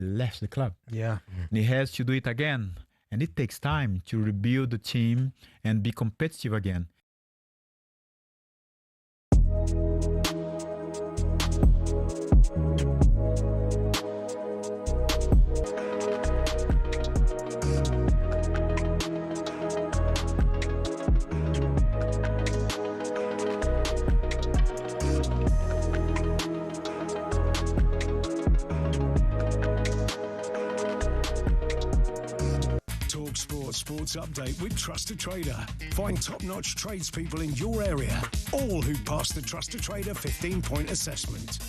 left the club. Yeah. And he has to do it again. And it takes time to rebuild the team and be competitive again. talkSPORT Sports Update with Trust a Trader. Find top-notch tradespeople in your area, all who pass the Trust a Trader 15-point assessment.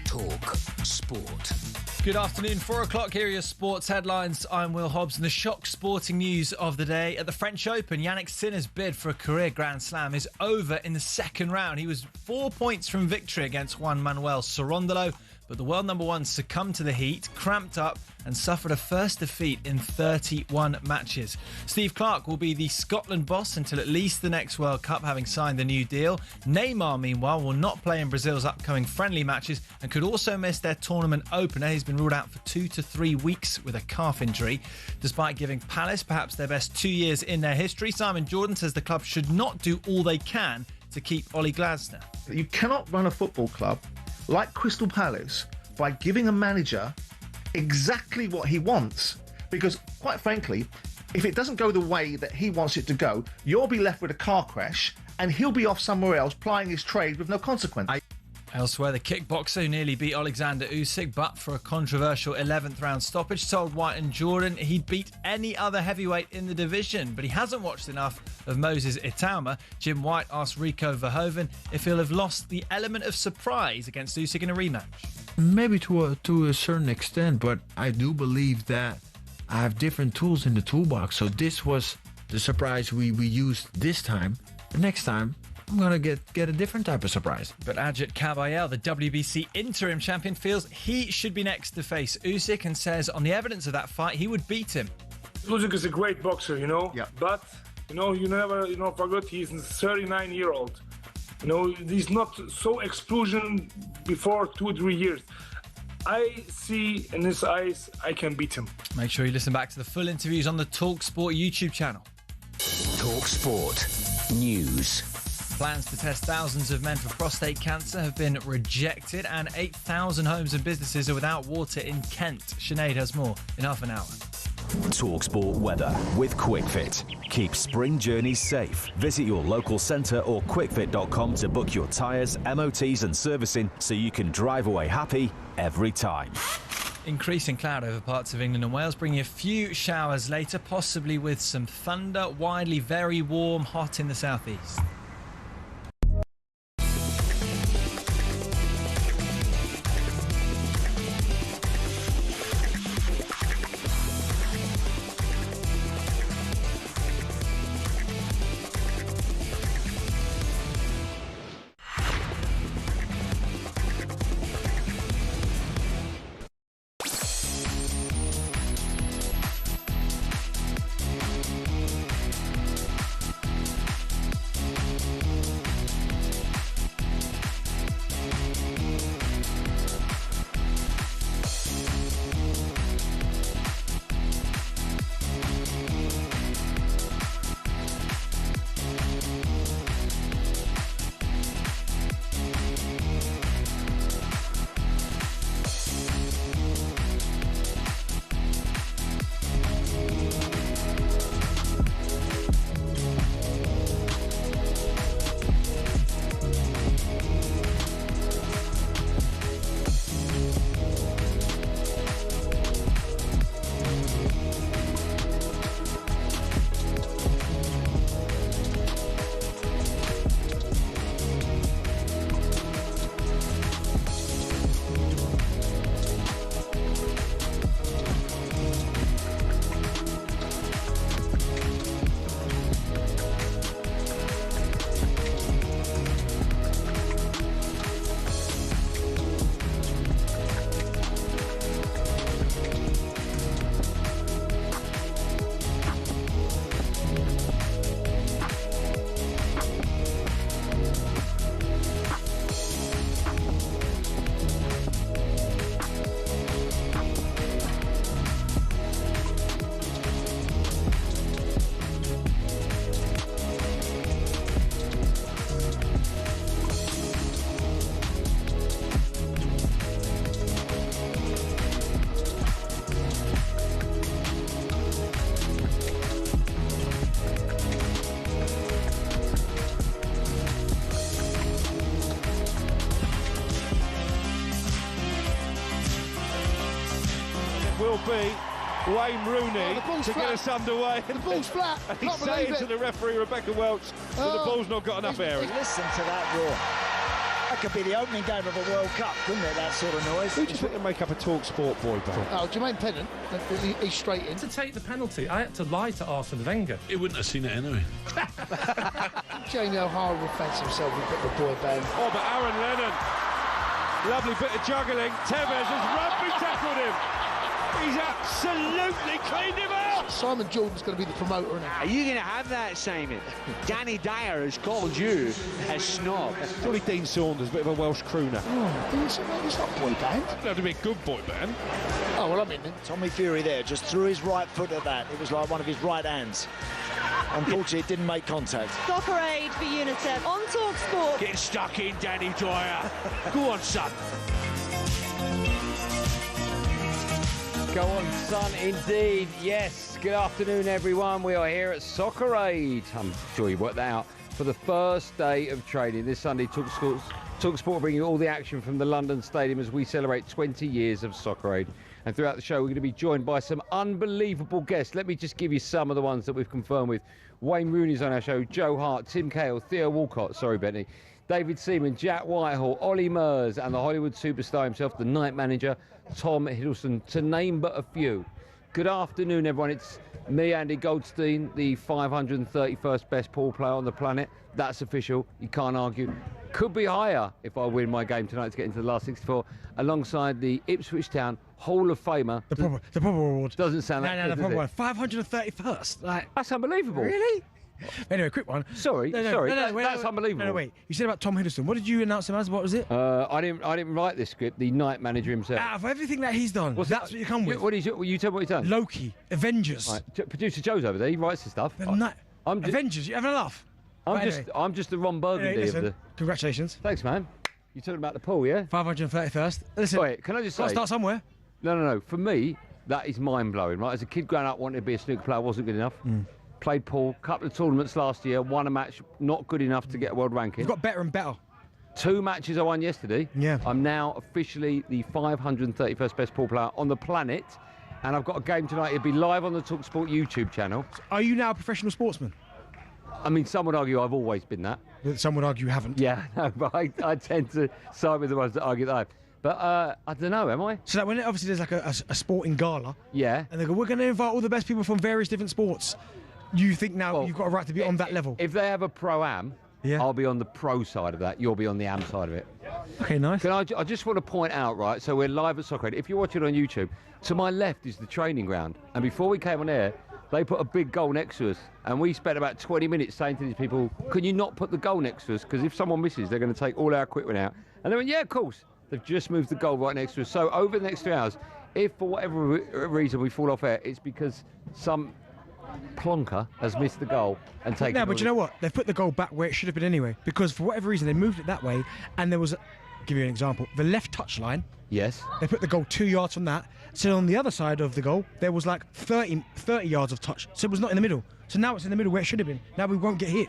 talkSPORT. Good afternoon, 4 o'clock. Here are your sports headlines. I'm Will Hobbs, and the shock sporting news of the day. At the French Open, Yannick Sinner's bid for a career Grand Slam is over in the second round. He was 4 points from victory against Juan Manuel Cerundolo, but the world number one succumbed to the heat, cramped up, and suffered a first defeat in 31 matches. Steve Clarke will be the Scotland boss until at least the next World Cup, having signed the new deal. Neymar, meanwhile, will not play in Brazil's upcoming friendly matches and could also miss their tournament opener. He's been ruled out for 2 to 3 weeks with a calf injury. Despite giving Palace perhaps their best 2 years in their history, Simon Jordan says the club should not do all they can to keep Ollie Glasner. You cannot run a football club like Crystal Palace by giving a manager exactly what he wants, because quite frankly, if it doesn't go the way that he wants it to go, you'll be left with a car crash and he'll be off somewhere else plying his trade with no consequence. Elsewhere, the kickboxer who nearly beat Alexander Usyk but for a controversial 11th round stoppage told White and Jordan he'd beat any other heavyweight in the division, but he hasn't watched enough of Moses Itauma. Jim White asked Rico Verhoeven if he'll have lost the element of surprise against Usyk in a rematch. Maybe to a certain extent, but I do believe that I have different tools in the toolbox. So this was the surprise we used this time. The next time, I'm going to get a different type of surprise. But Ajit Kabayel, the WBC interim champion, feels he should be next to face Usyk and says on the evidence of that fight, he would beat him. Usyk is a great boxer, Yeah. But, you never, forget he's a 39-year-old. He's not so explosion before 2-3 years. I see in his eyes, I can beat him. Make sure you listen back to the full interviews on the talkSPORT YouTube channel. talkSPORT News. Plans to test thousands of men for prostate cancer have been rejected, and 8,000 homes and businesses are without water in Kent. Sinead has more in half an hour. talkSPORT weather with QuickFit. Keep spring journeys safe. Visit your local centre or quickfit.com to book your tyres, MOTs and servicing so you can drive away happy every time. Increasing cloud over parts of England and Wales, bringing a few showers later, possibly with some thunder. Widely very warm, hot in the southeast. will be Wayne Rooney to flat. get us underway. The ball's flat. And he's saying to the referee, Rebecca Welch, that the ball's not got enough air. Listen to that roar. That could be the opening game of a World Cup, couldn't it, that sort of noise? Who do you think will make up a talkSPORT boy band? Oh, Jermaine Pennant. He's straight in. To take the penalty, I had to lie to Arsene Wenger. He wouldn't have seen it anyway. Jamie O'Hara will fancy himself a bit of a boy band. Oh, but Aaron Lennon, lovely bit of juggling. Tevez has rugby tackled him. He's absolutely cleaned him out. Simon Jordan's going to be the promoter, isn't he? Are you going to have that, Simon? Danny Dyer has called you a snob. Probably Dean Saunders, a bit of a Welsh crooner. Oh, it's not a boy band. It'd have to be a good boy band. Oh, well, I'm in then. Tommy Fury there just threw his right foot at that. It was like one of his right hands. Unfortunately, it didn't make contact. Soccer Aid for UNICEF on talkSPORT. Get stuck in, Danny Dyer. Go on, son. Go on, son, indeed. Yes, good afternoon, everyone. We are here at Soccer Aid. I'm sure you worked that out. For the first day of training this Sunday, talkSPORT bringing you all the action from the London Stadium as we celebrate 20 years of Soccer Aid. And throughout the show, we're going to be joined by some unbelievable guests. Let me just give you some of the ones that we've confirmed with. Wayne Rooney's on our show, Joe Hart, Tim Cahill, Theo Walcott, sorry, Benny, David Seaman, Jack Whitehall, Ollie Murs, and the Hollywood superstar himself, the night manager, Tom Hiddleston, to name but a few. Good afternoon, everyone. It's me, Andy Goldstein, the 531st best pool player on the planet. That's official. You can't argue. Could be higher if I win my game tonight to get into the last 64, alongside the Ipswich Town Hall of Famer. The proper award. Doesn't sound that good, the proper one. 531st. That's unbelievable. Really? Anyway, quick one. Sorry. That's unbelievable. No, wait. You said about Tom Hiddleston. What did you announce him as? What was it? I didn't write this script. The night manager himself. Out of everything that he's done, that's what you come with. What is it? You tell me what he's done. Loki, Avengers. Right. Producer Joe's over there. He writes the stuff. Avengers. You having a laugh? I'm just the Ron Burgundy of the. Congratulations. Thanks, man. You're talking about the pool, yeah? 531st. Listen. Wait, can I just say? Got to start somewhere. No. For me, that is mind blowing, right? As a kid growing up, wanting to be a snooker player, wasn't good enough. Played pool, couple of tournaments last year, won a match, not good enough to get a world ranking. You've got better and better. 2 matches I won yesterday. Yeah. I'm now officially the 531st best pool player on the planet, and I've got a game tonight. It'll be live on the talkSPORT YouTube channel. So are you now a professional sportsman? I mean, some would argue I've always been that. Some would argue you haven't. Yeah, no, but I tend to side with the ones that argue that I have. But I don't know, am I? So that when obviously there's like a sporting gala. Yeah. And they go, we're going to invite all the best people from various different sports. You think now you've got a right to be on that level? If they have a pro-am, I'll be on the pro side of that. You'll be on the am side of it. Okay, nice. I just want to point out, right, so we're live at Soccer Aid. If you're watching on YouTube, to my left is the training ground. And before we came on air, they put a big goal next to us. And we spent about 20 minutes saying to these people, can you not put the goal next to us? Because if someone misses, they're going to take all our equipment out. And they went, yeah, of course. They've just moved the goal right next to us. So over the next 3 hours, if for whatever reason we fall off air, it's because some plonker has missed the goal and taken it. No, but you know what? They've put the goal back where it should have been anyway. Because for whatever reason, they moved it that way. And there was, I'll give you an example, the left touchline. Yes. They put the goal 2 yards from that. So on the other side of the goal, there was like 30 yards of touch. So it was not in the middle. So now it's in the middle where it should have been. Now we won't get hit.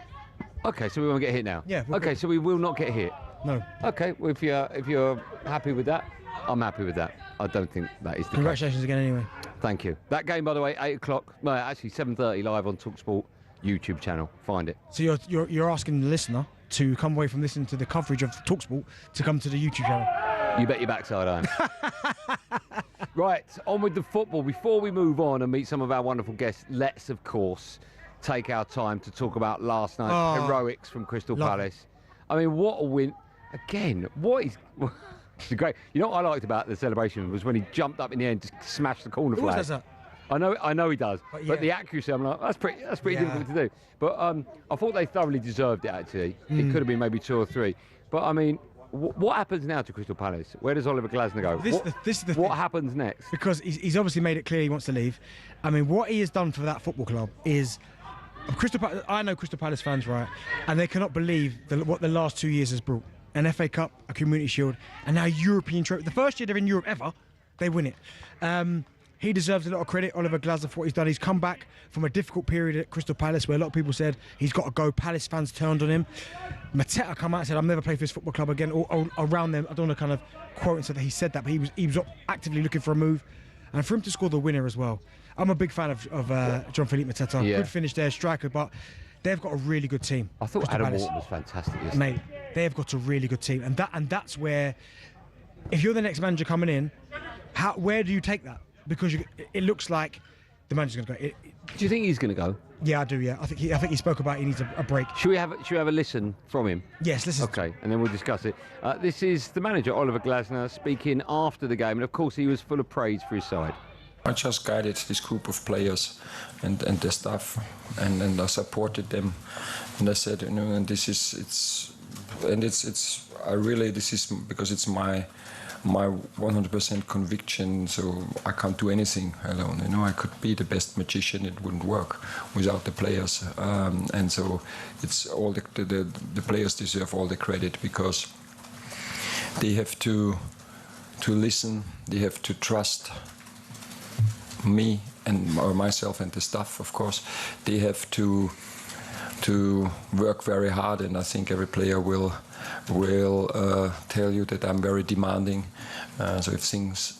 Okay, so we won't get hit now? Yeah. Okay, so we will not get hit? No. Okay, well, if you're happy with that, I'm happy with that. I don't think that is the Congratulations case. Again anyway. Thank you. That game, by the way, 8 o'clock. No, actually 7:30 live on talkSPORT YouTube channel. Find it. So you're asking the listener to come away from listening to the coverage of talkSPORT to come to the YouTube channel. You bet your backside I am. Right, on with the football. Before we move on and meet some of our wonderful guests, let's, of course, take our time to talk about last night's heroics from Crystal Palace. I mean, what a win. Again, what is... It's great. You know what I liked about the celebration was when he jumped up in the end, just smashed the corner flag. Who does that? I know he does, but the accuracy, I'm like, that's pretty difficult to do. But I thought they thoroughly deserved it. Actually, it could have been maybe 2 or 3. But I mean, what happens now to Crystal Palace? Where does Oliver Glasner go? This is the what thing. happens next? Because he's obviously made it clear he wants to leave. I mean, what he has done for that football club is. Crystal Palace, I know Crystal Palace fans, right, and they cannot believe what the last 2 years has brought. An FA Cup, a Community Shield, and now a European trophy. The first year they're in Europe ever, they win it. He deserves a lot of credit, Oliver Glasner, for what he's done. He's come back from a difficult period at Crystal Palace where a lot of people said he's got to go. Palace fans turned on him. Mateta come out and said, I'll never play for this football club again. Or around them, I don't want to kind of quote and say that he said that, but he was actively looking for a move. And for him to score the winner as well. I'm a big fan of John Philippe Mateta. Yeah. Good finish there, striker, but they've got a really good team. I thought Crystal Adam Palace. Wharton was fantastic yesterday. Mate, they've got a really good team. And that's where, if you're the next manager coming in, where do you take that? Because it looks like the manager's going to go. Do you think he's going to go? Yeah, I do. Yeah, I think he spoke about he needs a break. Should we have a listen from him? Yes, listen. Okay, and then we'll discuss it. This is the manager, Oliver Glasner, speaking after the game, and of course he was full of praise for his side. I just guided this group of players and their staff, and I supported them, and I said, and this is because it's my 100% conviction, so I can't do anything alone. I could be the best magician, it wouldn't work without the players. And so it's all the players deserve all the credit, because they have to listen, they have to trust me or myself and the staff, of course. They have to work very hard, and I think every player will tell you that I'm very demanding. So if things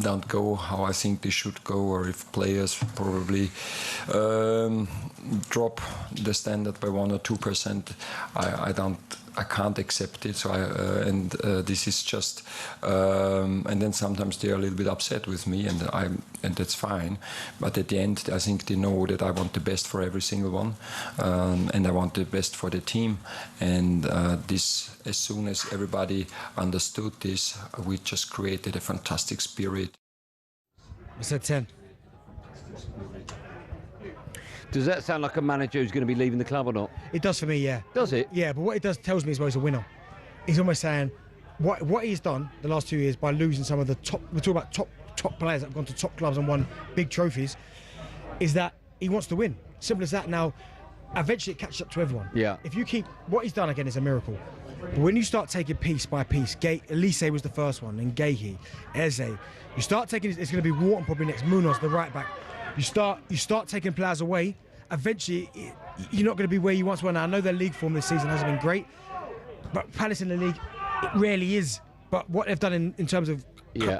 don't go how I think they should go, or if players probably drop the standard by 1 or 2%, I can't accept it. So this is just, and then sometimes they are a little bit upset with me, and that's fine. But at the end, I think they know that I want the best for every single one, and I want the best for the team. And this, as soon as everybody understood this, we just created a fantastic spirit. I said 10. Does that sound like a manager who's going to be leaving the club or not? It does for me, yeah. Does it? Yeah, but what it does tells me as well he's a winner. He's almost saying what he's done the last 2 years by losing some of the top. We're talking about top players that have gone to top clubs and won big trophies. Is that he wants to win? Simple as that. Now, eventually it catches up to everyone. Yeah. If you keep what he's done again is a miracle. But when you start taking piece by piece, Elise was the first one, and Gehi, Eze. You start taking. It's going to be Wharton probably next. Munoz, the right back. You start taking players away. Eventually, you're not going to be where you once were. Now, I know their league form this season hasn't been great, but Palace in the league, it rarely is. But what they've done in terms of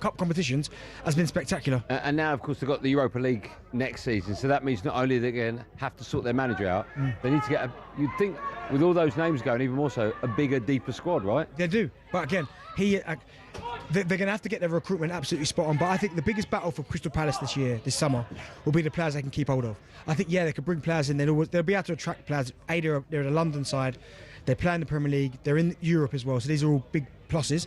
cup competitions has been spectacular. And now, of course, they've got the Europa League next season, so that means not only they're going to have to sort their manager out, they need to get, you'd think, with all those names going, even more so, a bigger, deeper squad, right? They do. But again, they're going to have to get their recruitment absolutely spot on. But I think the biggest battle for Crystal Palace this summer, will be the players they can keep hold of. I think, they could bring players in. They'll be able to attract players. They're at the London side. They play in the Premier League. They're in Europe as well. So these are all big pluses.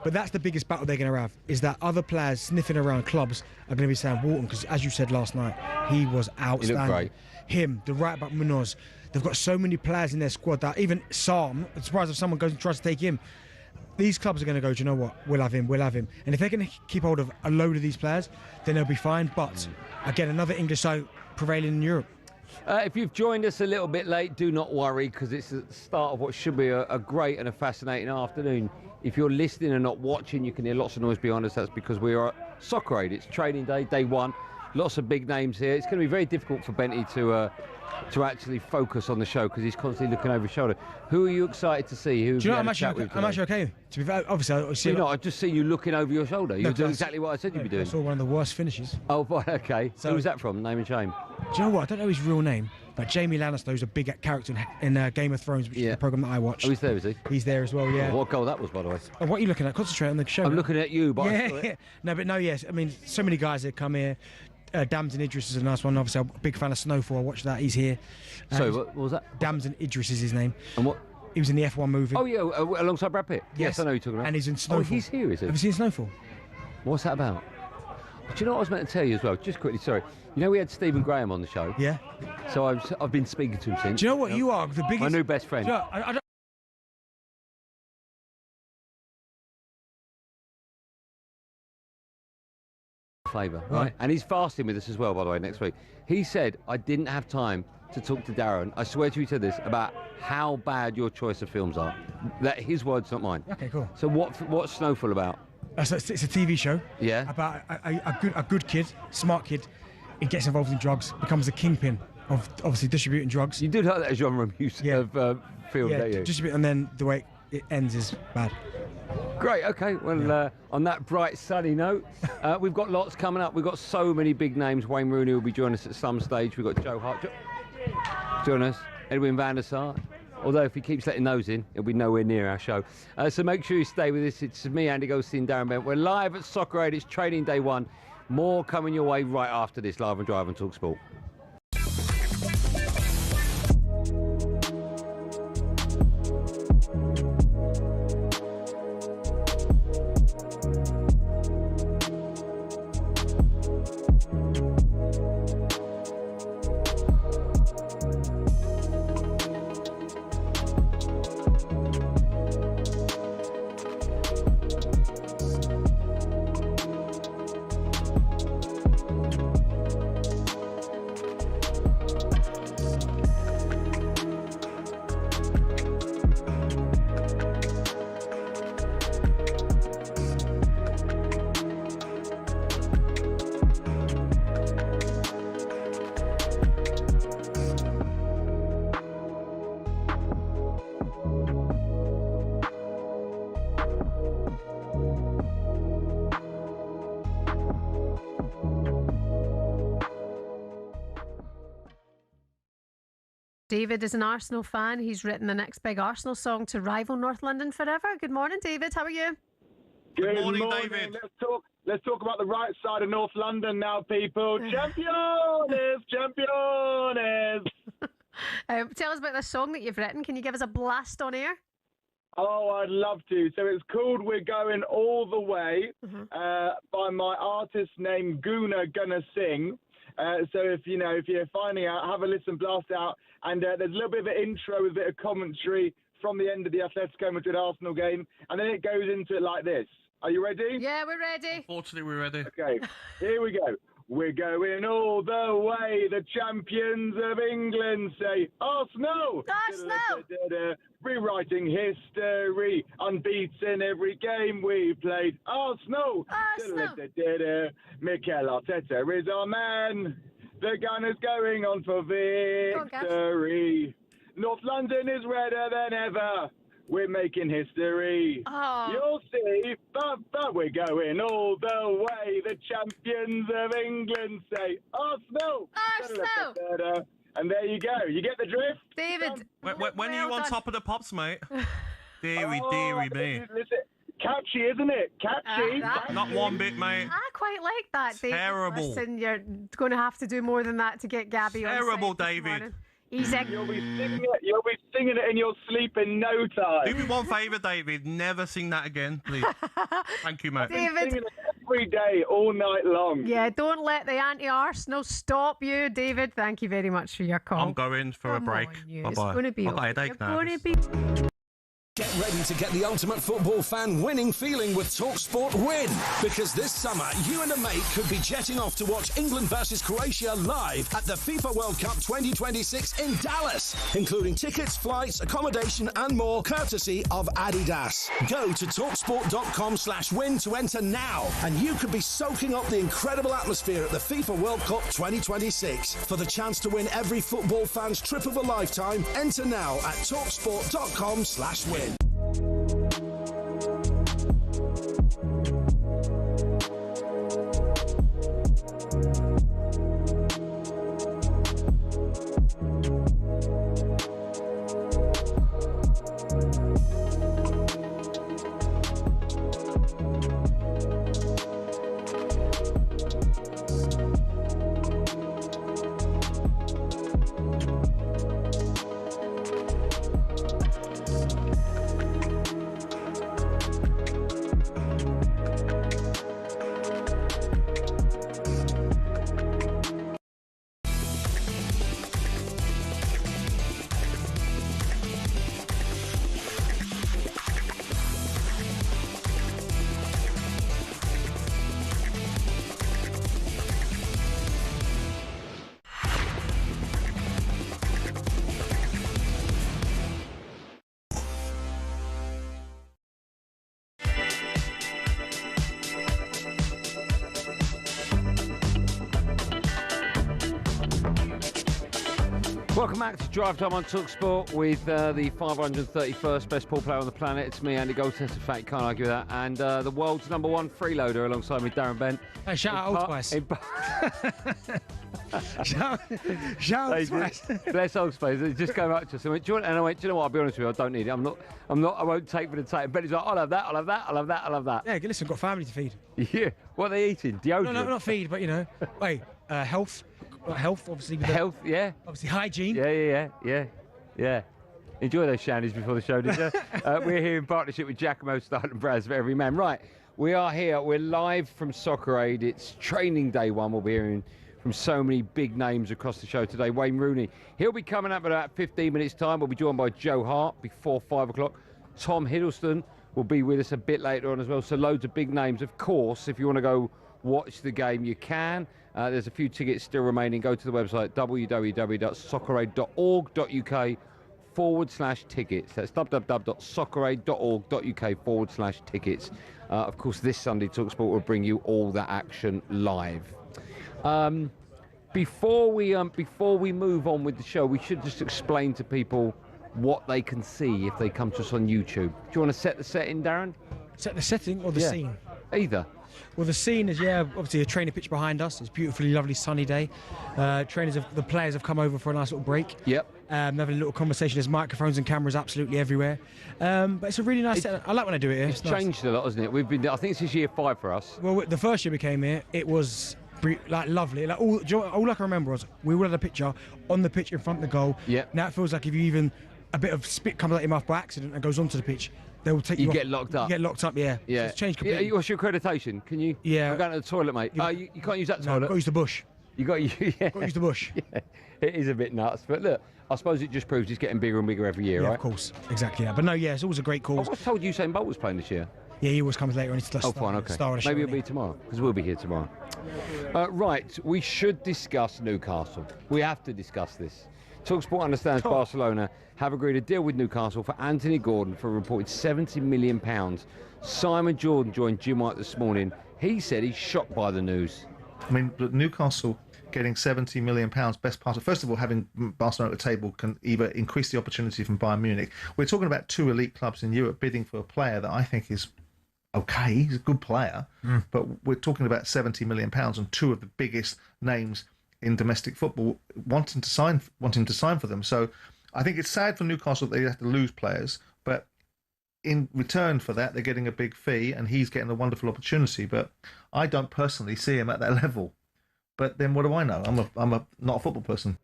But that's the biggest battle they're going to have, is that other players sniffing around clubs are going to be saying Wharton, because as you said last night, he was outstanding. He looked great. Him, the right back Munoz. They've got so many players in their squad that even Sam, I'm surprised if someone goes and tries to take him. These clubs are going to go, do you know what? We'll have him. And if they're going to keep hold of a load of these players, then they'll be fine. But again, another English side prevailing in Europe. If you've joined us a little bit late, do not worry, because it's the start of what should be a great and a fascinating afternoon. If you're listening and not watching, you can hear lots of noise behind us. That's because we are at Soccer Aid. It's training day 1. Lots of big names here. It's going to be very difficult for Benty to actually focus on the show, because he's constantly looking over his shoulder. Who are you excited to see? Do you know, I'm actually okay. To be fair, obviously, I've just seen you looking over your shoulder. You're doing exactly what I said you'd be doing. I saw one of the worst finishes. Oh, right, okay. So, who was that from? Name and shame. Do you know what? I don't know his real name, but Jamie Lannister, who's a big character in Game of Thrones, which is the programme that I watch. Oh, he's there, is he? He's there as well, yeah. What goal that was, by the way. And what are you looking at? Concentrate on the show. I'm looking at you, but yes. I mean, so many guys that come here. Damson Idris is a nice one. Obviously, I'm a big fan of Snowfall. I watched that. He's here. Sorry, what was that? Damson Idris is his name. And what? He was in the F1 movie. Oh, yeah, alongside Brad Pitt. Yes, I know who you're talking about. And he's in Snowfall. Oh, he's here, is he? Have you seen Snowfall? What's that about? Do you know what I was meant to tell you as well? Just quickly, sorry. You know we had Stephen Graham on the show? Yeah. So I've been speaking to him since. Do you know what? You are the biggest... My new best friend. Do you know, I don't... Flavour, right? And he's fasting with us as well, by the way, next week. He said, I didn't have time to talk to Darren. I swear to you, he said this, about how bad your choice of films are. That his words, not mine. Okay, cool. So what's Snowfall about? It's a TV show. Yeah. About a good kid, smart kid. He gets involved in drugs, becomes a kingpin of obviously distributing drugs. You do like that genre of film, don't you? Distribute, and then the way it ends is bad. Great, okay. Well, on that bright, sunny note, we've got lots coming up. We've got so many big names. Wayne Rooney will be joining us at some stage. We've got Joe Hart join us, Edwin van der Sar. Although if he keeps letting those in, he'll be nowhere near our show. So make sure you stay with us. It's me, Andy Goldstein Darren Bent. We're live at Soccer Aid. It's training day 1. More coming your way right after this, live and drive on talkSPORT. David is an Arsenal fan. He's written the next big Arsenal song to rival North London forever. Good morning, David. How are you? Good morning, David. Let's talk about the right side of North London now, people. Championes, championes. Tell us about the song that you've written. Can you give us a blast on air? Oh, I'd love to. So it's called "We're Going All the Way" by my artist named Gonna Sing. So if you're finding out, have a listen, blast out, and there's a little bit of an intro with a bit of commentary from the end of the Atletico Madrid Arsenal game, and then it goes into it like this. Are you ready? Yeah, we're ready. Unfortunately, we're ready. Okay, here we go. We're going all the way. The champions of England say Arsenal. Arsenal. Rewriting history, unbeaten every game we played. Arsenal. Arsenal. Mikel Arteta is our man. The Gunners going on for victory. North London is redder than ever. We're making history. Oh. You'll see, but we're going all the way. The champions of England say Arsenal. Arsenal. And there you go. You get the drift? David. When are you on top of the pops, mate? Deary me. Listen, catchy, isn't it? Catchy. Not one bit, mate. I quite like that, David. Terrible. Listen, you're going to have to do more than that to get Gabby on. Terrible, David. Easy. You'll be singing it in your sleep in no time. Do me one favour, David. Never sing that again, please. Thank you, mate. I've been singing it every day, all night long. Yeah, don't let the anti-Arsenal stop you, David. Thank you very much for your call. I'm going for a break. Bye-bye. It's going to be okay. You're going to be... Get ready to get the ultimate football fan winning feeling with talkSPORT Win. Because this summer, you and a mate could be jetting off to watch England versus Croatia live at the FIFA World Cup 2026 in Dallas, including tickets, flights, accommodation and more, courtesy of Adidas. Go to talksport.com/win to enter now, and you could be soaking up the incredible atmosphere at the FIFA World Cup 2026. For the chance to win every football fan's trip of a lifetime, enter now at talksport.com/win. Welcome back to Drive Time on talkSPORT with the 531st best ball player on the planet. It's me, Andy Goldstein. In fact, you can't argue with that. And the world's #1 freeloader alongside me, Darren Bent. Hey, shout out Old Spice. Shout out Spice. Bless Old Spice. They just came up to us and went, do you want? And I went, do you know what? I'll be honest with you, I don't need it. I won't take for the take. Ben's like, I'll have that, I'll have that, I'll have that, I'll have that. Yeah, listen, got family to feed. Yeah. What are they eating? Deodorant? No, not feed, but wait, health. Health, obviously. Health, yeah. Obviously, hygiene. Yeah. Enjoy those shandies before the show, did you? We're here in partnership with Giacomo Style and Braz for Every Man. Right, we are here. We're live from Soccer Aid. It's training day one. We'll be hearing from so many big names across the show today. Wayne Rooney, he'll be coming up in about 15 minutes' time. We'll be joined by Joe Hart before 5 o'clock. Tom Hiddleston will be with us a bit later on as well. So loads of big names. Of course, if you want to go watch the game, you can. There's a few tickets still remaining. Go to the website www.socceraid.org.uk/tickets. That's www.socceraid.org.uk/tickets. Of course, this Sunday talkSPORT will bring you all that action live. Before we move on with the show, we should just explain to people what they can see if they come to us on YouTube. Do you want to set the setting, Darren? Set the setting or the scene? Either. Well, the scene is, obviously a training pitch behind us. It's a beautifully lovely sunny day. The players have come over for a nice little break. Yep. Having a little conversation. There's microphones and cameras absolutely everywhere. But it's a really nice set. I like when I do it here. It's changed a lot, hasn't it? I think it's this year 5 for us. Well, the first year we came here, it was lovely. All I can remember was we all had a picture on the pitch in front of the goal. Yeah. Now it feels like if you even a bit of spit comes out your mouth by accident and goes onto the pitch, they will take you. You get locked up. You get locked up. Yeah. Yeah. So it's changed completely. What's your accreditation? Can you? Yeah. I'm going to the toilet, mate. You can't use that toilet. You've got to use the bush. You got to use the bush. Yeah. It is a bit nuts, but look, I suppose it just proves it's getting bigger and bigger every year, right? Of course, exactly. Yeah. But no, it's always a great cause. I was told Usain Bolt was playing this year. Yeah, he always comes later on. Oh, fine, okay. Maybe it'll be tomorrow, because we'll be here tomorrow. Right, we should discuss Newcastle. We have to discuss this. talkSPORT understands Barcelona have agreed a deal with Newcastle for Anthony Gordon for a reported £70 million. Simon Jordan joined Jim White this morning. He said he's shocked by the news. I mean, Newcastle getting £70 million, best part of, first of all, having Barcelona at the table can either increase the opportunity from Bayern Munich. We're talking about 2 elite clubs in Europe bidding for a player that I think is okay, he's a good player, but we're talking about £70 million and 2 of the biggest names in domestic football wanting to sign for them. So I think it's sad for Newcastle that they have to lose players, but in return for that, they're getting a big fee and he's getting a wonderful opportunity. But I don't personally see him at that level. But then what do I know? I'm not a football person.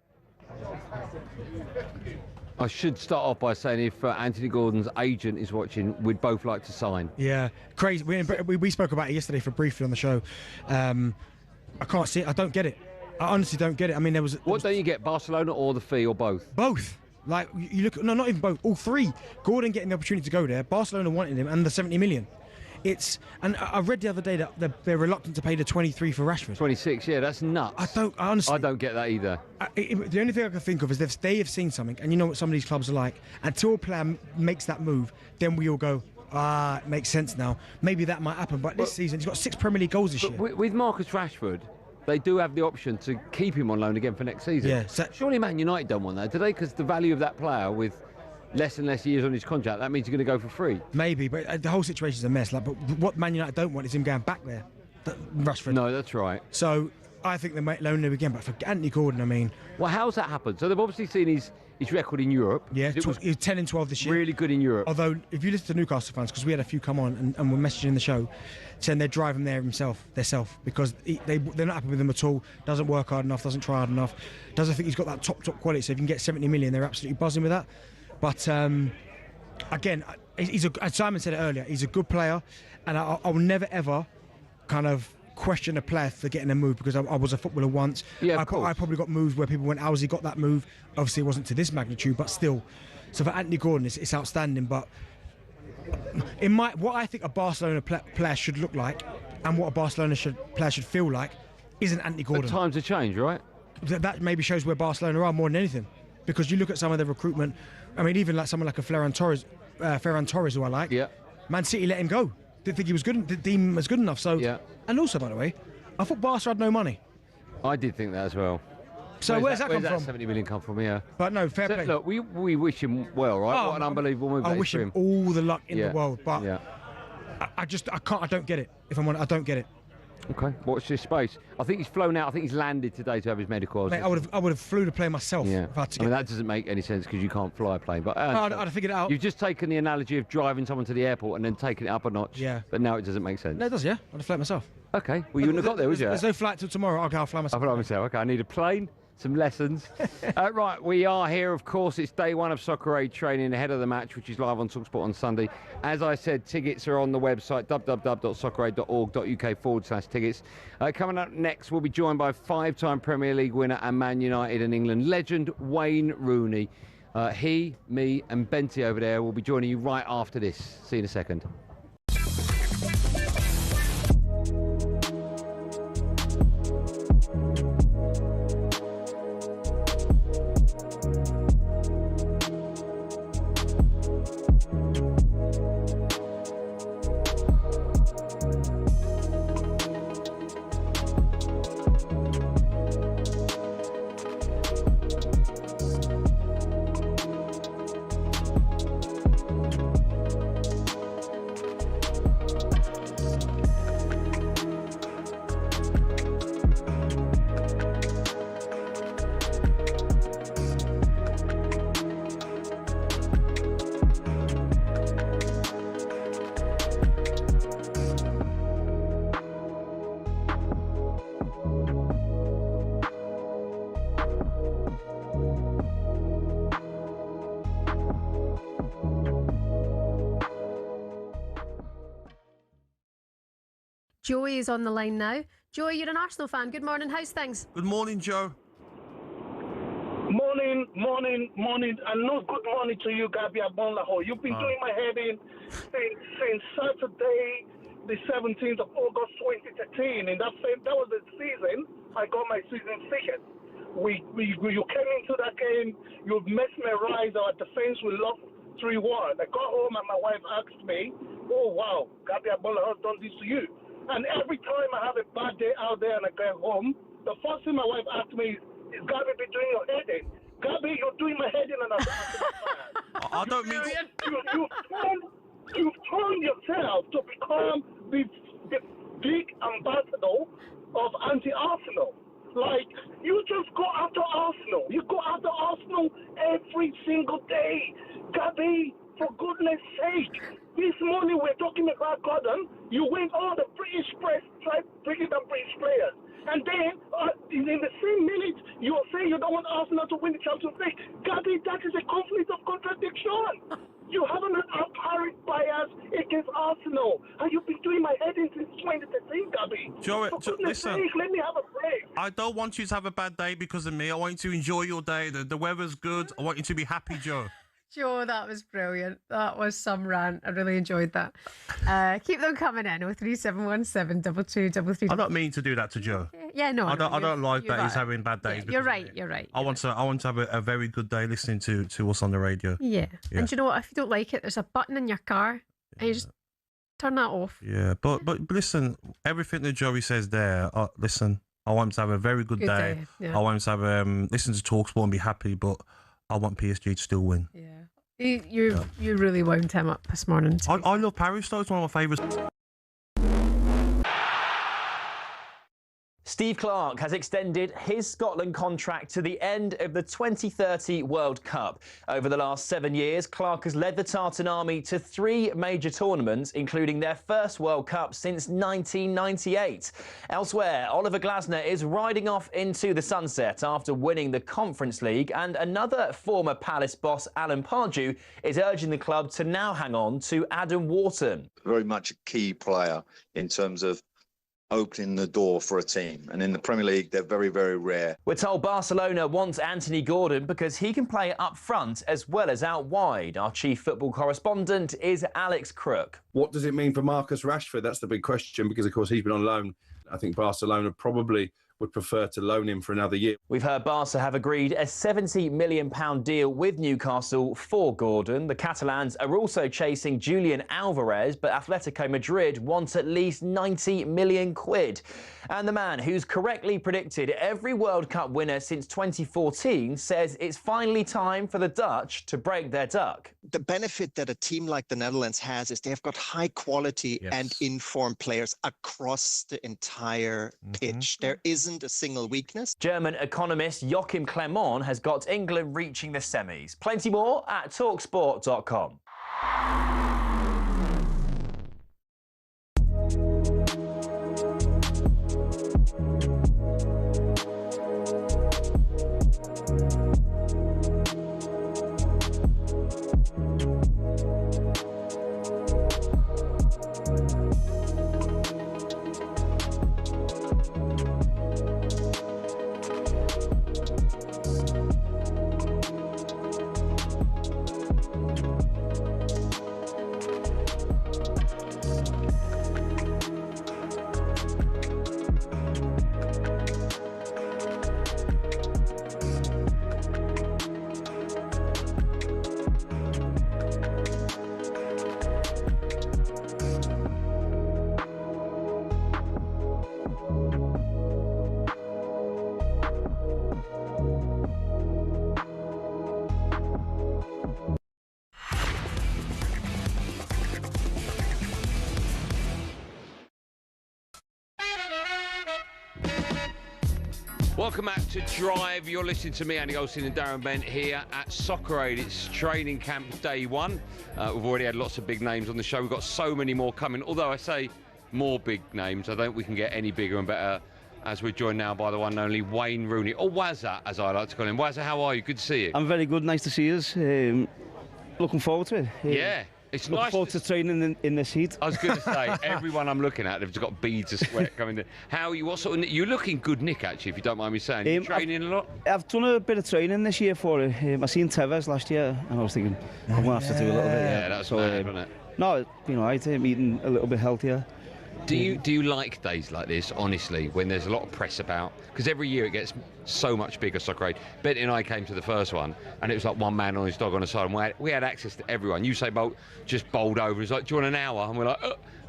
I should start off by saying if Anthony Gordon's agent is watching, we'd both like to sign. Yeah, crazy. We spoke about it yesterday briefly on the show. I can't see it. I don't get it. I honestly don't get it. I mean, What don't you get, Barcelona or the fee or both? Both. Like, you look... No, not even both. All 3. Gordon getting the opportunity to go there, Barcelona wanting him, and the 70 million. And I read the other day that they're reluctant to pay the 23 for Rashford. 26, yeah, that's nuts. I honestly don't get that either. The only thing I can think of is they have seen something, and you know what some of these clubs are like. Until a player makes that move, then we all go, it makes sense now. Maybe that might happen. But this season, he's got 6 Premier League goals this year. With Marcus Rashford, they do have the option to keep him on loan again for next season. Yeah. Surely Man United don't want that, do they? Because the value of that player with less and less years on his contract, that means he's going to go for free. Maybe, but the whole situation's a mess. But what Man United don't want is him going back there, Rashford. No, that's right. So I think they might loan him again. But for Anthony Gordon, I mean... Well, how's that happened? So they've obviously seen his record in Europe. Yeah, he was 10 and 12 this year. Really good in Europe. Although, if you listen to Newcastle fans, because we had a few come on and were messaging the show, saying they'd drive him there themselves, because they're not happy with him at all, doesn't work hard enough, doesn't try hard enough, doesn't think he's got that top quality, so if you can get 70 million, they're absolutely buzzing with that. But, again, as Simon said it earlier, he's a good player, and I'll never, ever kind of question a player for getting a move, because I was a footballer once. Yeah, I probably got moves where people went, how's he got that move? Obviously it wasn't to this magnitude, but still. So for Anthony Gordon, it's outstanding. But what I think a Barcelona player should look like, and what a Barcelona player should feel like, isn't Anthony Gordon. But times have changed, right? That maybe shows where Barcelona are more than anything, because you look at some of their recruitment. I mean, even like someone like a Ferran Torres, who I like. Yeah. Man City let him go. Didn't think he was good. Didn't deem him as good enough. So. Yeah. And also, by the way, I thought Barca had no money. I did think that as well. So where's that come Where's from? that 70 million come from? Yeah. But no, fair play. Look, we wish him well, right? Oh, What an unbelievable move. I that is wish for him all the luck in the world, but yeah. I can't. I don't get it. If I'm honest, I don't get it. Okay, watch this space. I think he's flown out. I think he's landed today to have his medical. Mate, I would have flew the plane myself. Yeah. If I had to I mean, get that doesn't make any sense because you can't fly a plane. But I'd have figured it out. You've just taken the analogy of driving someone to the airport and then taking it up a notch. Yeah. But now it doesn't make sense. No, it does. Yeah, I'd have flown myself. Okay. Well, you wouldn't have got there, would you? There's no flight till tomorrow. I'll fly myself. I'll fly myself. Okay, I need a plane. Some lessons. Right, we are here, of course. It's day one of Soccer Aid training ahead of the match, which is live on talkSPORT on Sunday. As I said, tickets are on the website, www.socceraid.org.uk/tickets. Coming up next, we'll be joined by five-time Premier League winner and Man United and England legend, Wayne Rooney. He, me and Benty over there will be joining you right after this. See you in a second. Joey is on the line now. Joey, you're an Arsenal fan. Good morning. How's things? Good morning, Joe. Morning, and no good morning to you, Gabi Abonlaho. You've been doing my head in since Saturday, the 17th of August 2013. And that was the season I got my season ticket. You came into that game, you mesmerized our defense. We lost 3-1. I got home and my wife asked me, "Oh wow, Gabi Abonlaho has done this to you." And every time I have a bad day out there and I get home, the first thing my wife asked me is Gabi be doing your head in? Gabi, you're doing my head in, and I don't mean... You've turned yourself to become the big ambassador of anti-Arsenal. Like, you just go after Arsenal. You go after Arsenal every single day. Gabi, for goodness sake. This morning we're talking about Gordon. You went all the British press, tried bringing down British players. And then, in the same minute, you are saying you don't want Arsenal to win the Champions League. Gabi, that is a conflict of contradiction. You have an apparent bias against Arsenal. And you've been doing my head in since 2013, Gabi. Joe, for goodness listen. sake, let me have a break. I don't want you to have a bad day because of me. I want you to enjoy your day. The weather's good. I want you to be happy, Joe. Joe, that was brilliant. That was some rant. I really enjoyed that. Keep them coming in. 03717 2233. I don't mean to do that to Joe. Yeah, no. I don't like that right. he's having bad days. Yeah, you're right. You're right. I want to have a very good day listening to us on the radio. Yeah. And you know what? If you don't like it, there's a button in your car, and you just turn that off. Yeah, but listen, everything that Joey says there. Listen, I want him to have a very good day. Yeah. I want him to have listen to talkSPORT and be happy, but I want PSG to still win. Yeah. You really wound him up this morning. I love Paris though. It's one of my favourites. Steve Clarke has extended his Scotland contract to the end of the 2030 World Cup. Over the last 7 years, Clarke has led the Tartan Army to 3 major tournaments, including their first World Cup since 1998. Elsewhere, Oliver Glasner is riding off into the sunset after winning the Conference League, and another former Palace boss, Alan Pardew, is urging the club to now hang on to Adam Wharton. Very much a key player in terms of opening the door for a team, and in the Premier League they're very, very rare. We're told Barcelona wants Anthony Gordon because he can play up front as well as out wide. Our chief football correspondent is Alex Crook. What does it mean for Marcus Rashford? That's the big question, because of course he's been on loan. I think Barcelona probably would prefer to loan him for another year. We've heard Barca have agreed a £70 million deal with Newcastle for Gordon. The Catalans are also chasing Julian Alvarez, but Atletico Madrid want at least 90 million quid. And the man who's correctly predicted every World Cup winner since 2014 says it's finally time for the Dutch to break their duck. The benefit that a team like the Netherlands has is they've got high quality and informed players across the entire pitch. There isn't a single weakness. German economist Joachim Clement has got England reaching the semis. Plenty more at talksport.com. Welcome back to Drive. You're listening to me, Andy Goldstein and Darren Bent here at Soccer Aid. It's training camp day one. We've already had lots of big names on the show. We've got so many more coming. Although I say more big names, I don't think we can get any bigger and better as we're joined now by the one and only Wayne Rooney, or Wazza, as I like to call him. Wazza, how are you? Good to see you. I'm very good. Nice to see you. Looking forward to it. Yeah. It's looking nice forward to training in this heat. I was going to say, everyone I'm looking at, they've just got beads of sweat coming in. How are you? What sort of? You're looking good, Nick. Actually, if you don't mind me saying, you training a lot. I've done a bit of training this year for it. I seen Tevez last year, and I was thinking I'm gonna have to do a little bit. Yeah, that's mad, wasn't it? No, you know, I'm eating a little bit healthier. Do you like days like this, honestly, when there's a lot of press about? Because every year it gets so much bigger, Soccer Aid. Benty and I came to the first one, and it was like one man on his dog on the side, and we had access to everyone. Usain Bolt just bowled over. He's like, do you want an hour? And we're like,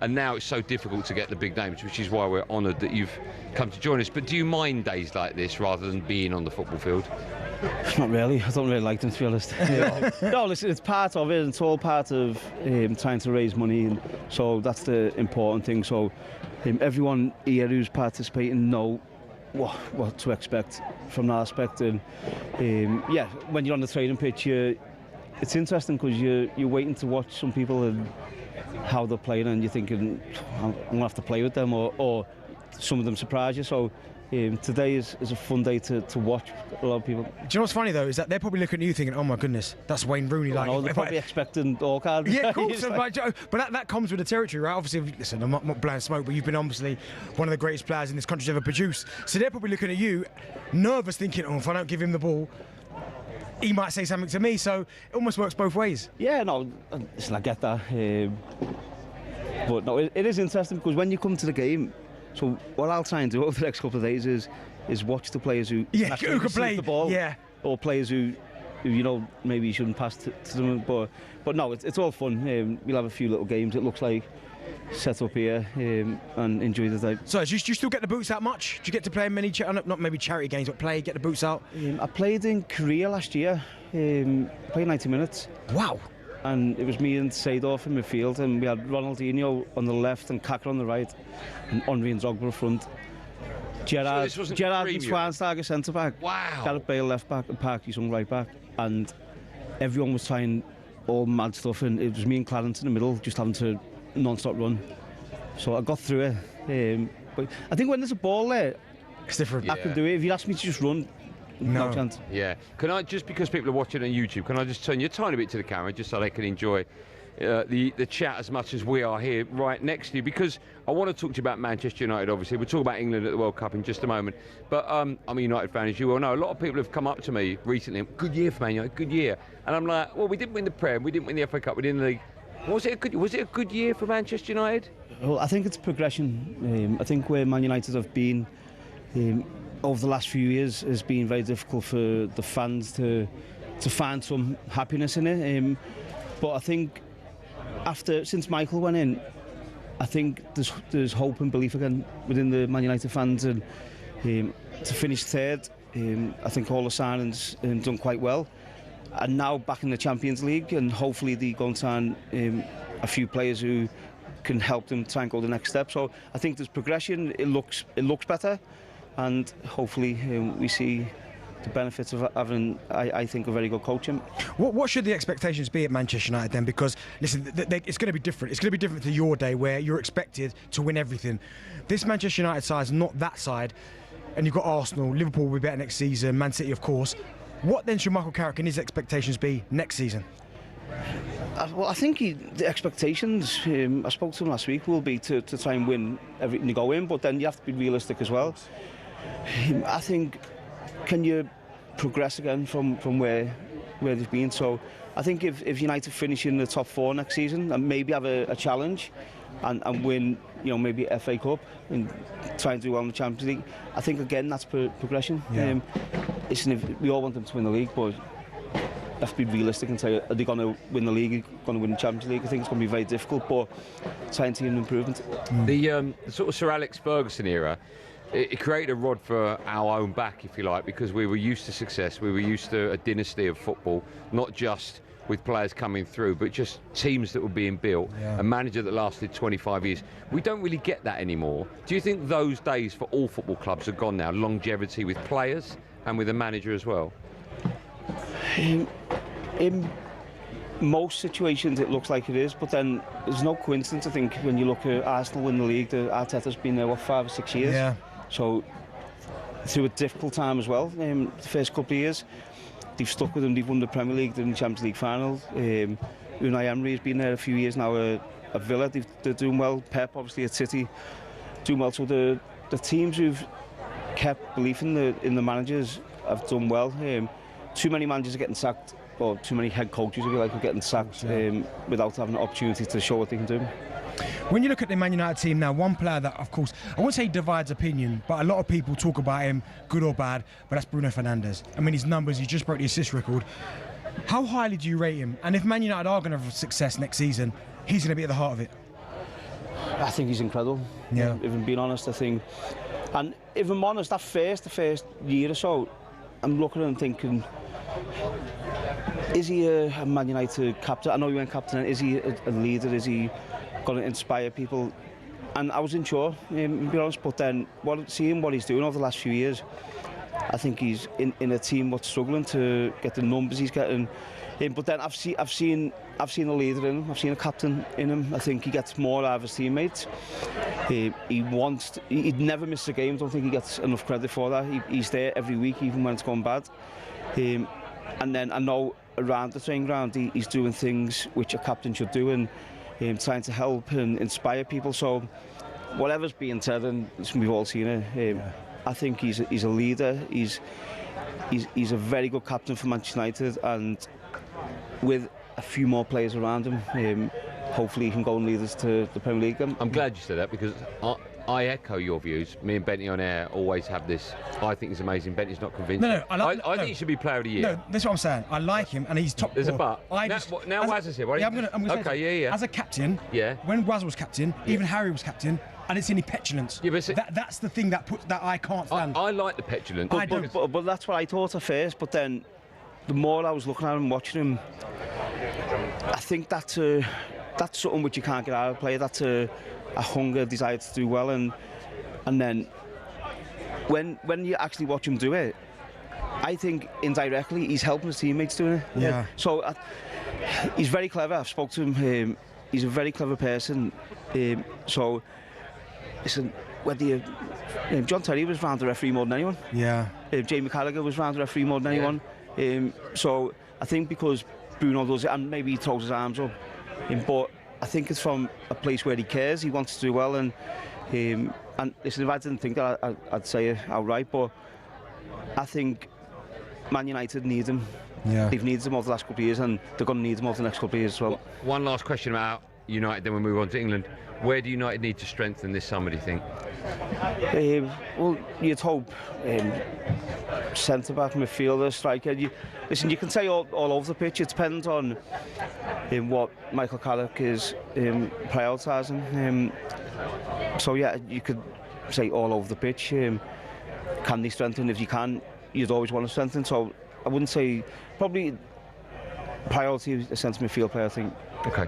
And now it's so difficult to get the big names, which is why we're honoured that you've come to join us. But do you mind days like this rather than being on the football field? Not really. I don't really like them, to be honest. No, listen, it's part of it. It's all part of trying to raise money, and so that's the important thing. So everyone here who's participating know what to expect from that aspect. And yeah, when you're on the training pitch, it's interesting because you're waiting to watch some people and how they're playing, and you're thinking, I'm going to have to play with them, or some of them surprise you. So today is a fun day to watch a lot of people. Do you know what's funny though, is that they're probably looking at you thinking, oh my goodness, that's Wayne Rooney. Like, no, they're probably expecting all kinds. Yeah, of course. But that comes with the territory, right? Obviously, listen, I'm not blowing smoke, but you've been obviously one of the greatest players in this country's ever produced. So they're probably looking at you, nervous, thinking, oh, if I don't give him the ball, he might say something to me. So it almost works both ways. Yeah, no, listen, I get that. But no, it is interesting because when you come to the game, so what I'll try and do over the next couple of days is watch the players who can play the ball, or players who you know maybe you shouldn't pass to them. But no, it's all fun. We'll have a few little games. It looks like set up here and enjoy the day. So, do you still get the boots out much? Do you get to play in many not maybe charity games, but get the boots out? I played in Korea last year. Played 90 minutes. Wow. And it was me and Seedorf in midfield, and we had Ronaldinho on the left and Kaka on the right, and Henry and Drogba up front. Gerrard and Schweinsteiger centre back. Wow. Gareth Bale left back and Park Ji-sung right back, and everyone was trying all mad stuff, and it was me and Clarence in the middle just having to non-stop run. So I got through it. But I think when there's a ball there, it's different. I can do it. If you ask me to just run, no chance. Yeah. Can I, just because people are watching on YouTube, can I just turn you a tiny bit to the camera just so they can enjoy the chat as much as we are here right next to you? Because I want to talk to you about Manchester United, obviously. We'll talk about England at the World Cup in just a moment. But I'm a United fan, as you well know. A lot of people have come up to me recently, good year for Man United, good year. And I'm like, well, we didn't win the Prem, we didn't win the FA Cup, we didn't win the league. Was it a good year for Manchester United? Well, I think it's progression. I think where Man United have been, over the last few years has been very difficult for the fans to find some happiness in it. But I think since Michael went in, I think there's hope and belief again within the Man United fans, and to finish third, I think all the signings done quite well, and now back in the Champions League, and hopefully they go and sign a few players who can help them try and go the next step. So I think there's progression. It looks better, and hopefully we see the benefits of having, I think, a very good coach. What should the expectations be at Manchester United then? Because listen, it's going to be different. It's going to be different to your day where you're expected to win everything. This Manchester United side is not that side, and you've got Arsenal, Liverpool will be better next season, Man City, of course. What then should Michael Carrick and his expectations be next season? Well, I think the expectations, I spoke to him last week, will be to try and win everything you go in, but then you have to be realistic as well. I think, can you progress again from where they've been? So I think if United finish in the top 4 next season and maybe have a challenge and win, maybe FA Cup and try and do well in the Champions League, I think again that's progression. Yeah. We all want them to win the league, but you have to be realistic and say, are they going to win the league, are they going to win the Champions League? I think it's going to be very difficult, but try and see an improvement. The sort of Sir Alex Ferguson era, it created a rod for our own back, if you like, because we were used to success, we were used to a dynasty of football, not just with players coming through, but just teams that were being built, a manager that lasted 25 years. We don't really get that anymore. Do you think those days for all football clubs are gone now, longevity with players and with a manager as well? In most situations it looks like it is, but then there's no coincidence. I think when you look at Arsenal win the league, Arteta's been there 5 or 6 years. Yeah. So through a difficult time as well, the first couple of years they've stuck with him. They've won the Premier League, they're in the Champions League final. Unai Emery's been there a few years now at Villa. They're doing well. Pep obviously at City doing well. So the teams who've kept belief in the managers have done well. Too many managers are getting sacked, or too many head coaches, if you like, are getting sacked without having an opportunity to show what they can do. When you look at the Man United team now, one player that, of course, I won't say divides opinion, but a lot of people talk about him, good or bad, but that's Bruno Fernandes. I mean, his numbers, he just broke the assist record. How highly do you rate him? And if Man United are going to have success next season, he's going to be at the heart of it. I think he's incredible. Yeah. If I'm being honest, I think. And if I'm honest, the first year or so, I'm looking at him thinking, is he a Man United captain? I know he went captain. Is he a leader? Is he going to inspire people? And I wasn't sure, to be honest. But then, seeing what he's doing over the last few years, I think he's in a team that's struggling to get the numbers he's getting. But then I've seen a leader in him. I've seen a captain in him. I think he gets more out of his teammates. He'd never miss a game. I don't think he gets enough credit for that. He's there every week, even when it's gone bad. And then I know around the training ground he's doing things which a captain should do, and trying to help and inspire people. So whatever's being said, and we've all seen it, I think he's a leader. He's a very good captain for Manchester United, and with a few more players around him, hopefully he can go and lead us to the Premier League. I'm glad you said that, because I echo your views. Me and Bentley on air always have this. I think he's amazing. Bentley's not convinced. No, I think he should be Player of the Year. No, that's what I'm saying. I like him, and he's top. There's a but. Now Waz is here. Yeah, I'm gonna say yeah. As a captain, when Waz was captain, even Harry was captain, and it's any petulance. Yeah, but that's the thing that I can't stand. I like the petulance. But that's what I thought at first. But then, the more I was looking at him, watching him, I think that's something which you can't get out of a player. That's a hunger, desire to do well, and then when you actually watch him do it, I think indirectly he's helping his teammates doing it. Yeah. So he's very clever. I've spoke to him. He's a very clever person. So listen, whether John Terry was round the referee more than anyone. Yeah. Jamie Carragher was round the referee more than anyone. So I think because Bruno does it, and maybe he throws his arms up, but I think it's from a place where he cares. He wants to do well, and listen, if I didn't think that, I'd say it outright. But I think Man United need him. Yeah. They've needed him over the last couple of years, and they're going to need him over the next couple of years as well. One last question about United, then we'll move on to England. Where do United need to strengthen this summer, do you think? Well, you'd hope centre-back, midfielder, striker. Listen, you can say all over the pitch. It depends on what Michael Carrick is prioritising. So yeah, you could say all over the pitch. Can they strengthen? If you can, you'd always want to strengthen. So I wouldn't say probably priority a centre midfield player, I think. Okay.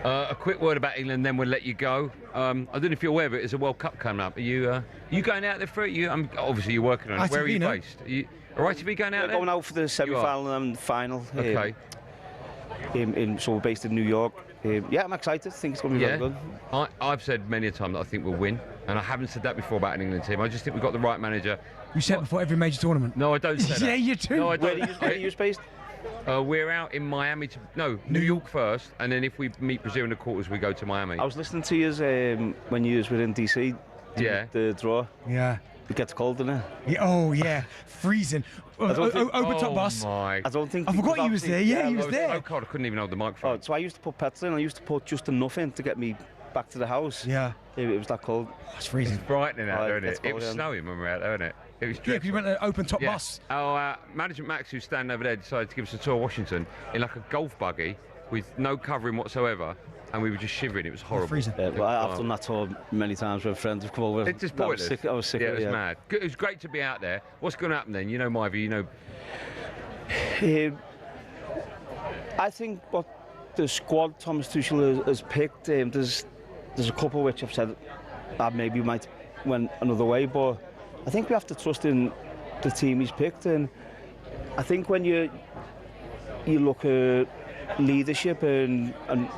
A quick word about England, then we'll let you go. I don't know if you're aware, but there's a World Cup coming up. Are you going out there for it? Obviously, you're working on it. Where are you based? Are you ITV going out there? Going out for the semi-final and final. Okay. So we're based in New York. Yeah, I'm excited. I think it's going to be really good. I've said many a time that I think we'll win, and I haven't said that before about an England team. I just think we've got the right manager. You said before every major tournament. No, I don't say that. Yeah, you do. No, I don't. Where are you based? We're out in Miami. New York first, and then if we meet Brazil in the quarters, we go to Miami. I was listening to you when you were in DC. Yeah. The draw. Yeah. It gets cold, doesn't it? Yeah, oh yeah, freezing. Open top bus. I don't think. I forgot you was there. Yeah, he was there. So cold, I couldn't even hold the microphone. Oh, so I used to put petrol in. I used to put just enough in to get me back to the house. Yeah. It was that cold. It's freezing. It's frightening out there, isn't it? It was snowing when we were out there, wasn't it? It was dreadful. Yeah, because you went to open top bus. Our management Max, who's standing over there, decided to give us a tour of Washington in like a golf buggy with no covering whatsoever, and we were just shivering. It was horrible. Freezing. Yeah, well, I've done that tour many times when friends have come over. It's just pointless. I was sick of it. It was mad. It was great to be out there. What's going to happen then? You know my view. You know. I think what the squad Thomas Tuchel has picked, there's a couple which I've said that maybe might went another way, but I think we have to trust in the team he's picked. And I think when you look at leadership and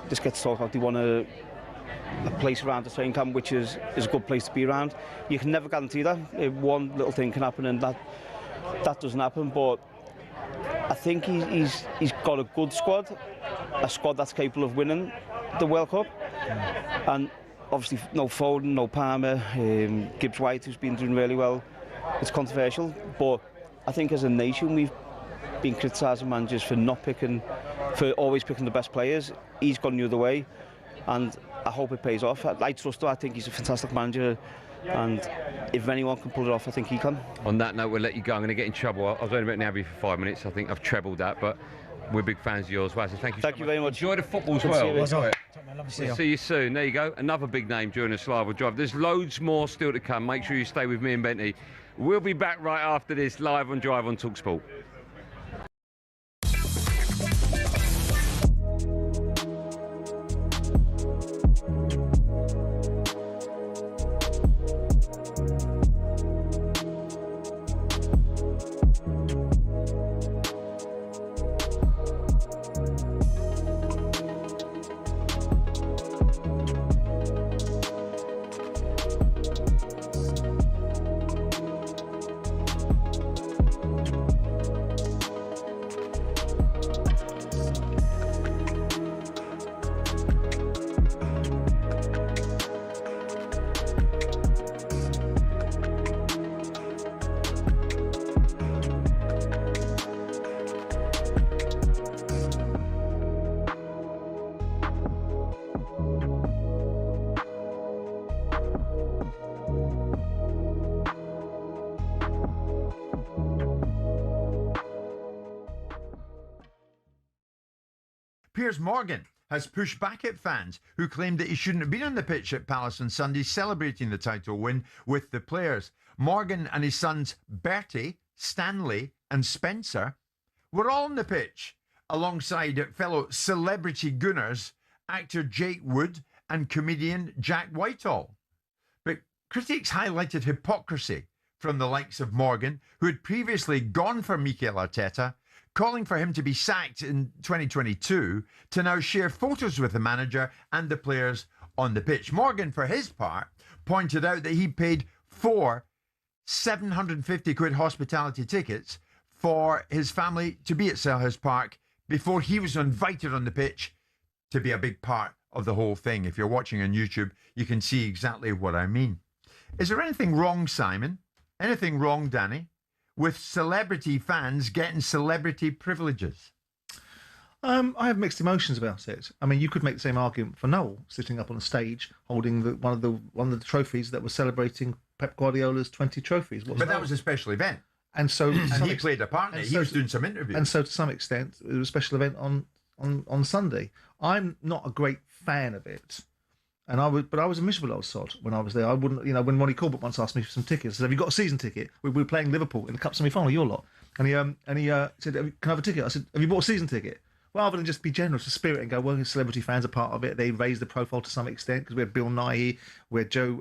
this gets talked about, they want a place around the training camp which is a good place to be around. You can never guarantee that. One little thing can happen and that doesn't happen, but I think he's got a good squad, a squad that's capable of winning the World Cup. And obviously no Foden, no Palmer, Gibbs White, who's been doing really well. It's controversial, but I think as a nation we've been criticising managers for always picking the best players. He's gone the other way, and I hope it pays off. I trust him. I think he's a fantastic manager, and if anyone can pull it off, I think he can. On that note, we'll let you go. I'm going to get in trouble. I was only about Naby for 5 minutes. I think I've trebled that, but we're big fans of yours, Waz. Thank you. Thank you very much. Enjoy the football as well. We'll see you soon. There you go. Another big name during the Sligo Drive. There's loads more still to come. Make sure you stay with me and Benty. We'll be back right after this, live on Drive on talkSPORT. Piers Morgan has pushed back at fans who claimed that he shouldn't have been on the pitch at Palace on Sunday celebrating the title win with the players. Morgan and his sons Bertie, Stanley and Spencer were all on the pitch alongside fellow celebrity Gunners, actor Jake Wood and comedian Jack Whitehall. But critics highlighted hypocrisy from the likes of Morgan, who had previously gone for Mikel Arteta, calling for him to be sacked in 2022, to now share photos with the manager and the players on the pitch. Morgan, for his part, pointed out that he paid 4 £750 hospitality tickets for his family to be at Selhurst Park before he was invited on the pitch to be a big part of the whole thing. If you're watching on YouTube, you can see exactly what I mean. Is there anything wrong, Simon? Anything wrong, Danny, with celebrity fans getting celebrity privileges? I have mixed emotions about it. I mean, you could make the same argument for Noel sitting up on a stage holding one of the trophies that was celebrating Pep Guardiola's 20 trophies. But that was a special event, and so and he played a part in it. He was doing some interviews, and so to some extent, it was a special event on Sunday. I'm not a great fan of it. And I was a miserable old sod when I was there. I wouldn't, when Ronnie Corbett once asked me for some tickets, I said, "Have you got a season ticket?" We were playing Liverpool in the cup semi-final, your lot, and he said, "Can I have a ticket?" I said, "Have you bought a season ticket?" Rather than just be generous with spirit and go, well, celebrity fans are part of it. They raised the profile to some extent because we had Bill Nighy, we had Joe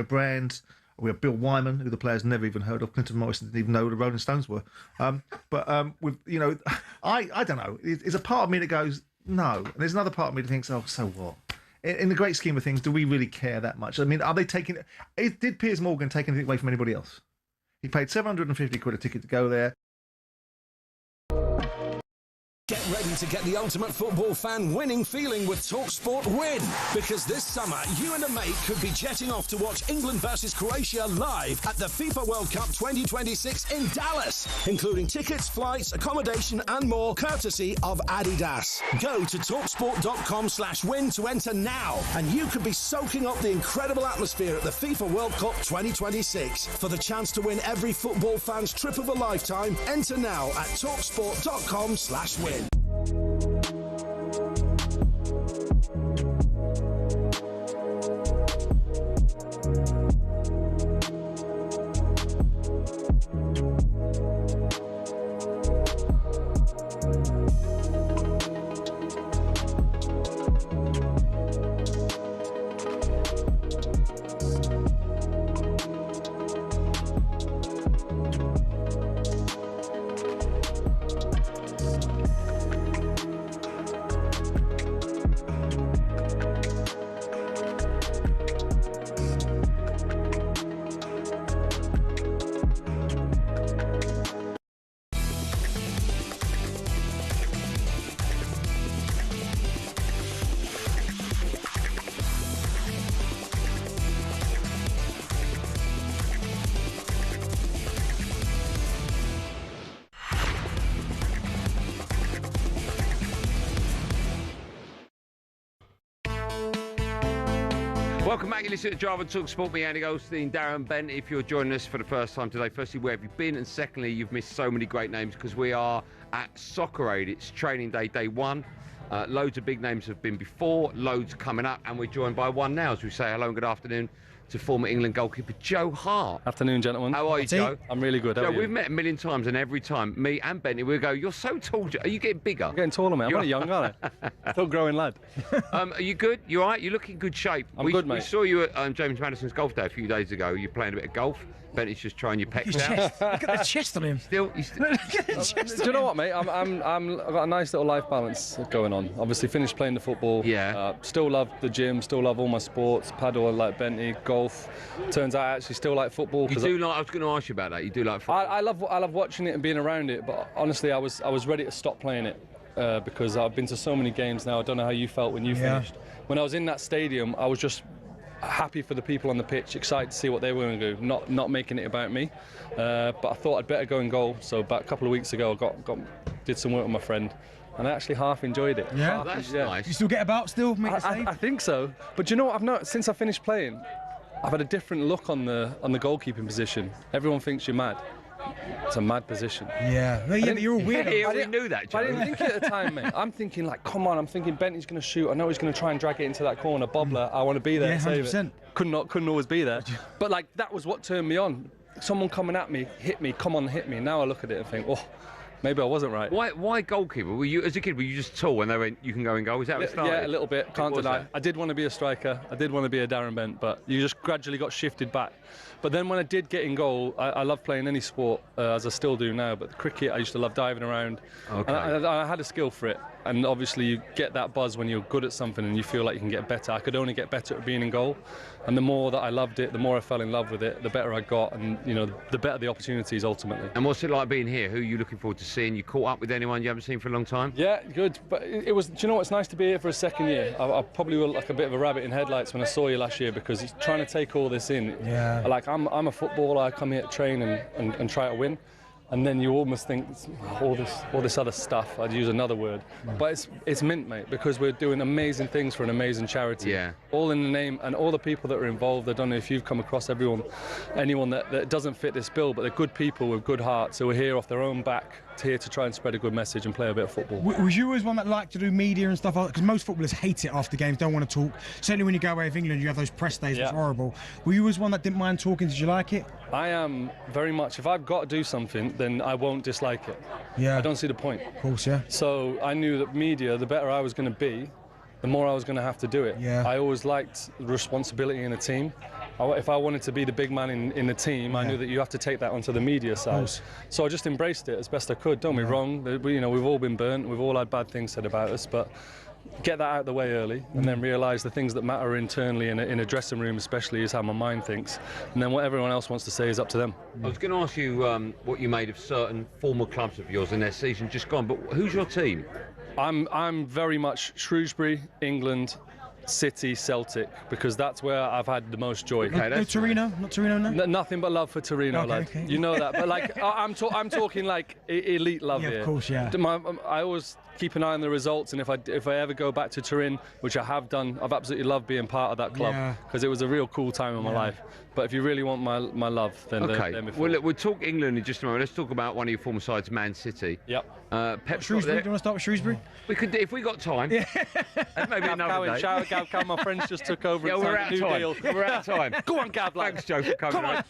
Brand, we had Bill Wyman, who the players never even heard of. Clinton Morrison didn't even know who the Rolling Stones were. I don't know. There's a part of me that goes, no. And there's another part of me that thinks, oh, so what? In the great scheme of things, do we really care that much? I mean, are they taking... Did Piers Morgan take anything away from anybody else? He paid 750 quid a ticket to go there. Get ready to get the ultimate football fan winning feeling with talkSPORT Win. Because this summer, you and a mate could be jetting off to watch England versus Croatia live at the FIFA World Cup 2026 in Dallas, including tickets, flights, accommodation and more, courtesy of Adidas. Go to talksport.com/win to enter now, and you could be soaking up the incredible atmosphere at the FIFA World Cup 2026. For the chance to win every football fan's trip of a lifetime, enter now at talksport.com/win. Welcome back. You listen to Drive on talkSPORT. Me, Andy Goldstein Darren Bent. If you're joining us for the first time today, firstly, where have you been? And secondly, you've missed so many great names because we are at Soccer Aid. It's training day one. Loads of big names have been before, loads coming up, and we're joined by one now as we say hello and good afternoon to former England goalkeeper Joe Hart. Afternoon, gentlemen. How are you, Joe? I'm really good. How are you? We've met a million times, and every time, me and Benny, we go, "You're so tall. Are you getting bigger?" I'm getting taller, mate. I'm only young, aren't I? Still growing lad. Are you good? You all right? You look in good shape. I'm good, mate. We saw you at James Madison's golf day a few days ago. You're playing a bit of golf. Benny's just trying your pecs out. Look at the chest on him. Still, Look at the chest Do you know what, mate? I've got a nice little life balance going on. Obviously, finished playing the football. Yeah. Still love the gym. Still love all my sports. Paddle, I like Bentley, golf. Turns out I actually still like football. You do like? I was going to ask you about that. You do like football? I love watching it and being around it. But honestly, I was ready to stop playing it because I've been to so many games now. I don't know how you felt when you finished. When I was in that stadium, I was just happy for the people on the pitch, excited to see what they were going to do, not making it about me. But I thought I'd better go and goal. So about a couple of weeks ago, I did some work with my friend, and I actually half enjoyed it. Yeah, that's nice. You still get about still? I think so. But you know what? I've noticed since I finished playing, I've had a different look on the goalkeeping position. Everyone thinks you're mad. It's a mad position. Yeah, but you're all weird. Yeah, we knew that, Joe. I didn't think it at the time, mate. I'm thinking, like, come on, I'm thinking Bentley's going to shoot. I know he's going to try and drag it into that corner. Bobbler, I want to be there and save it. Couldn't always be there. But, like, that was what turned me on. Someone coming at me, hit me, come on, hit me. Now I look at it and think, oh, maybe I wasn't right. Why goalkeeper? Were you, as a kid, were you just tall when they went, you can go and goal? Was that what it started? Yeah, a little bit. Can't deny. I did want to be a striker. I did want to be a Darren Bent, but you just gradually got shifted back. But then when I did get in goal, I love playing any sport, as I still do now. But cricket, I used to love diving around. Okay. And I had a skill for it. And obviously you get that buzz when you're good at something and you feel like you can get better. I could only get better at being in goal. And the more that I loved it, the more I fell in love with it, the better I got, and the better the opportunities ultimately. And what's it like being here? Who are you looking forward to seeing? You caught up with anyone you haven't seen for a long time? Yeah, good. But it was, do you know what, it's nice to be here for a second year. I probably was like a bit of a rabbit in headlights when I saw you last year because it's trying to take all this in. Yeah. Like I'm a footballer, I come here to train and try to win. and then you almost think all this other stuff. I'd use another word, but it's mint, mate, because we're doing amazing things for an amazing charity. Yeah. All in the name, and all the people that are involved. I don't know if you've come across anyone that doesn't fit this bill, but they're good people with good hearts who are here off their own back, here to try and spread a good message and play a bit of football. Was you always one that liked to do media and stuff? Because most footballers hate it after games, don't want to talk. Certainly when you go away with England, you have those press days, it's horrible. Were you always one that didn't mind talking? Did you like it? I am very much. If I've got to do something, then I won't dislike it. Yeah. I don't see the point. Of course, yeah. So I knew that media, the better I was going to be, the more I was going to have to do it. Yeah. I always liked responsibility in a team. If I wanted to be the big man in the team, I knew that you have to take that onto the media side. So I just embraced it as best I could. Don't be wrong. We've all been burnt. We've all had bad things said about us, but get that out of the way early, and then realise the things that matter internally in a dressing room especially is how my mind thinks, and then what everyone else wants to say is up to them. I was going to ask you what you made of certain former clubs of yours in their season just gone, but who's your team? I'm very much Shrewsbury, England, City, Celtic, because that's where I've had the most joy. Okay, no Torino? Not Torino, no? Nothing but love for Torino, lad. Okay. You know that. But like, I'm talking like elite love here. Yeah, of course, yeah. I always keep an eye on the results, and if I ever go back to Turin, which I have done, I've absolutely loved being part of that club because it was a real cool time in my life. But if you really want my love, then well, look, we'll talk England in just a moment. Let's talk about one of your former sides, Man City. Yep. Pep Shrewsbury. Do you want to start with Shrewsbury? We could, if we got time. Yeah. Maybe another day. Shout out Gav, my friends just took over. Yeah, we're out of time. We're out of time. Go on, Gav. Thanks, Joe, for coming.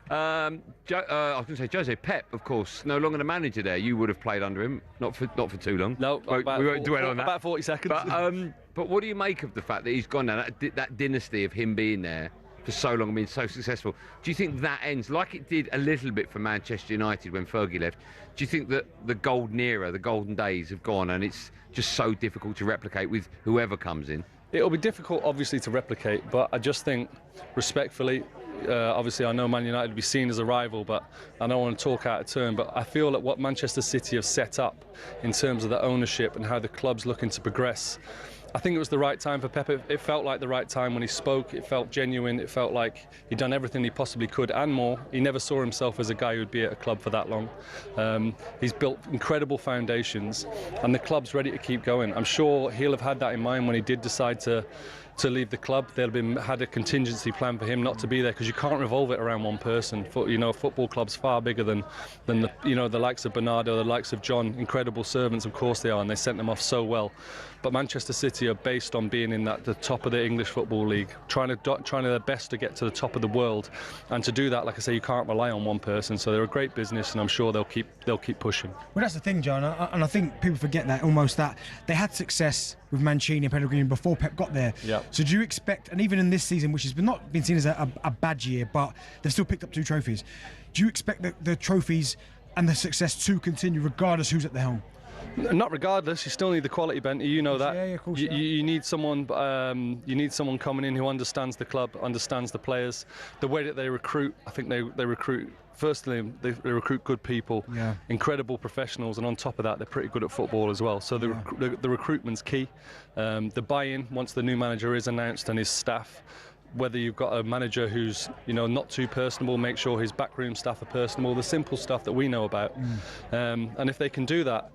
I was going to say Jose Pep, of course, no longer the manager there. You would have played under him, not for too long. No, we won't dwell on that. About 40 seconds. But what do you make of the fact that he's gone now? That dynasty of him being there for so long and being so successful. Do you think that ends like it did a little bit for Manchester United when Fergie left? Do you think that the golden era, the golden days have gone, and it's just so difficult to replicate with whoever comes in? It'll be difficult, obviously, to replicate, but I just think, respectfully, obviously I know Man United will be seen as a rival, but I don't want to talk out of turn, but I feel that what Manchester City have set up in terms of the ownership and how the club's looking to progress, I think it was the right time for Pep. It felt like the right time when he spoke. It felt genuine. It felt like he'd done everything he possibly could and more. He never saw himself as a guy who'd be at a club for that long. He's built incredible foundations, and the club's ready to keep going. I'm sure he'll have had that in mind when he did decide to leave the club. They'll had a contingency plan for him not to be there, because you can't revolve it around one person. A football club's far bigger than the likes of Bernardo, the likes of John. Incredible servants, of course they are, and they sent them off so well. But Manchester City are based on being in the top of the English Football League, trying their best to get to the top of the world, and to do that, like I say, you can't rely on one person. So they're a great business, and I'm sure they'll keep pushing. Well, that's the thing, John, and I think people forget that they had success with Mancini and Pellegrini before Pep got there. Yep. So do you expect, and even in this season, which has not been seen as a bad year, but they've still picked up 2 trophies, do you expect the trophies and the success to continue regardless who's at the helm? Not regardless, you still need the quality, Benty. You know that. Yeah, of course. You need someone. You need someone coming in who understands the club, understands the players, the way that they recruit. I think they recruit. Firstly, they recruit good people, incredible professionals, and on top of that, they're pretty good at football as well. So the recruitment's key. The buy-in once the new manager is announced and his staff. Whether you've got a manager who's not too personable, make sure his backroom staff are personable, the simple stuff that we know about. And if they can do that,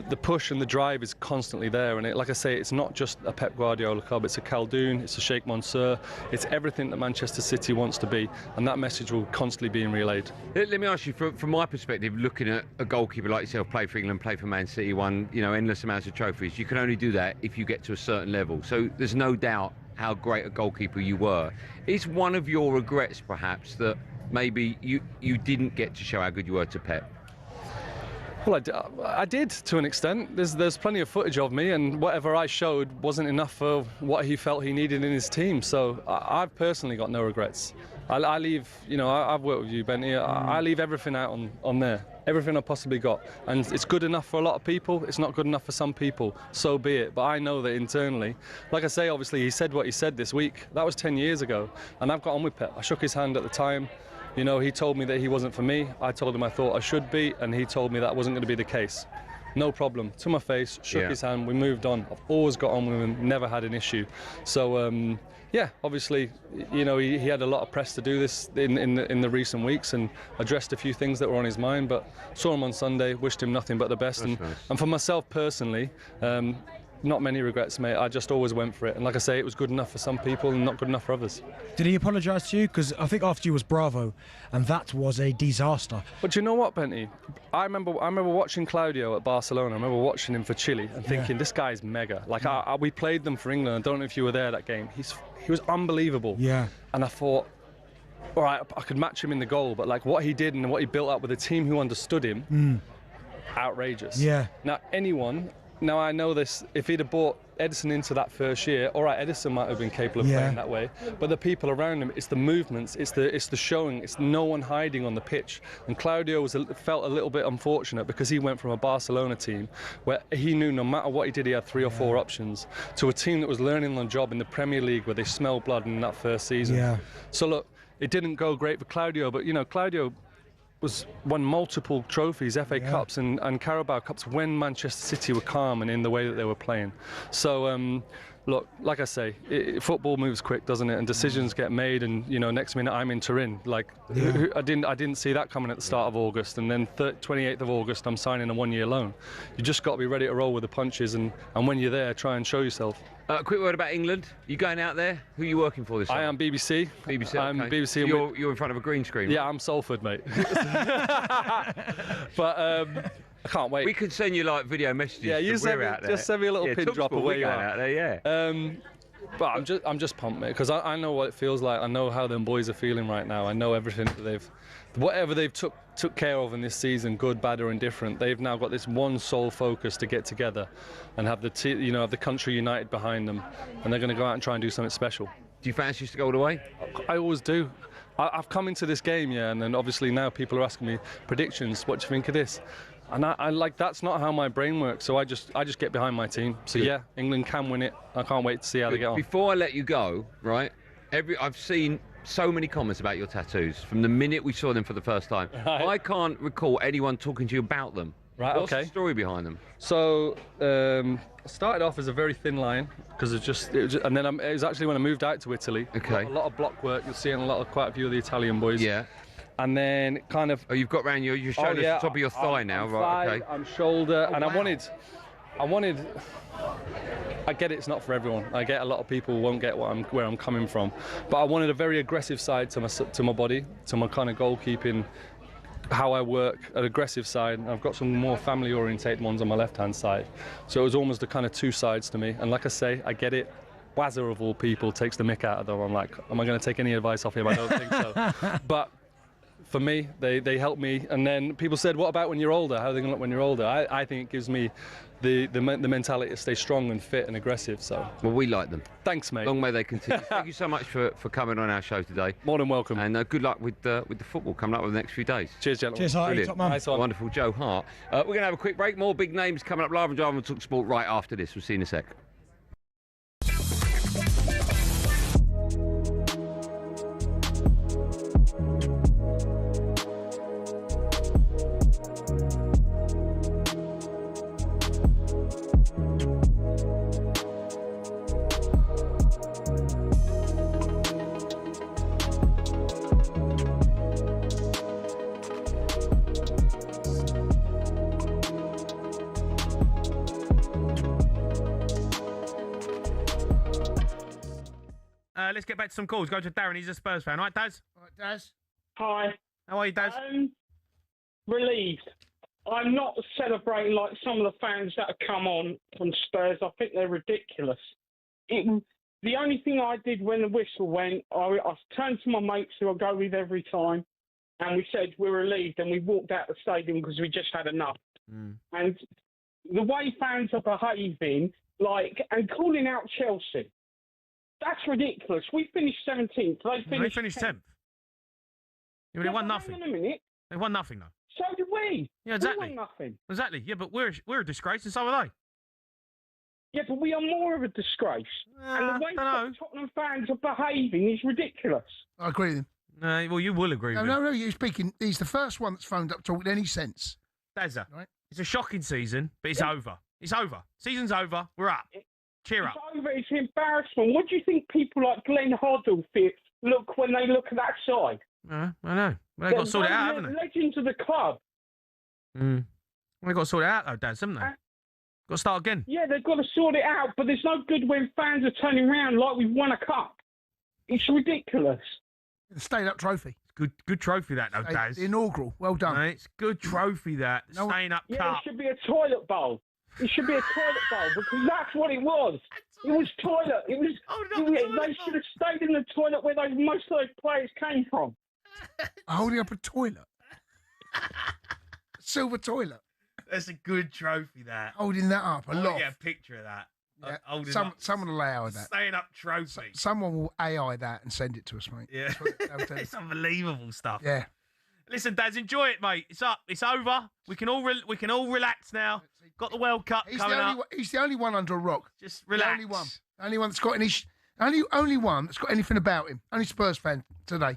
the push and the drive is constantly there. And like I say, it's not just a Pep Guardiola club, it's a Khaldoon, it's a Sheikh Mansour, it's everything that Manchester City wants to be, and that message will constantly be relayed. Let me ask you, from my perspective, looking at a goalkeeper like yourself, play for England, play for Man City, won endless amounts of trophies, you can only do that if you get to a certain level. So there's no doubt how great a goalkeeper you were. Is one of your regrets perhaps that maybe you didn't get to show how good you were to Pep? Well, I did to an extent. There's plenty of footage of me, and whatever I showed wasn't enough for what he felt he needed in his team. So I've personally got no regrets. I leave, I've worked with you, Benty. I leave everything out on there. Everything I possibly got, and it's good enough for a lot of people. It's not good enough for some people, so be it. But I know that internally, like I say, obviously he said what he said this week. That was 10 years ago, and I've got on with Pep. I shook his hand at the time. He told me that he wasn't for me. I told him I thought I should be, and he told me that wasn't going to be the case. no problem. To my face, shook his hand, we moved on. I've always got on with him, never had an issue. So, yeah, obviously, you know, he had a lot of press to do this in the recent weeks and addressed a few things that were on his mind, but saw him on Sunday, wished him nothing but the best. And for myself personally, not many regrets, mate. I just always went for it. And like I say, it was good enough for some people and not good enough for others. Did he apologise to you? Because I think after you was Bravo, and that was a disaster. But you know what, Benty? I remember watching Claudio at Barcelona. I remember watching him for Chile and thinking, this guy's mega. Like, we played them for England. I don't know if you were there that game. He was unbelievable. Yeah. And I thought, all right, I could match him in the goal, but like what he did and what he built up with a team who understood him, outrageous. Yeah. Now I know this, if he'd have brought Edison into that first year, all right, Edison might have been capable of playing that way, but the people around him, it's the movements, it's the showing, it's no one hiding on the pitch. And Claudio felt a little bit unfortunate because he went from a Barcelona team where he knew no matter what he did, he had 3 or 4 options, to a team that was learning on the job in the Premier League where they smell blood in that first season. Yeah. So look, it didn't go great for Claudio, but you know, Claudio won multiple trophies, FA Cups and Carabao Cups when Manchester City were calm and in the way that they were playing. So, look, like I say, football moves quick, doesn't it? And decisions get made, and you know, next minute I'm in Turin. Like, I didn't see that coming at the start of August, and then 28th of August I'm signing a 1-year loan. You just got to be ready to roll with the punches, and when you're there, try and show yourself. A quick word about England. You going out there? Who are you working for this time? I am BBC. BBC. I'm okay. BBC. So you're in front of a green screen. Right? Yeah, I'm Salford, mate. But I can't wait. We could send you like video messages. Yeah, you just send me a little pin drop of where you are out there. Yeah. But I'm just pumped, mate, because I know what it feels like. I know how them boys are feeling right now. I know everything that whatever they've took care of in this season, good, bad, or indifferent. They've now got this one sole focus to get together and have the country united behind them, and they're going to go out and try and do something special. Do you fancy us to go all the way? I always do. I've come into this game, and then obviously now people are asking me predictions. What do you think of this? And I like, that's not how my brain works, so I just get behind my team. So yeah, England can win it. I can't wait to see how they get on. Before I let you go, right, I've seen so many comments about your tattoos from the minute we saw them for the first time. Right. I can't recall anyone talking to you about them. Right, What's the story behind them? So, I started off as a very thin line, because and then it was actually when I moved out to Italy. Okay. A lot of block work, you'll see in quite a few of the Italian boys. Yeah. And then kind of... Oh, you've got round your shoulder, the top of your thigh now, right? Thigh, okay. I'm shoulder, and wow. I wanted. I get it's not for everyone. I get a lot of people won't get where I'm coming from, but I wanted a very aggressive side to my body, to my kind of goalkeeping, how I work, an aggressive side. I've got some more family-orientated ones on my left-hand side, so it was almost the kind of 2 sides to me. And like I say, I get it. Wazza of all people takes the mick out of them. I'm like, am I going to take any advice off him? I don't think so. But for me, they help me. And then people said, what about when you're older? How are they going to look when you're older? I think it gives me the mentality to stay strong and fit and aggressive. So, well, we like them. Thanks, mate. Long may they continue. Thank you so much for coming on our show today. More than welcome. And good luck with the football coming up over the next few days. Cheers, gentlemen. Cheers, Harty. Top man. Nice one. Wonderful, Joe Hart. We're going to have a quick break. More big names coming up live and live on talkSPORT right after this. We'll see you in a sec. Let's get back to some calls. Go to Darren. He's a Spurs fan. All right, Daz? All right, Daz. Hi. How are you, Daz? Relieved. I'm not celebrating like some of the fans that have come on from Spurs. I think they're ridiculous. The only thing I did when the whistle went, I turned to my mates who I go with every time, and we said we're relieved, and we walked out the stadium because we just had enough. And the way fans are behaving, and calling out Chelsea, that's ridiculous. We finished 17th. They finished 10th. Yeah, they won nothing. Hang on a minute. They won nothing, though. So did we. Yeah, exactly. We won nothing. Exactly. Yeah, but we're a disgrace, and so are they. Yeah, but we are more of a disgrace. And the way Tottenham fans are behaving is ridiculous. I agree with him. Well, you will agree with him. No, you're speaking. He's the first one that's phoned up talking any sense. Dazza. Right? It's a shocking season, but it's over. It's over. Season's over. We're up. Cheer up. It's over. It's embarrassment. What do you think people like Glenn Hoddle look when they look at that side? I know. Well, they've got to sort it out, haven't they? Legends of the club. Well, they've got to sort it out, though, Daz, haven't they? Got to start again. Yeah, they've got to sort it out, but there's no good when fans are turning around like we've won a cup. It's ridiculous. The stayed-up trophy. Good trophy, that, though, Daz. The inaugural. Well done. Mate, it's good trophy, that. The staying-up Yeah, cup. it should be a toilet bowl. It should be a toilet bowl because that's what it was. It was toilet. It was. They should have stayed in the toilet where most of those players came from. Holding up a toilet. Silver toilet. That's a good trophy, that. Holding that up. I want to get a picture of that. Yeah. Someone will AI that. Staying up trophy. Someone will AI that and send it to us, mate. Yeah. It's unbelievable stuff. Yeah. Listen, Daz, enjoy it, mate. It's up. It's over. We can all relax now. Got the World Cup coming up. He's the only one under a rock. Just relax. The only one. Only one that's got any. Only one that's got anything about him. Only Spurs fan today.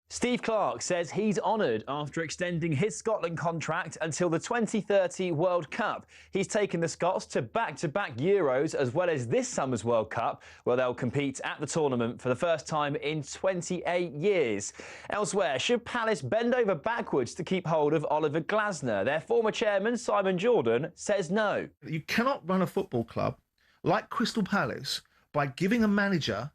Steve Clarke says he's honoured after extending his Scotland contract until the 2030 World Cup. He's taken the Scots to back-to-back Euros as well as this summer's World Cup, where they'll compete at the tournament for the first time in 28 years. Elsewhere, should Palace bend over backwards to keep hold of Oliver Glasner? Their former chairman, Simon Jordan, says no. You cannot run a football club like Crystal Palace by giving a manager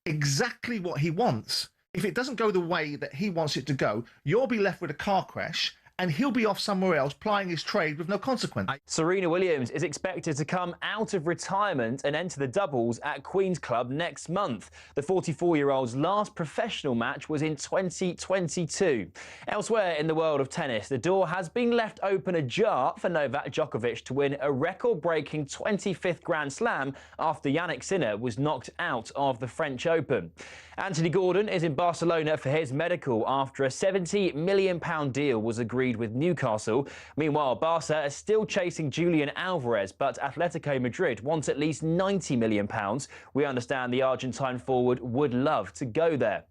exactly what he wants. If it doesn't go the way that he wants it to go, you'll be left with a car crash and he'll be off somewhere else plying his trade with no consequence. Serena Williams is expected to come out of retirement and enter the doubles at Queen's Club next month. The 44-year-old's last professional match was in 2022. Elsewhere in the world of tennis, the door has been left open ajar for Novak Djokovic to win a record-breaking 25th Grand Slam after Yannick Sinner was knocked out of the French Open. Anthony Gordon is in Barcelona for his medical after a £70 million deal was agreed with Newcastle. Meanwhile, Barca are still chasing Julian Alvarez, but Atletico Madrid want at least £90 million. We understand the Argentine forward would love to go there.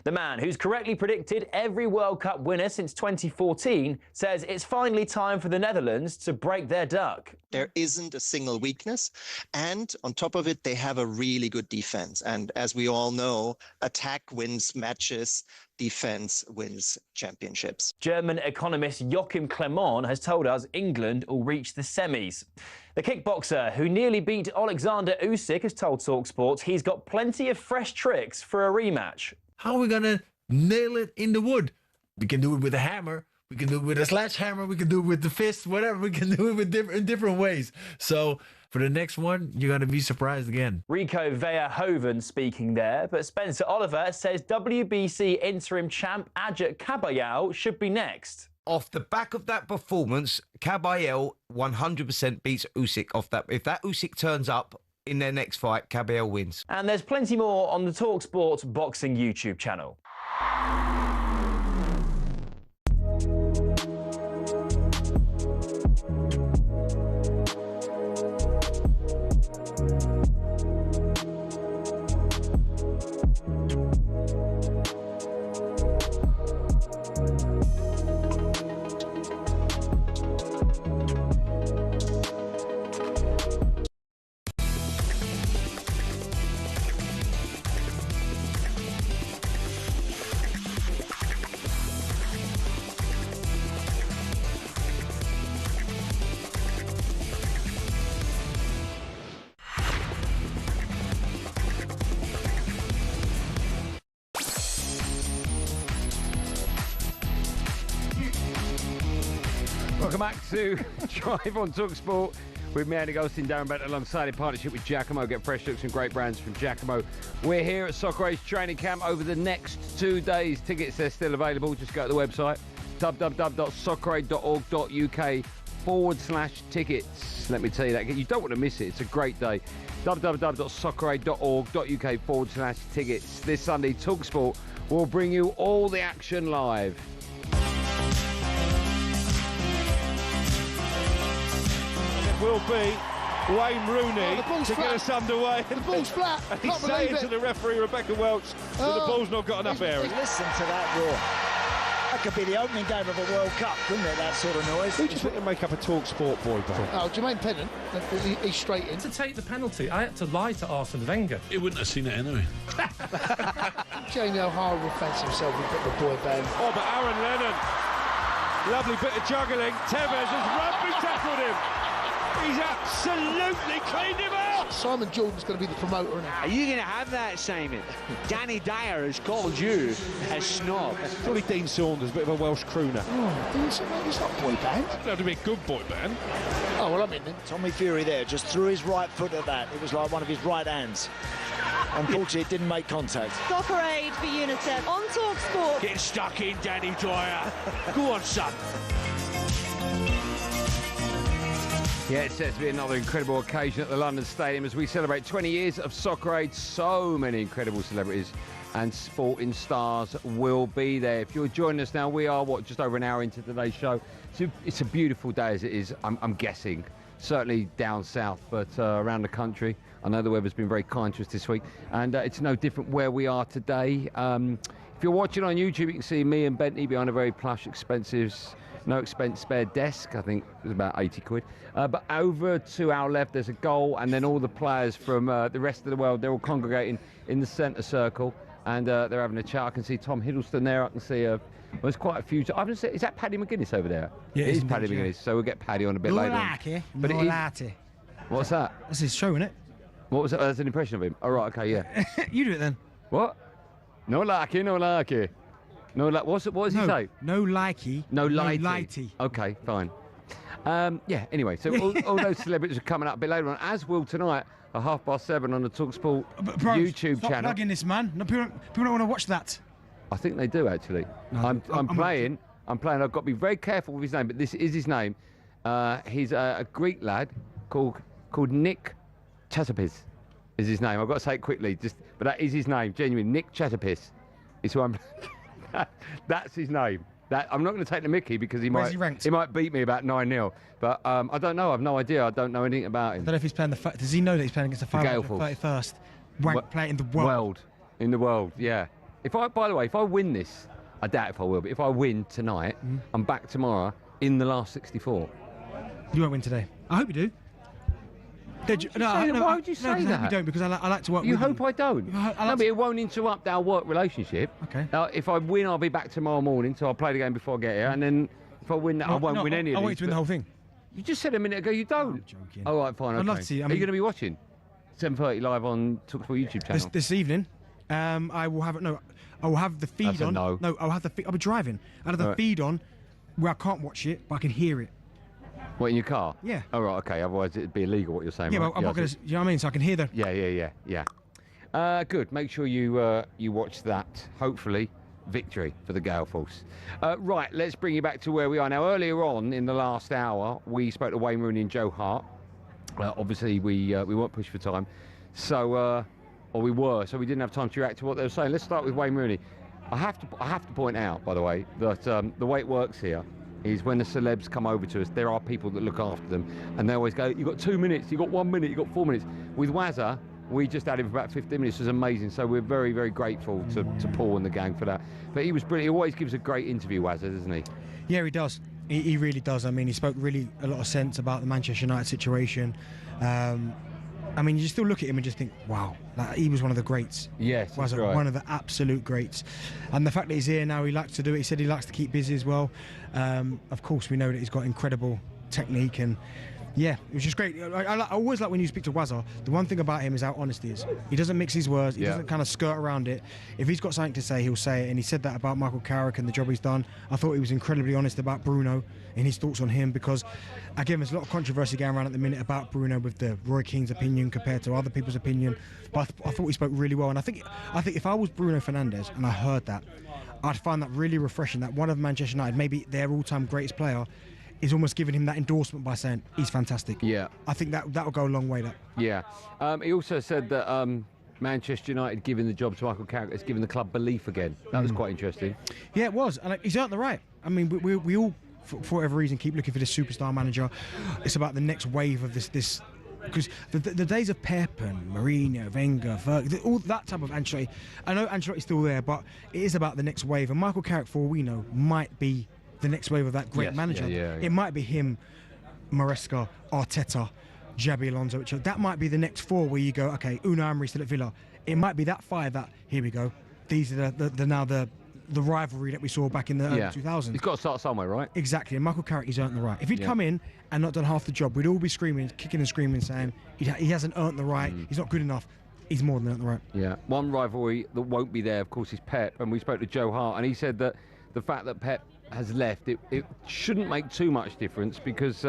The man who's correctly predicted every World Cup winner since 2014 says it's finally time for the Netherlands to break their duck. There isn't a single weakness. And on top of it, they have a really good defense. And as we all know, attack wins matches, defense wins championships. German economist Joachim Clement has told us England will reach the semis. The kickboxer who nearly beat Alexander Usyk has told talkSPORT he's got plenty of fresh tricks for a rematch. How are we going to nail it in the wood? We can do it with a hammer. We can do it with a sledgehammer. We can do it with the fist, whatever. We can do it with in different ways. So for the next one, you're going to be surprised again. Rico Verhoeven speaking there, but Spencer Oliver says WBC interim champ Ajit Kabayel should be next. Off the back of that performance, Kabayel 100% beats Usyk off that. If that Usyk turns up in their next fight, Kabayel wins. And there's plenty more on the talkSPORT boxing YouTube channel. Welcome back to Drive on talkSPORT with me, Andy Goldstein Darren Bent, alongside in partnership with Giacomo. Get fresh looks and great brands from Giacomo. We're here at Soccer Age training camp over the next 2 days. Tickets are still available. Just go to the website www.socceraid.org.uk www.talksport.uk/tickets. Let me tell you that. You don't want to miss it. It's a great day. www.socceraid.org.uk/tickets. This Sunday, talkSPORT will bring you all the action live. It will be Wayne Rooney to flat. get us underway. The ball's flat. And Can't he's saying believe to it. the referee, Rebecca Welch, that the ball's not got enough air in it. Listen to that roar. That could be the opening game of a World Cup, couldn't it, that sort of noise? Who do you think to make up a talkSPORT boy band? Oh, Jermaine Pennant. He's straight in. To take the penalty, I had to lie to Arsene Wenger. He wouldn't have seen it anyway. Jamie O'Hara will fancy himself a bit of a boy band. Oh, but Aaron Lennon, lovely bit of juggling. Tevez has rugby tackled him. He's absolutely cleaned him out. Simon Jordan's going to be the promoter, isn't he? Are you going to have that, Simon? Danny Dyer has called you a snob. Probably Dean Saunders, a bit of a Welsh crooner. Oh, Dean Saunders, he's not a boy band. That'd be a good boy band. Oh, well, I'm in then. Tommy Fury there just threw his right foot at that. It was like one of his right hands. Unfortunately, it didn't make contact. Soccer Aid for United on talkSPORT. Getting stuck in, Danny Dyer. Go on, son. Yeah, it's set to be another incredible occasion at the London Stadium as we celebrate 20 years of Soccer Aid. So many incredible celebrities and sporting stars will be there. If you're joining us now, we are, just over an hour into today's show. It's a beautiful day as it is, I'm guessing. Certainly down south, but around the country. I know the weather's been very kind to us this week, and it's no different where we are today. If you're watching on YouTube, you can see me and Bentley behind a very plush, expensive, no expense spare desk. I think it was about 80 quid. But over to our left, there's a goal, and then all the players from the rest of the world, they're all congregating in the centre circle, and they're having a chat. I can see Tom Hiddleston there. I can see, there's quite a few. I haven't seen, is that Paddy McGuinness over there? Yeah, it is it's Paddy Mitch, yeah. McGuinness, so we'll get Paddy on a bit later on. But it is, what's that? That's his show, isn't it? What was that? That's an impression of him. Oh, right, okay, yeah. You do it then. What? No likey, no likey. No, what does he say? No likey. No lighty. No lighty. Okay, fine. Yeah, anyway, so all those celebrities are coming up a bit later on, as will tonight at 7:30 on the talkSPORT YouTube stop channel. plugging this, man. No, people don't want to watch that. I think they do, actually. No, I'm playing. I've got to be very careful with his name, but this is his name. He's a Greek lad called Nick Chatapis is his name. I've got to say it quickly, but that is his name, genuinely. Nick Chatapis is who I'm... That's his name. I'm not going to take the mickey because he might beat me about 9-0. But I don't know. I've no idea. I don't know anything about him. I don't know if he's playing does he know that he's playing against the Gale Force. 31st ranked player in the world? In the world, yeah. By the way, if I win this, I doubt if I will, but if I win tonight, I'm back tomorrow in the last 64. You won't win today. I hope you do. Why would you say that? I hope you don't, because I like to work with you. You hope I don't? But it won't interrupt our work relationship. Okay. If I win, I'll be back tomorrow morning, so I'll play the game before I get here, and then if I win, I won't win any of these. I want you to win the whole thing. You just said a minute ago you don't. I'm joking. Oh, right, fine, okay. I'd love to see. Are you going to be watching? 7:30 live on talkSPORT YouTube channel. This evening, I will have I will have the feed That's a on. no. No, I'll have the. I'll be driving. I'll have the feed on, where I can't watch it, but I can hear it. What, in your car? Yeah. Oh, right, okay. Otherwise, it'd be illegal what you're saying. Yeah, right? but I'm not going to. You know what I mean? So I can hear the. Yeah. Good. Make sure you watch that. Hopefully, victory for the Gale Force. Right, let's bring you back to where we are now. Earlier on in the last hour, we spoke to Wayne Rooney and Joe Hart. Obviously, we weren't pushed for time, so we were, so we didn't have time to react to what they were saying. Let's start with Wayne Rooney. I have to point out, by the way, that the way it works here is when the celebs come over to us, there are people that look after them, and they always go, "You've got 2 minutes, you've got 1 minute, you've got 4 minutes." With Wazza, we just had him for about 15 minutes. It was amazing, so we're very, very grateful to Paul and the gang for that. But he was brilliant. He always gives a great interview, Wazza, doesn't he? Yeah, he does. He really does. I mean, he spoke really a lot of sense about the Manchester United situation. I mean, you still look at him and just think, wow, he was one of the greats. Yes, that's right. One of the absolute greats. And the fact that he's here now, he likes to do it. He said he likes to keep busy as well. Of course, we know that he's got incredible technique, and yeah, it was just great. I always like when you speak to Wazza, the one thing about him is how honest he is. He doesn't mix his words. He doesn't kind of skirt around it. If he's got something to say, he'll say it. And he said that about Michael Carrick and the job he's done. I thought he was incredibly honest about Bruno and his thoughts on him, because, again, there's a lot of controversy going around at the minute about Bruno with the Roy Keane's opinion compared to other people's opinion. But I thought he spoke really well. And I think if I was Bruno Fernandes and I heard that, I'd find that really refreshing, that one of Manchester United, maybe their all-time greatest player, is almost giving him that endorsement by saying he's fantastic. Yeah. I think that will go a long way. Yeah. He also said that Manchester United giving the job to Michael Carrick has given the club belief again. That was quite interesting. Yeah, it was. And he's earned the right. I mean, we all, for whatever reason, keep looking for this superstar manager. It's about the next wave of this. Because the days of Pep and Mourinho, Wenger, all that type of Ancelotti, I know Ancelotti's still there, but it is about the next wave. And Michael Carrick, for all we know, might be the next wave of that great manager. Yeah. It might be him, Maresca, Arteta, Xabi Alonso. That might be the next four where you go, okay, Unai Emery still at Villa. It might be that five that, here we go. These are the rivalry that we saw back in the early 2000s. He's got to start somewhere, right? Exactly, and Michael Carrick, he's earned the right. If he'd come in and not done half the job, we'd all be screaming, kicking and screaming, saying he hasn't earned the right, he's not good enough. He's more than earned the right. Yeah. One rivalry that won't be there, of course, is Pep. And we spoke to Joe Hart, and he said that the fact that Pep has left, it shouldn't make too much difference because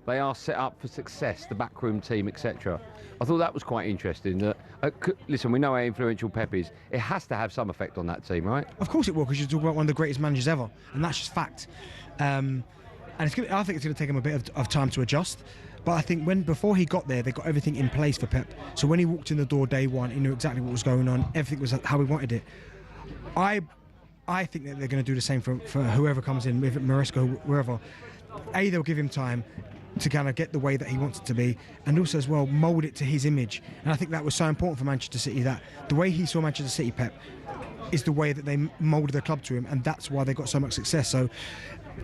they are set up for success, the backroom team, etc. I thought that was quite interesting. That listen, we know how influential Pep is. It has to have some effect on that team, right? Of course it will, because you're talking about one of the greatest managers ever, and that's just fact. And I think it's going to take him a bit of time to adjust. But I think before he got there, they got everything in place for Pep. So when he walked in the door day one, he knew exactly what was going on. Everything was how he wanted it. I think that they're going to do the same for whoever comes in, with Maresca, wherever. They'll give him time to kind of get the way that he wants it to be, and also as well mould it to his image. And I think that was so important for Manchester City, that the way he saw Manchester City, Pep, is the way that they moulded the club to him, and that's why they got so much success. So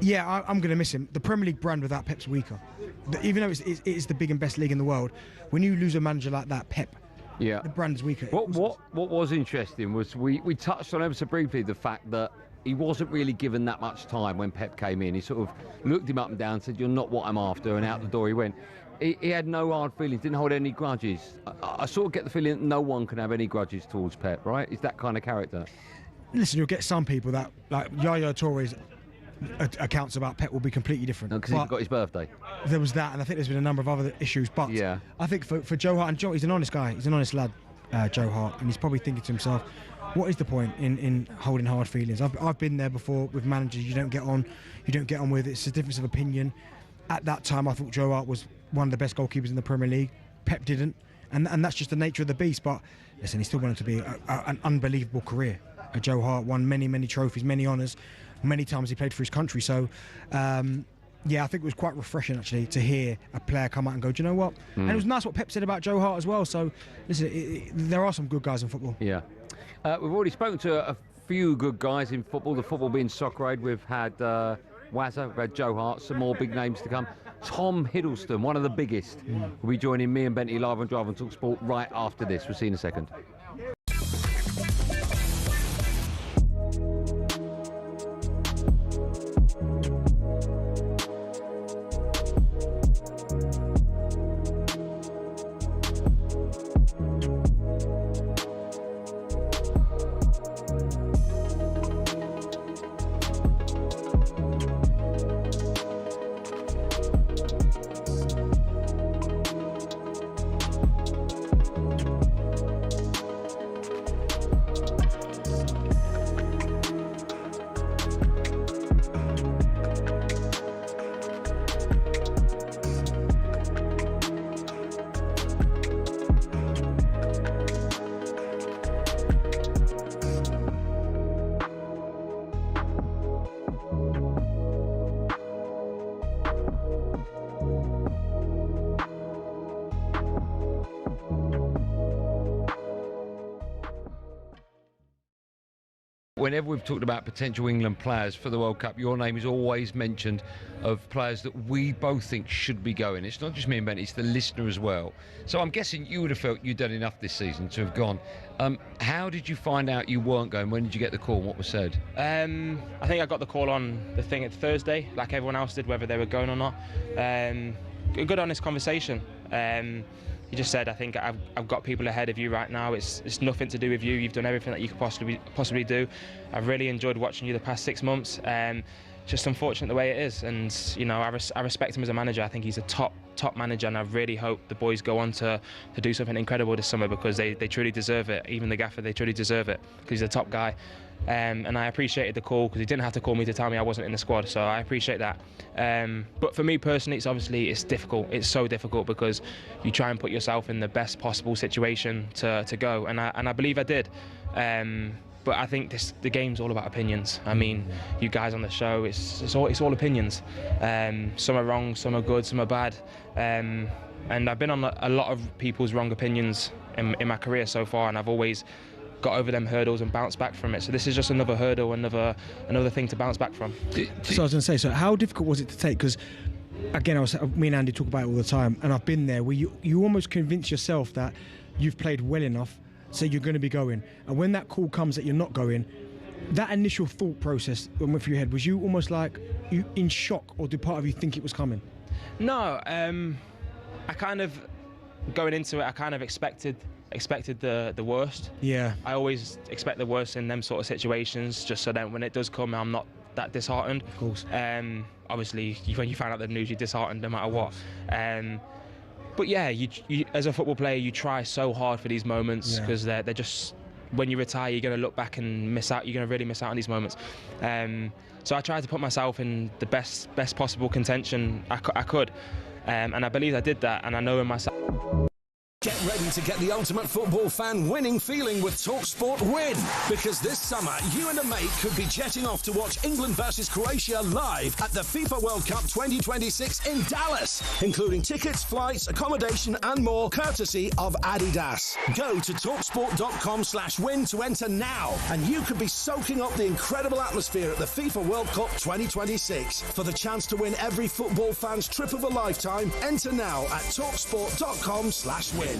yeah, I'm going to miss him. The Premier League brand without Pep's weaker. Even though it is the big and best league in the world, when you lose a manager like that, Pep, the brand is weaker. What was interesting was we touched on ever so briefly the fact that he wasn't really given that much time when Pep came in. He sort of looked him up and down, said, "You're not what I'm after," and out the door he went. He had no hard feelings, didn't hold any grudges. I sort of get the feeling that no one can have any grudges towards Pep, right? He's that kind of character. Listen, you'll get some people that, like Yaya Touré's accounts about Pep will be completely different. Because he got his birthday. There was that, and I think there's been a number of other issues. But I think for Joe Hart, and Joe, he's an honest guy. He's an honest lad, Joe Hart, and he's probably thinking to himself, what is the point in holding hard feelings? I've been there before with managers you don't get on with. It's a difference of opinion. At that time, I thought Joe Hart was one of the best goalkeepers in the Premier League. Pep didn't, and that's just the nature of the beast. But listen, he still wanted to be an unbelievable career. Joe Hart won many trophies, many honours, many times he played for his country. So yeah, I think it was quite refreshing actually to hear a player come out and go, do you know what? And it was nice what Pep said about Joe Hart as well. So listen, there are some good guys in football. Yeah. We've already spoken to a few good guys in football, the football being Soccer Aid. We've had Wazza, we've had Joe Hart, some more big names to come. Tom Hiddleston, one of the biggest, will be joining me and Bentley live on Drive on talkSPORT right after this. We'll see you in a second. Whenever we've talked about potential England players for the World Cup, your name is always mentioned of players that we both think should be going. It's not just me and Ben, it's the listener as well. So I'm guessing you would have felt you'd done enough this season to have gone. How did you find out you weren't going? When did you get the call and what was said? I think I got the call on the thing at Thursday, like everyone else did, whether they were going or not. A good, honest conversation. He just said, I think I've got people ahead of you right now. It's nothing to do with you. You've done everything that you could possibly do. I've really enjoyed watching you the past 6 months. Just unfortunate the way it is. And you know, I respect him as a manager. I think he's a top manager, and I really hope the boys go on to do something incredible this summer, because they truly deserve it. Even the gaffer, they truly deserve it, because he's a top guy. And I appreciated the call because he didn't have to call me to tell me I wasn't in the squad, so I appreciate that. But for me personally, it's difficult. It's so difficult because you try and put yourself in the best possible situation to go, and I believe I did. But I think the game's all about opinions. I mean, you guys on the show, it's all opinions. Some are wrong, some are good, some are bad. And I've been on a lot of people's wrong opinions in my career so far, and I've always got over them hurdles and bounced back from it. So this is just another hurdle, another thing to bounce back from. So I was going to say, so how difficult was it to take? Because again, me and Andy talk about it all the time, and I've been there where you almost convince yourself that you've played well enough, so you're going to be going. And when that call comes that you're not going, that initial thought process that went through your head, was you almost like you in shock, or did part of you think it was coming? No, I kind of, going into it, I kind of expected the worst. Yeah. I always expect the worst in them sort of situations, just so that when it does come, I'm not that disheartened. Of course. Obviously, when you find out the news, you're disheartened no matter what. But yeah, you as a football player, you try so hard for these moments because they're just, when you retire, you're going to look back and miss out. You're going to really miss out on these moments. So I tried to put myself in the best possible contention I could, and I believe I did that, and I know in myself. Get ready to get the ultimate football fan winning feeling with talkSPORT Win, because this summer you and a mate could be jetting off to watch England versus Croatia live at the FIFA World Cup 2026 in Dallas, including tickets, flights, accommodation and more, courtesy of Adidas. Go to talksport.com/win to enter now, and you could be soaking up the incredible atmosphere at the FIFA World Cup 2026. For the chance to win every football fan's trip of a lifetime, enter now at talksport.com/win.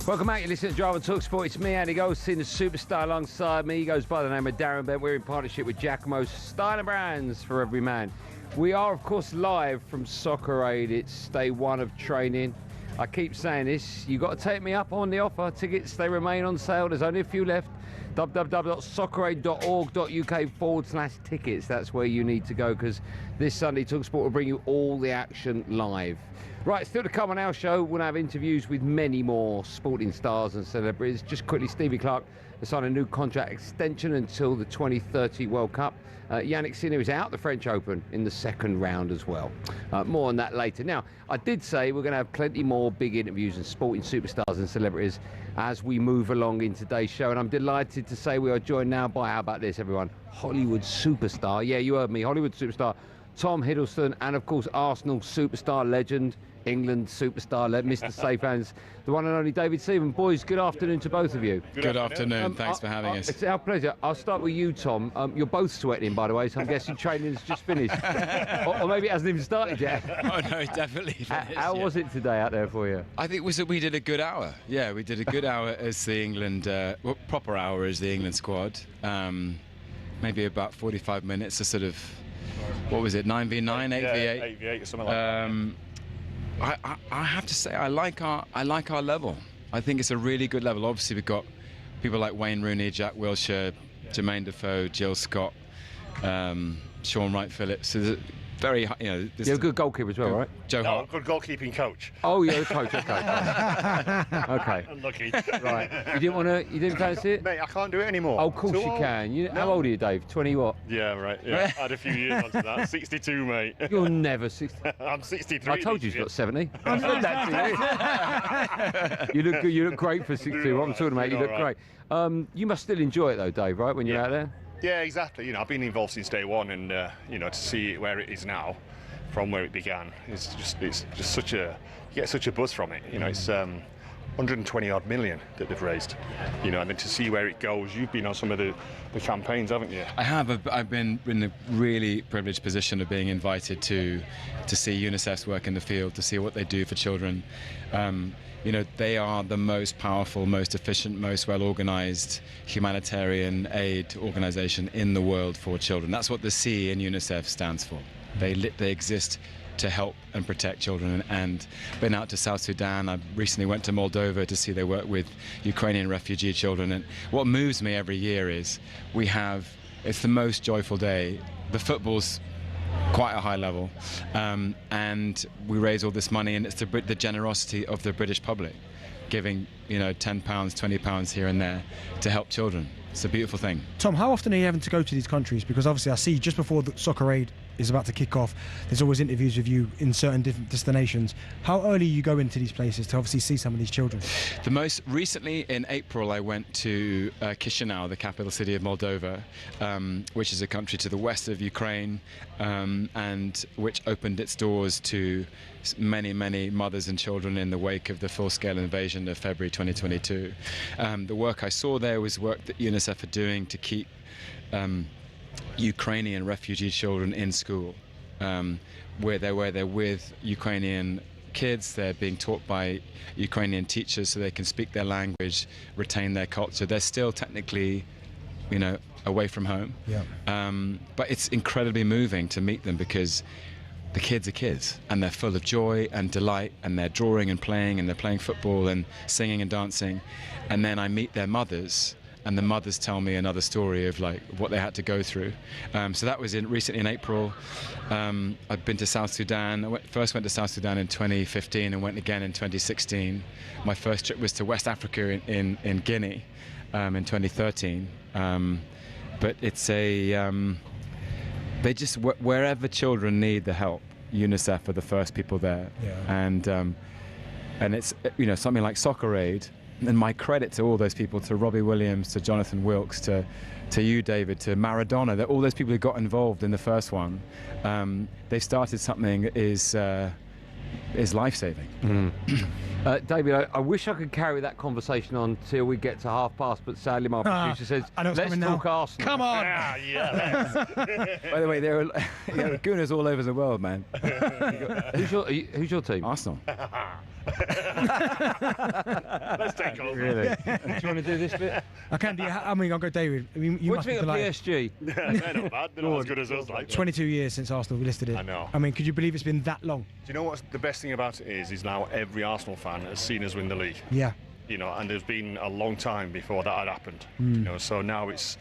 Welcome back. You're listening to Drive on talkSPORT. It's me, Andy Goldstein, the superstar alongside me. He goes by the name of Darren Bent. We're in partnership with Giacomo's Style and Brands for every man. We are, of course, live from Soccer Aid. It's day one of training. I keep saying this. You've got to take me up on the offer. Tickets, they remain on sale. There's only a few left. www.socceraid.org.uk/tickets. That's where you need to go, because this Sunday talkSPORT will bring you all the action live. Right, still to come on our show, we'll have interviews with many more sporting stars and celebrities. Just quickly, Stevie Clarke has signed a new contract extension until the 2030 World Cup. Yannick Sinner is out the French Open in the second round as well. More on that later. Now, I did say we're going to have plenty more big interviews and sporting superstars and celebrities as we move along in today's show. And I'm delighted to say we are joined now by, how about this, everyone, Hollywood superstar. Yeah, you heard me, Hollywood superstar Tom Hiddleston, and of course Arsenal superstar legend, England superstar, Mr. Safe Hands, the one and only David Seaman. Boys, good afternoon to both of you. Good afternoon. Thanks for having us. It's our pleasure. I'll start with you, Tom. You're both sweating, by the way, so I'm guessing training's just finished. or maybe it hasn't even started yet. Oh, no, it definitely finished. How was it today out there for you? I think we did a good hour. Yeah, we did a good hour as the England, proper hour as the England squad. Maybe about 45 minutes, a sort of, what was it, 9v9, 8v8? 8v8 or something like that. I have to say I like our level. I think it's a really good level. Obviously we've got people like Wayne Rooney, Jack Wilshere, Jermaine Defoe, Jill Scott, Sean Wright-Phillips. Very, you're a good goalkeeper as well, right? Joe Hart. Good goalkeeping coach. Oh, you're a coach. Okay. Okay. Unlucky. Right. You didn't fancy it? Mate, I can't do it anymore. Oh, of course you can. How old are you, Dave? 20 what? Yeah, right. Yeah, I had a few years onto that. 62, mate. You're never 60. I'm 63. I told you he's got 70. I said that to you. You look great for 62. What I'm talking about, you look great. You must still enjoy it though, Dave, right? When you're out there. Yeah, exactly. You know, I've been involved since day one, and you know, to see where it is now, from where it began, it's just such a, you get such a buzz from it. You know, it's 120 odd million that they've raised. You know, and then to see where it goes. You've been on some of the campaigns, haven't you? I have. I've been in a really privileged position of being invited to see UNICEF's work in the field, to see what they do for children. You know, they are the most powerful, most efficient, most well-organized humanitarian aid organization in the world for children. That's what the C in UNICEF stands for. They exist to help and protect children, and been out to South Sudan. I recently went to Moldova to see their work with Ukrainian refugee children, and what moves me every year is it's the most joyful day. The football's quite a high level, and we raise all this money, and it's the generosity of the British public giving, you know, £10, £20 here and there to help children. It's a beautiful thing. Tom, how often are you having to go to these countries? Because obviously I see just before the Soccer Aid is about to kick off, there's always interviews with you in certain different destinations. How early you go into these places to obviously see some of these children? The most recently, in April, I went to Chisinau, the capital city of Moldova, which is a country to the west of Ukraine, and which opened its doors to many, many mothers and children in the wake of the full-scale invasion of February 2022. The work I saw there was work that UNICEF are doing to keep Ukrainian refugee children in school, where they're with Ukrainian kids. They're being taught by Ukrainian teachers so they can speak their language, retain their culture. They're still technically, you know, away from home. Yeah. But it's incredibly moving to meet them, because the kids are kids, and they're full of joy and delight, and they're drawing and they're playing football and singing and dancing. And then I meet their mothers, and the mothers tell me another story of like what they had to go through. So that was recently in April. I've been to South Sudan. I first went to South Sudan in 2015 and went again in 2016. My first trip was to West Africa in Guinea in 2013. But it's they just, wherever children need the help, UNICEF are the first people there. Yeah. And it's, you know, something like Soccer Aid. And my credit to all those people, to Robbie Williams, to Jonathan Wilkes, to you, David, to Maradona, that all those people who got involved in the first one, they started something that is life-saving. David, I wish I could carry that conversation on till we get to half past, but sadly my producer says, let's talk Arsenal. Come on! By the way, there are gooners all over the world, man. Who's your team? Arsenal. Let's take over. Really? Do you want to do this bit? I can do. I mean, I'll go, David. I mean, What do you think of PSG? They're not bad. They're not as good as us. Like 22 years since Arsenal listed it. I know. I mean, could you believe it's been that long? Do you know what's the best thing about it is now every Arsenal fan has seen us win the league. Yeah. You know, and there's been a long time before that had happened. You know, so now there's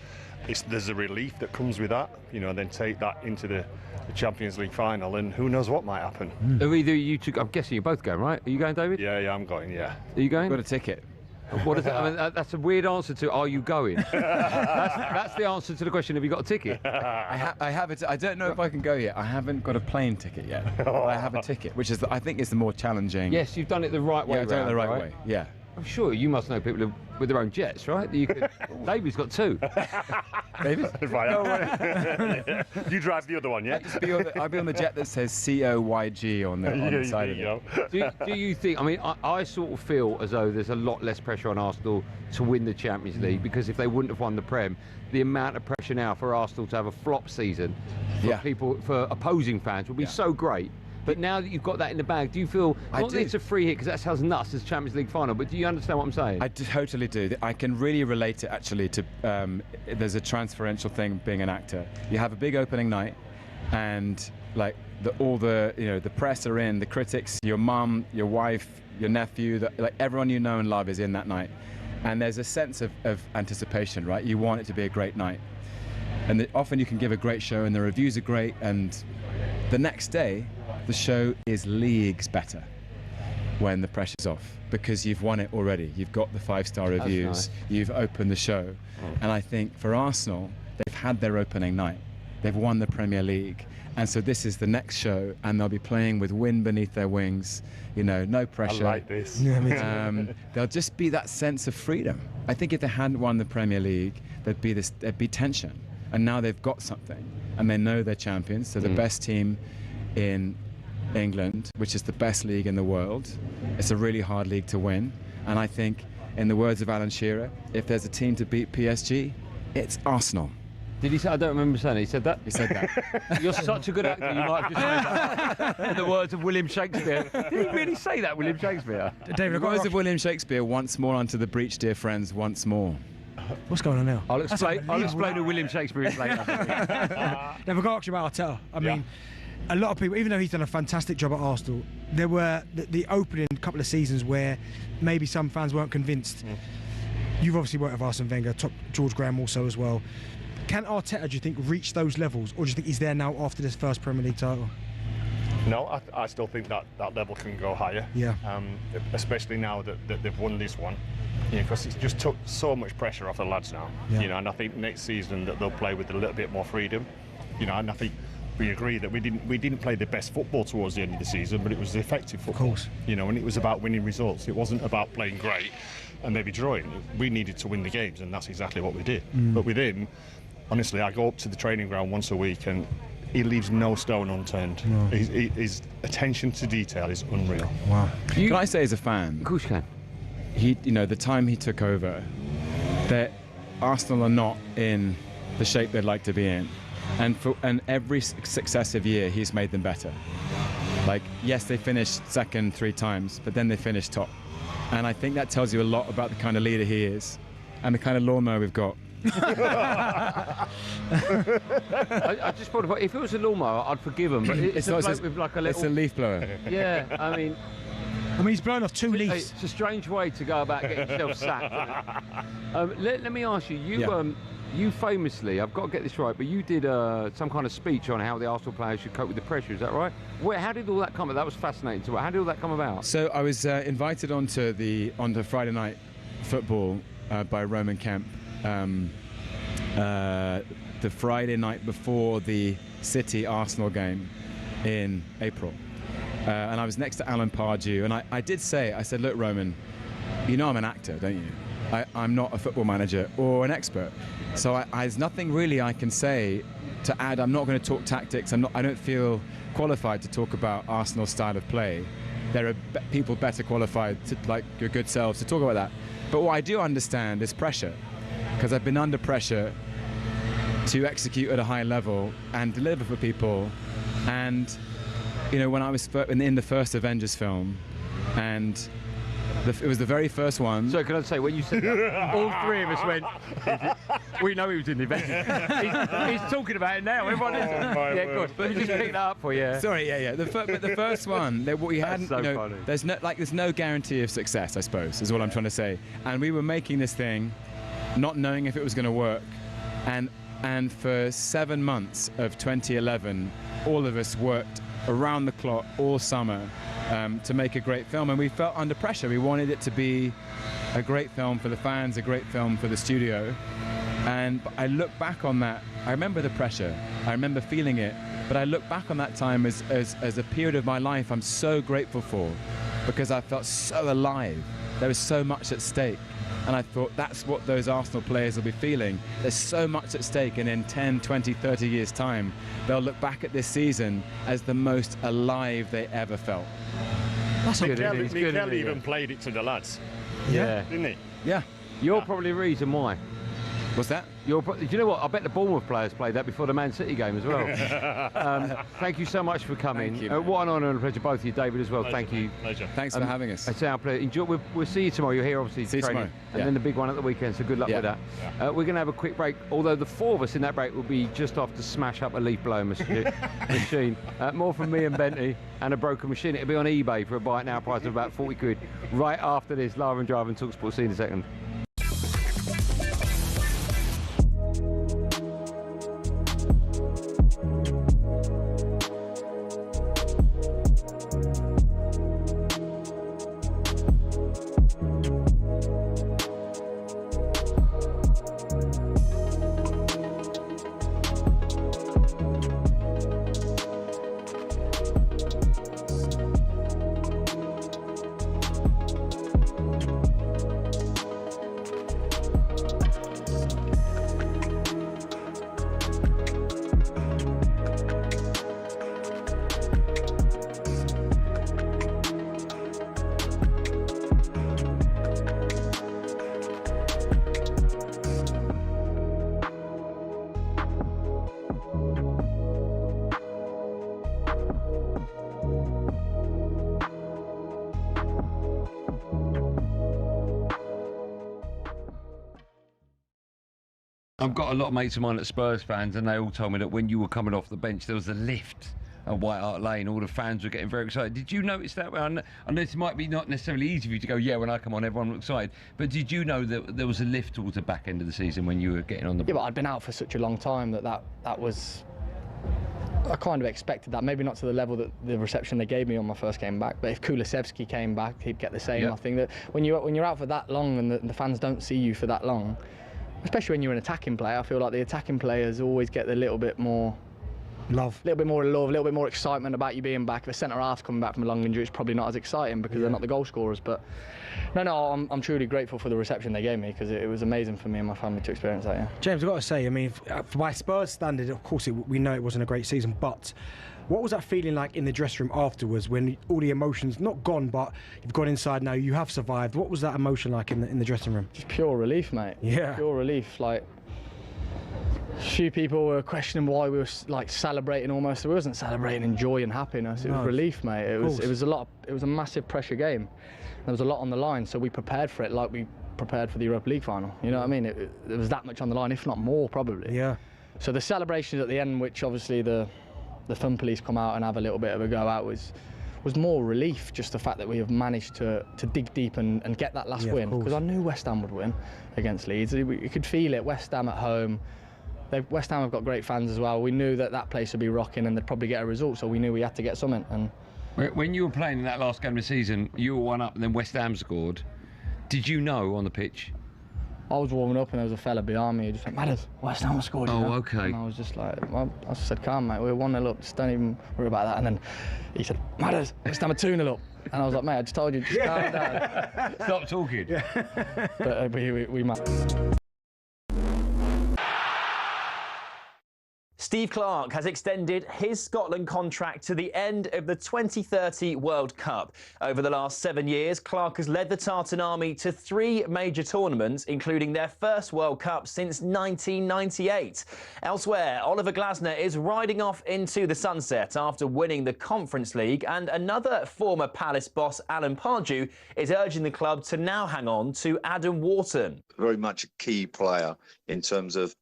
a relief that comes with that. You know, and then take that into the Champions League final, and who knows what might happen. Are either you two? I'm guessing you're both going, right? Are you going, David? Yeah, I'm going. Yeah. Are you going? Got a ticket. What is it? I mean, that's a weird answer to. Are you going? that's the answer to the question. Have you got a ticket? I have it. I don't know if I can go yet. I haven't got a plane ticket yet. I have a ticket, which is I think is the more challenging. Yes, you've done it the right way. Yeah, I've done it the right way. Yeah. I'm sure you must know people with their own jets, right? That you could. David's got two. David? You drive the other one, yeah? I'll be on the jet that says COYG on the side of it. Do you think, I mean, I sort of feel as though there's a lot less pressure on Arsenal to win the Champions League, because if they wouldn't have won the Prem, the amount of pressure now for Arsenal to have a flop season for opposing fans would be so great. But now that you've got that in the bag, do you feel, not that it's a free hit, because that sounds nuts as Champions League final, but do you understand what I'm saying? I totally do. I can really relate it actually to, there's a transferential thing being an actor. You have a big opening night, and like all the press are in, the critics, your mum, your wife, your nephew, like everyone you know and love is in that night. And there's a sense of anticipation, right? You want it to be a great night. And often you can give a great show and the reviews are great, and the next day, the show is leagues better when the pressure's off, because you've won it already. You've got the 5-star reviews. Nice. You've opened the show. And I think for Arsenal, they've had their opening night. They've won the Premier League. And so this is the next show, and they'll be playing with wind beneath their wings, you know, no pressure. I like this. There'll just be that sense of freedom. I think if they hadn't won the Premier League, there'd be tension. and now they've got something, and they know they're champions. They're the best team in England, which is the best league in the world. It's a really hard league to win, and I think, in the words of Alan Shearer, if there's a team to beat PSG, it's Arsenal. Did he say? I don't remember saying it. He said that. He said that. You're such a good actor. You might have just made that. In the words of William Shakespeare. Did he really say that, William Shakespeare? David, the words of William Shakespeare, once more unto the breach, dear friends, once more. What's going on now? I'll explain who William Shakespeare is later. Now, we've got to ask you about Arteta. I mean, a lot of people, even though he's done a fantastic job at Arsenal, there were the opening couple of seasons where maybe some fans weren't convinced. You've obviously worked with Arsene Wenger, George Graham also as well. Can Arteta, do you think, reach those levels, or do you think he's there now after this first Premier League title? No, I still think that level can go higher. Yeah. Especially now that they've won this one. Because it's just took so much pressure off the lads now. Yeah. And I think next season that they'll play with a little bit more freedom. And I think we agree that we didn't play the best football towards the end of the season, but it was effective football. Of course. And it was about winning results. It wasn't about playing great and maybe drawing. We needed to win the games, and that's exactly what we did. But with him, honestly, I go up to the training ground once a week, and he leaves no stone unturned. No. His attention to detail is unreal. Wow. Can I say, as a fan? Of course you can. The time he took over, that Arsenal are not in the shape they'd like to be in, and every successive year he's made them better. Like, yes, they finished second 3 times, but then they finished top, and I think that tells you a lot about the kind of leader he is, and the kind of lawnmower we've got. I just thought, if it was a lawnmower, I'd forgive him. But it's a bloke with like a little. It's a leaf blower. Yeah, I mean, he's blown off 2 leaves. It's a strange way to go about getting yourself sacked. Let me ask you. You famously, I've got to get this right, but you did some kind of speech on how the Arsenal players should cope with the pressure. Is that right? How did all that come about? That was fascinating to me. How did all that come about? So I was invited onto Friday Night Football by Roman Kemp. The Friday night before the City-Arsenal game in April. And I was next to Alan Pardew, and I said, look, Roman, I'm an actor, don't you? I'm not a football manager or an expert. So there's nothing really I can say to add. I'm not going to talk tactics. I don't feel qualified to talk about Arsenal's style of play. There are people better qualified, like your good selves, to talk about that. But what I do understand is pressure, because I've been under pressure to execute at a high level and deliver for people. And when I was in the first Avengers film, and it was the very first one. So can I say, when you said that, all 3 of us went, we know he was in the Avengers. He's talking about it now. Everyone is. Yeah, good. But we just picked that up for you. Sorry, yeah. But the first one, we hadn't. So funny. There's no guarantee of success, I suppose, is what I'm trying to say. And we were making this thing, not knowing if it was going to work, and for 7 months of 2011, all of us worked around the clock all summer to make a great film, and we felt under pressure. We wanted it to be a great film for the fans, a great film for the studio. And I look back on that. I remember the pressure. I remember feeling it. But I look back on that time as a period of my life I'm so grateful for, because I felt so alive. There was so much at stake. And I thought that's what those Arsenal players will be feeling. There's so much at stake, and in 10, 20, 30 years' time, they'll look back at this season as the most alive they ever felt. That's good. Mikel even played it to the lads. Yeah. Didn't he? Yeah. You're probably the reason why. What's that? Do you know what? I bet the Bournemouth players played that before the Man City game as well. Thank you so much for coming. Thank you, what an honour and a pleasure, both of you, David, as well. Pleasure, Thank you. Pleasure. Thanks for having us. It's our pleasure. Enjoy. We'll see you tomorrow. You're here, obviously, See you training, tomorrow. and then the big one at the weekend. So good luck with that. Yeah. We're going to have a quick break. Although the 4 of us in that break will be just off to smash up a leaf blowing machine. More from me and Benty and a broken machine. It'll be on eBay for a buy it now price of about 40 quid. Right after this, Lara and Drive and talkSPORT. See you in a second. I've got a lot of mates of mine that Spurs fans, and they all told me that when you were coming off the bench, there was a lift at White Hart Lane. All the fans were getting very excited. Did you notice that? I know it might be not necessarily easy for you to go, yeah, when I come on, everyone was excited. But did you know that there was a lift towards the back end of the season when you were getting on the Yeah, but I'd been out for such a long time that was... I kind of expected that, maybe not to the level that the reception they gave me on my first game back, but if Kulusevski came back, he'd get the same. Yep. I think that when you're out for that long and the fans don't see you for that long, especially when you're an attacking player, I feel like the attacking players always get a little bit more love, a little bit more excitement about you being back. If a centre half coming back from a long injury, it's probably not as exciting because they're not the goal scorers. But no, I'm truly grateful for the reception they gave me, because it was amazing for me and my family to experience that. Yeah. James, I've got to say, I mean, by Spurs standard, of course, we know it wasn't a great season, but what was that feeling like in the dressing room afterwards, when all the emotions not gone, but you've gone inside now, you have survived? What was that emotion like in the dressing room? Just pure relief, mate. Yeah, pure relief. Like, a few people were questioning why we were like celebrating almost. We wasn't celebrating joy and happiness. It was relief, mate. It was a massive pressure game. There was a lot on the line, so we prepared for it like we prepared for the Europa League final. You know what I mean? There was that much on the line, if not more, probably. Yeah. So the celebrations at the end, which obviously the fun police come out and have a little bit of a go at, was more relief. Just the fact that we have managed to dig deep and get that last win, because I knew West Ham would win against Leeds. You could feel it. West Ham at home. West Ham have got great fans as well. We knew that place would be rocking and they'd probably get a result, so we knew we had to get something. And when you were playing in that last game of the season, you were 1-up and then West Ham scored. Did you know on the pitch? I was warming up and there was a fella behind me who just went, Matters, West Ham scored. You know? Okay. And I was just like, well, I just said, calm, mate, we're 1-0 up, just don't even worry about that. And then he said, Matters, West Ham are 2-0 up. And I was like, mate, I just told you, just calm down. Stop talking. But we managed. Steve Clarke has extended his Scotland contract to the end of the 2030 World Cup. Over the last 7 years, Clarke has led the Tartan Army to 3 major tournaments, including their first World Cup since 1998. Elsewhere, Oliver Glasner is riding off into the sunset after winning the Conference League, and another former Palace boss, Alan Pardew, is urging the club to now hang on to Adam Wharton. Very much a key player in terms of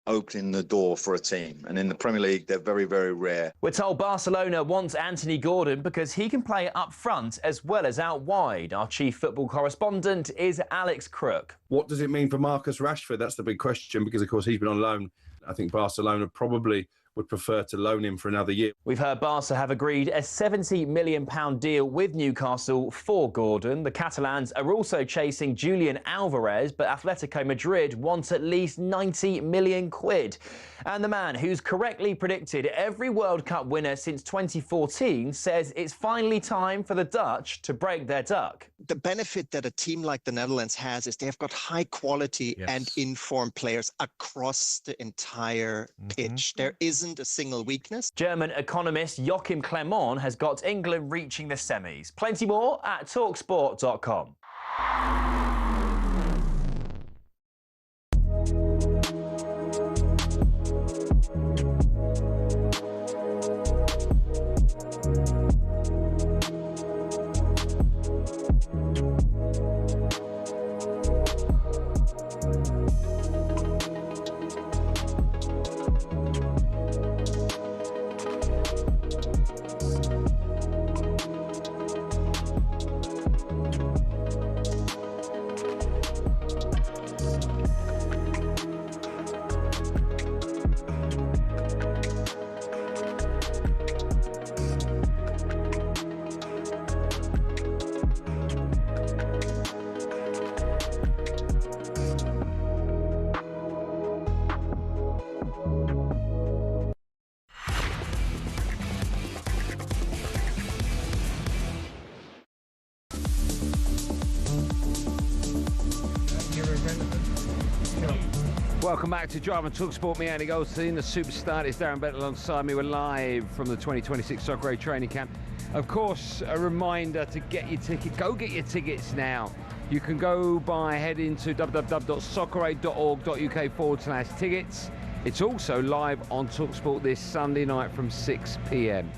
opening the door for a team, and in the Premier League they're very, very rare. We're told Barcelona wants Anthony Gordon because he can play up front as well as out wide. Our chief football correspondent is Alex Crook. What does it mean for Marcus Rashford? That's the big question, because of course he's been on loan. I think Barcelona probably would prefer to loan him for another year. We've heard Barca have agreed a £70 million deal with Newcastle for Gordon. The Catalans are also chasing Julian Alvarez, but Atletico Madrid want at least 90 million quid. And the man who's correctly predicted every World Cup winner since 2014 says it's finally time for the Dutch to break their duck. The benefit that a team like the Netherlands has is they've got high quality and informed players across the entire pitch. There isn't a single weakness. German economist Joachim Clement has got England reaching the semis. Plenty more at talksport.com. Welcome back to Drive on talkSPORT. Me, Andy Goldstein, the superstar is Darren Bent alongside me. We're live from the 2026 Soccer Aid training camp. Of course, a reminder to get your ticket. Go get your tickets now. You can go by heading to www.socceraid.org.uk/tickets. It's also live on talkSPORT this Sunday night from 6 p.m.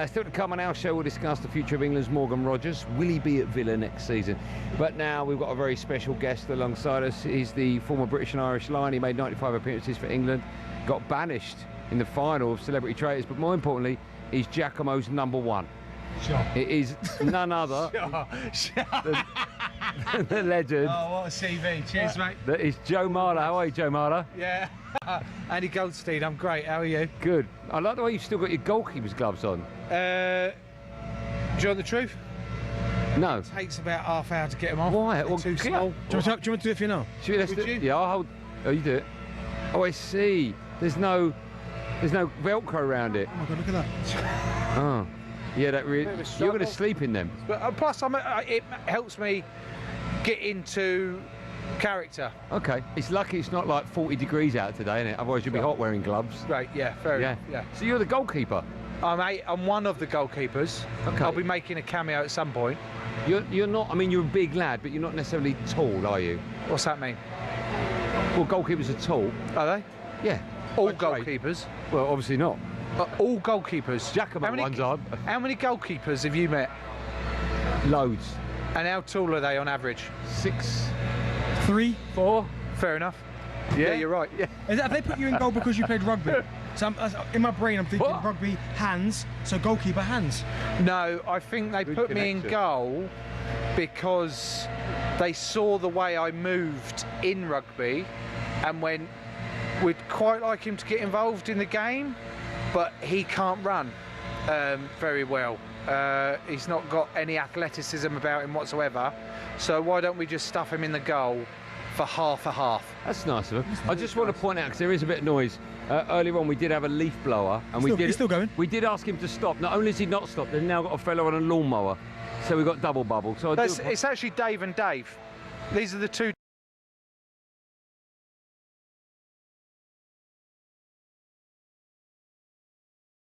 Still to come on our show, we'll discuss the future of England's Morgan Rogers. Will he be at Villa next season? But now we've got a very special guest alongside us. He's the former British and Irish Lion. He made 95 appearances for England, got banished in the final of Celebrity Traitors, but more importantly, he's Giacomo's #1. Sure. It is none other than the legend. Oh, what a CV. Cheers, mate. That is Joe Marler. How are you, Joe Marler? Yeah. Andy Goldstein, I'm great. How are you? Good. I like the way you've still got your goalkeeper's gloves on. Do you want the truth? No. It takes about half hour to get them off. Why? They're too small. Do you want to do it for you now? Let's do it. Yeah, I'll hold. Oh, you do it. Oh, I see. There's no Velcro around it. Oh my God, look at that. Oh. Yeah, that really. You're going to sleep in them. But, plus, it helps me get into character. Okay. It's lucky it's not like 40 degrees out today, isn't it? Otherwise you'll be hot wearing gloves. Right, yeah, fair enough. Yeah. So you're the goalkeeper? I'm one of the goalkeepers. Okay. I'll be making a cameo at some point. You're not, I mean, you're a big lad, but you're not necessarily tall, are you? What's that mean? Well, goalkeepers are tall. Are they? Yeah. All goalkeepers? Well, obviously not. All goalkeepers? Giacomo ones are. How many goalkeepers have you met? Loads. And how tall are they on average? 3, 4. Fair enough. Yeah, you're right. Yeah. Have they put you in goal because you played rugby? So in my brain, I'm thinking rugby hands, so goalkeeper hands. No, I think they put me in goal because they saw the way I moved in rugby and went, we'd quite like him to get involved in the game, but he can't run very well. He's not got any athleticism about him whatsoever, so why don't we just stuff him in the goal for half a half? That's nice of him. I just want to point out, because there is a bit of noise, earlier on we did have a leaf blower, and he's still going. We did ask him to stop. Not only has he not stopped, they've now got a fellow on a lawnmower, so we've got double bubble. So it's actually Dave and Dave. These are the two.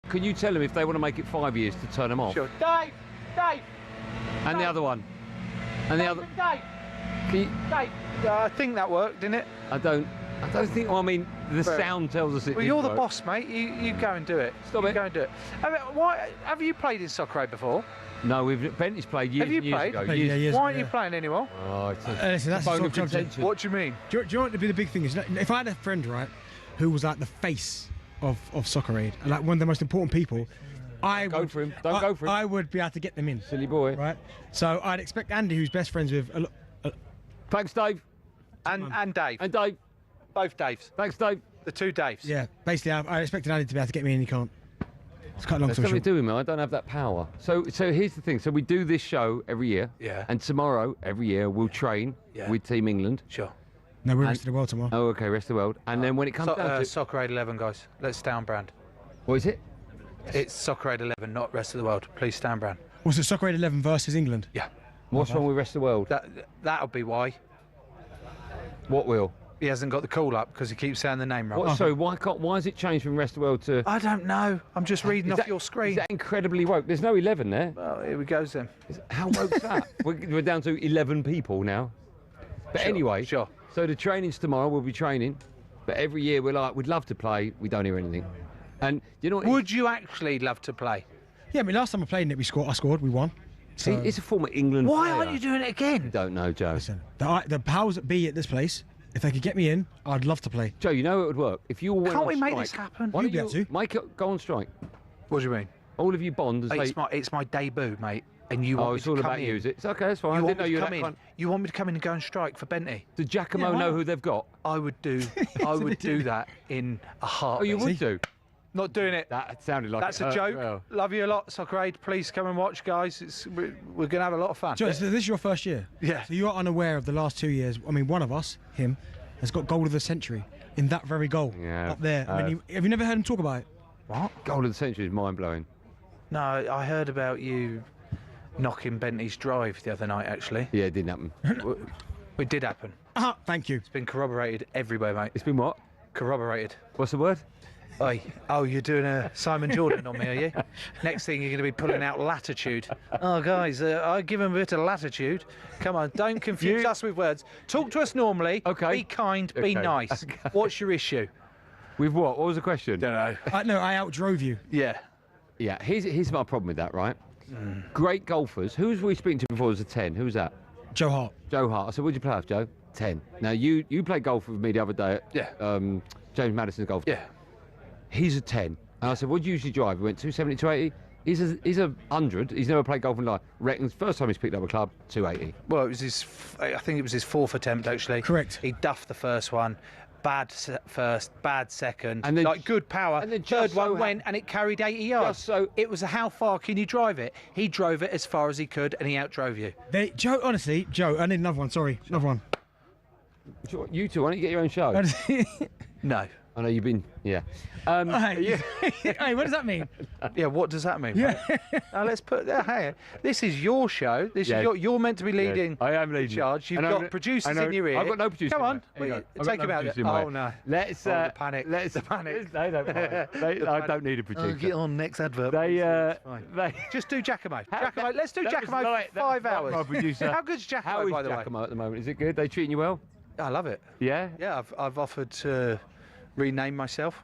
Can you tell them if they want to make it 5 years to turn them off? Sure. Dave! And the other one? And the other? Dave! I think that worked, didn't it? I don't think, well, I mean, the sound tells us it Well, did you're the work. boss, mate. You go and do it. Stop it. Go and do it. Have you played in Soccer Aid before? No, Bentley's played years Have you and years played? ago. Yeah, years Why ago, aren't you playing anymore? Oh, it's listen, that's bone the of sort of contention. What do you mean? Do you want to be the big thing? Is if I had a friend, right, who was like the face of Soccer Aid, and like one of the most important people, Go for him. Don't go for him. I would be able to get them in. Silly boy. Right? So I'd expect Andy, who's best friends with... Thanks, Dave. And Dave. And Dave. Both Daves. Thanks, Dave. The two Daves. Yeah, basically I expected Andy to be able to get me in, he can't. It's quite a long That's story nothing short. to do with me. I don't have that power. So here's the thing. So we do this show every year. Yeah. And tomorrow, every year, we'll train with Team England. Sure. No, we're rest of the world tomorrow. Oh, okay, rest of the world. And then when it comes down to... Soccer Aid 11, guys. Let's stand brand. What is it? It's Soccer Aid 11, not rest of the world. Please stand brand. Was it Soccer Aid 11 versus England? Yeah. What's wrong with rest of the world? That'll be why. What will? He hasn't got the call up because he keeps saying the name wrong. So why has it changed from rest of the world to... I don't know. I'm just reading off your screen. Is that incredibly woke? There's no 11 there. Well, here we go then. How woke's that? We're down to 11 people now. But anyway, sure. So the training's tomorrow. We'll be training. But every year we're like, we'd love to play. We don't hear anything. And you know what? Would you actually love to play? Yeah, I mean, last time I played in it, I scored, we won. See, it's a former England Why player. aren't you doing it again? Don't know, Joe. Listen, the powers that be at this place, if they could get me in, I'd love to play. Joe, you know it would work. If you all went Can't on we make strike, this happen? Why You'd don't be able to. make it go on strike? What do you mean? All of you bond and say... It's my debut, mate. And you want me it's to all come about in. you, is it? It's okay, that's fine. I didn't know you were that kind. You want me to come in and go and strike for Bentley? Does Giacomo know who they've got? I would do. I would do that in a heartbeat. Oh, you would do? Not doing it. That sounded like That's it a hurt joke. well. Love you a lot, Soccer Aid. Please come and watch, guys. We're going to have a lot of fun. Joe, so this is your first year? Yeah. So you are unaware of the last 2 years. I mean, one of us, him, has got goal of the century in that very goal up there. I mean, have you never heard him talk about it? What? Goal of the century is mind-blowing. No, I heard about you knocking Bentley's drive the other night, actually. Yeah, it didn't happen. It did happen. Thank you. It's been corroborated everywhere, mate. It's been what? Corroborated. What's the word? Oh, you're doing a Simon Jordan on me, are you? Next thing you're going to be pulling out latitude. Oh, guys, I give him a bit of latitude. Come on, don't confuse us with words. Talk to us normally. Okay. Be kind, be nice. Okay. What's your issue? With what? What was the question? Don't know. No, I outdrove you. Yeah. Yeah, here's my problem with that, right? Great golfers. Who was we speaking to before as a 10? Who was that? Joe Hart. Joe Hart. I said, what'd you play with, Joe? 10. Now, you played golf with me the other day at James Madison's golf. Yeah. He's a 10. And I said, what do you usually drive? He went 270, 280. He's a 100. He's never played golf in life. Reckons first time he's picked up a club, 280. Well, it was I think it was his 4th attempt, actually. Correct. He duffed the first one. Bad first, bad second, and then, like good power. And then third one went and it carried 80 yards. So it was how far can you drive it? He drove it as far as he could, and he outdrove you. Joe, honestly, Joe, I need another one. Sorry, another one. You two, why don't you get your own show? No. I know you've been, yeah. Hey, what does that mean? Yeah, what does that mean? Yeah. Now let's put that. Hey, this is your show. This is you're meant to be leading. I am leading. Charge. You've got producers in your ear. I've got no producers. Come on, take him out. Oh no. Let's the panic. Let's the panic. They don't mind. I don't need a producer. Get on next advert. They just do Giacomo. Giacomo. Let's do Giacomo for 5 hours. My producer. How good's Giacomo, by the way? How is Giacomo at the moment? Is it good? They treating you well? I love it. Yeah. Yeah. I've offered to rename myself.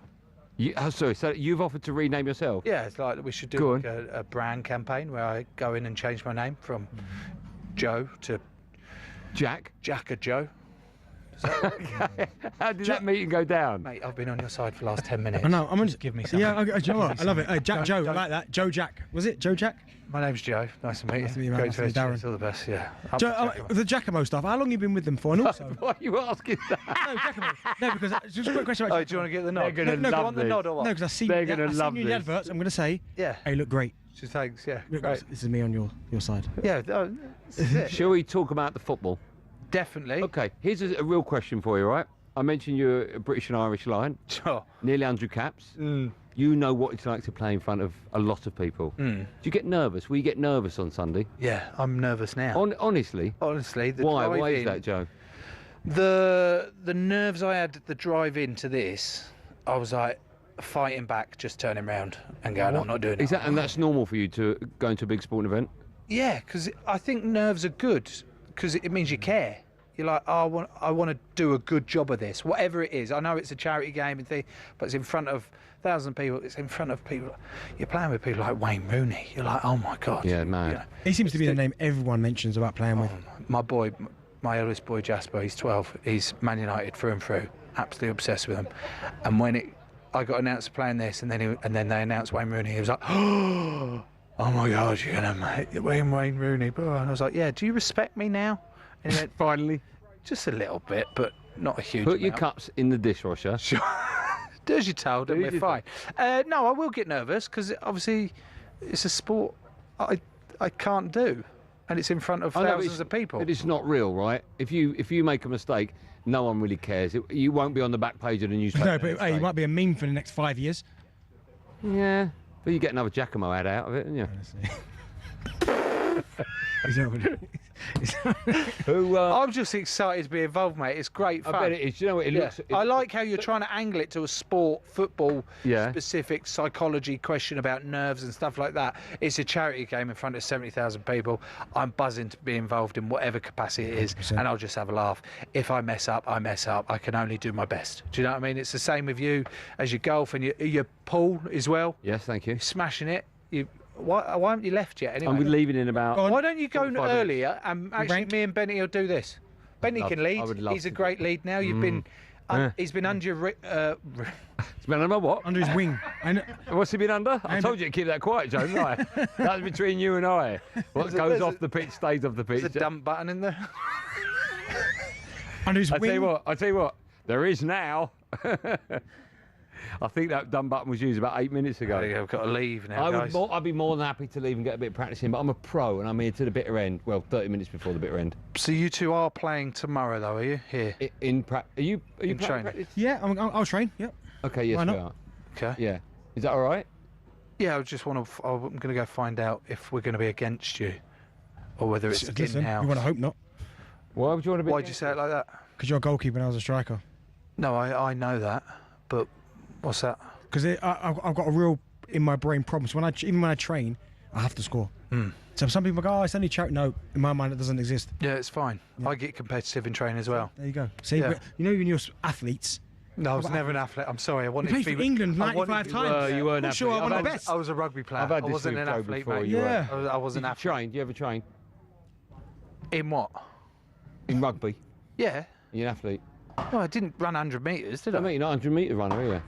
Sorry, so you've offered to rename yourself? Yeah, it's like we should do like a brand campaign where I go in and change my name from Joe to Jack. Jack or Joe. Okay. How did that meeting go down? Mate, I've been on your side for the last 10 minutes. I know. I'm just give me something. Yeah, you know what? I love it. Hey, Jack Joe, I like that. Joe Jack. Was it Joe Jack? My name's Joe. Nice to meet you. Nice to meet you, man. Great Nice to to meet you. Darren. All the best, yeah. Joe, the Giacomo stuff, how long have you been with them for? And also... Why are you asking that? No, Giacomo. No, because... Just a quick question about do you want to get the nod? They're going to love want the nod or what? No, because I see They're you going to love in the adverts. I'm going to say, hey, look great. Thanks, yeah. Look, great. This is me on your side. Yeah, this is it. Shall we talk about the football? Definitely. Okay, here's a real question for you, right? I mentioned you're a British and Irish line. Sure. Nearly 100 caps. You know what it's like to play in front of a lot of people. Do you get nervous? Will you get nervous on Sunday? Yeah, I'm nervous now. Honestly? Honestly. Why is that, Joe? The nerves I had at the drive into this, I was like fighting back, just turning round and going, I'm not doing it. And that's normal for you to go into a big sporting event? Yeah, because I think nerves are good, because it means you care. You're like, oh, I want to do a good job of this, whatever it is. I know it's a charity game and thing, but it's in front of thousands of people. It's in front of people. You're playing with people like Wayne Rooney. You're like, oh my God. Yeah, man. You know, he seems to be the name everyone mentions about playing with. My boy, my eldest boy Jasper, he's 12. He's Man United through and through. Absolutely obsessed with him. And when I got announced playing this, and then they announced Wayne Rooney, he was like, oh my God, you're gonna make Wayne Rooney, bro. And I was like, yeah. Do you respect me now? And he went, finally. Just a little bit, but not a huge Put amount. your cups in the dishwasher. Sure. Do as you're told, and we're fine. No, I will get nervous because obviously it's a sport I can't do, and it's in front of thousands of people. But it's not real, right? If you make a mistake, no one really cares. You won't be on the back page of the newspaper. No, but hey, you might be a meme for the next 5 years. Yeah, but you get another Giacomo ad out of it, don't you? I'm just excited to be involved, mate. It's great fun. I bet it is. You know what it looks. I like how you're trying to angle it to a football Yeah. specific psychology question about nerves and stuff like that. It's a charity game in front of 70,000 people. I'm buzzing to be involved in whatever capacity it is, 100%. and I'll just have a laugh. If I mess up, I mess up. I can only do my best. Do you know what I mean? It's the same with you as your golf and your pool as well. Yes, thank you. You're smashing it. Why haven't you left yet? Anyway, I'm leaving in about. Why don't you go 45 earlier? And actually, me and Benny will do this. Benny can lead. He's a great lead now. You've been. He's been under your. He's been under what? Under his wing. What's he been under? I told you to keep that quiet, Joe, didn't I? That's between you and I. What goes off the pitch stays off the pitch. There's a dump button in there. Under his wing. I tell you what. There is now. I think that done button was used about 8 minutes ago. I've got to leave now, guys. I'd be more than happy to leave and get a bit of practice in, but I'm a pro and I'm here to the bitter end. Well, 30 minutes before the bitter end. So you two are playing tomorrow, though, are you? Here. Are you playing training? practice? Yeah, I'll train. Yep. Okay, yes, Why we not? are. Okay. Yeah. Is that all right? Yeah, I'm going to go find out if we're going to be against you, or whether it's Listen, in-house. you want to hope not. Why would you want to be? Why'd you say it like that? Because you're a goalkeeper and I was a striker. No, I know that, but what's that? Because I've got a real in my brain problem. So even when I train, I have to score. So some people go, oh, it's only charity. No, in my mind, it doesn't exist. Yeah, it's fine. Yeah. I get competitive in training as well. There you go. See, Yeah. you know, when you're athletes, No, I was never an athlete. I'm sorry. I wanted played to be for England I wanted 95 to be- times. You weren't I'm sure athlete. I'm one of the best. I was a rugby player. I've had I this wasn't with an Joe athlete, before, mate. you Yeah. I was an Did you athlete. train? Do you ever train? In what? In rugby? Yeah. You're an athlete? No, I didn't run 100 metres, did I? I mean, you're not a 100-metre runner, are you?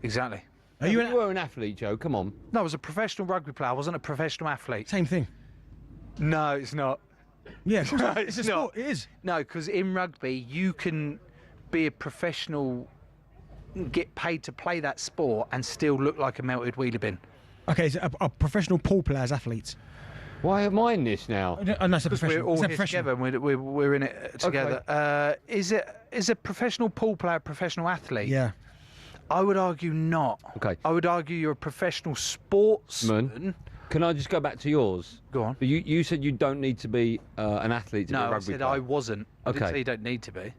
Exactly. Are you were an athlete, Joe? Come on. No, I was a professional rugby player. I wasn't a professional athlete. Same thing. No, it's not. Yeah, of course No, it's a sport. It is. No, because in rugby, you can be a professional, get paid to play that sport and still look like a melted wheelie bin. Okay, so a professional pool players, athletes. Why am I in this now? Oh, no, it's a Because professional. we're all It's a here professional. together and we're in it together. Is a professional pool player a professional athlete? Yeah. I would argue not. Okay. I would argue you're a professional sportsman. Can I just go back to yours? Go on. You said you don't need to be an athlete to be a No, I rugby said player. I wasn't. I didn't Okay. say you don't need to be.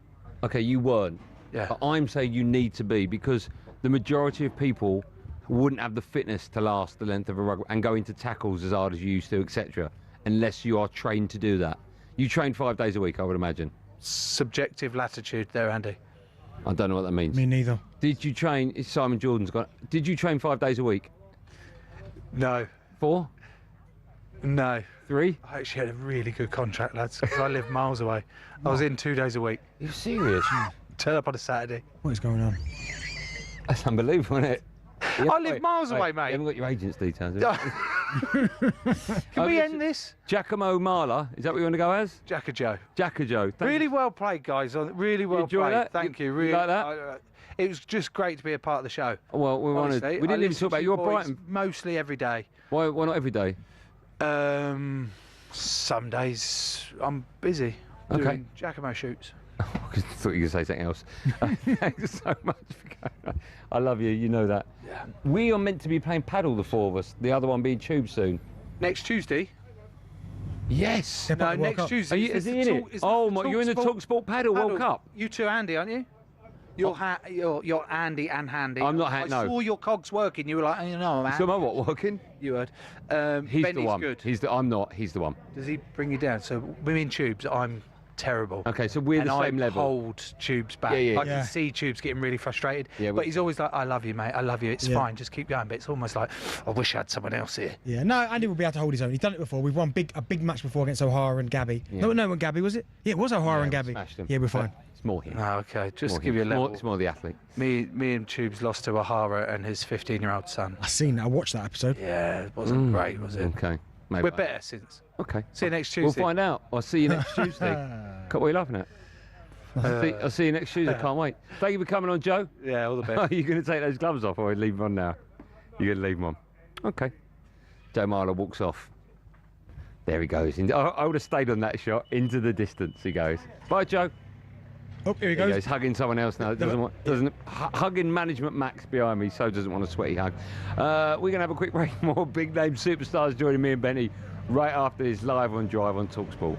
Okay, you weren't. Yeah. But I'm saying you need to be because the majority of people wouldn't have the fitness to last the length of a rugby and go into tackles as hard as you used to, etc. Unless you are trained to do that. You train 5 days a week, I would imagine. Subjective latitude there, Andy. I don't know what that means. Me neither. Did you train? Simon Jordan's got. Did you train 5 days a week? No. 4? No. 3? I actually had a really good contract, lads, because I live miles away. I was in 2 days a week. Are you serious? Turn up on a Saturday. What is going on? That's unbelievable, isn't it? I live miles away, mate. You haven't got your agent's details. Have you? Can we end this? Giacomo Marla, is that what you want to go as? Jacka Joe. Jacka Joe. Really well played, guys. Really well enjoy played. that? Thank you. You Really like that? It was just great to be a part of the show. Well, we wanted. Honestly, We I didn't even listen talk about to your you boys Brighton. mostly every day. Why not every day? Some days I'm busy doing Giacomo shoots. I thought you were going to say something else. Thanks so much for going on. I love you, you know that. Yeah. We are meant to be playing paddle, the four of us. The other one being tube soon. Next Tuesday? Yes. No, next Tuesday. Are you, is he in it? Oh, my, you're in the talkSPORT Paddle World Cup. You two, Andy, aren't you? You're Andy and Handy. I'm not I no. saw your cogs working. You were like, you know, man. So am I what, working? You heard. He's Benny's the one. good. I'm not. He's the one. Does he bring you down? So we're in tubes. I'm terrible. Okay, so we're the same I level. hold tubes back. Yeah. I can see tubes getting really frustrated. Yeah, but he's always like, I love you, mate. I love you. It's Yeah. fine. Just keep going. But it's almost like, I wish I had someone else here. Yeah, no, Andy will be able to hold his own. He's done it before. We've won a big match before against O'Hara and Gabby. Yeah. No, Gabby, was it? Yeah, it was O'Hara and Gabby. Smashed him. Yeah, we're fine. It's more him. Oh, okay. Just More to give him. you a level. It's more the athlete. Me and Tubes lost to O'Hara and his 15-year-old son. I seen that. I watched that episode. Yeah, it wasn't great, was it? Okay. Maybe. We're better since. Okay. See you next Tuesday. We'll find out. I'll see you next Tuesday. What are you laughing at? I'll see you next Tuesday. Can't wait. Thank you for coming on, Joe. Yeah, all the best. Are you going to take those gloves off or leave them on now? You're going to leave them on. Okay. Joe Marler walks off. There he goes. I would have stayed on that shot. Into the distance he goes. Bye, Joe. Oh, here he goes. He's hugging someone else now. Hugging management Max behind me, so doesn't want a sweaty hug. We're going to have a quick break. More big name superstars joining me and Benny right after this live on Drive on talkSPORT.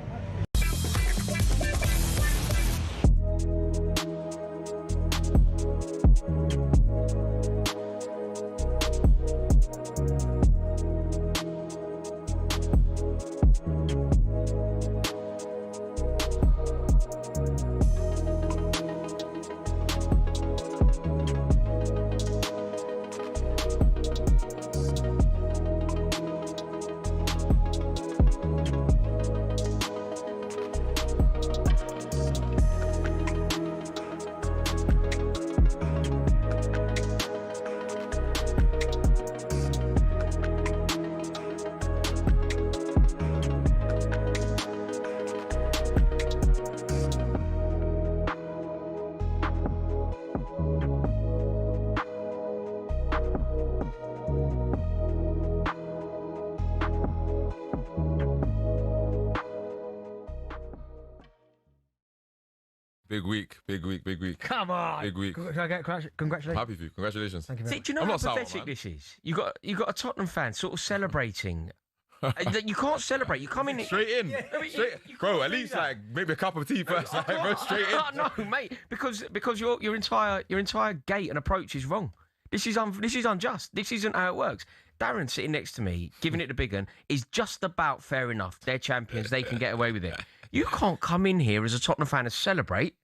Big week, big week, big week. Come on. Big week. Can I get congratulations? Happy for you. Congratulations. Thank you See, very much. do you know I'm how not sour, pathetic man. this is? You got a Tottenham fan sort of celebrating. That you can't celebrate. You come in Straight in. I mean, Straight. you Bro, can't at do least that. like maybe a cup of tea first. Like, bro, straight in. No, mate, because your entire gait and approach is wrong. This is unjust. This isn't how it works. Darren sitting next to me, giving it to Big Un, is just about fair enough. They're champions. They can get away with it. You can't come in here as a Tottenham fan and celebrate.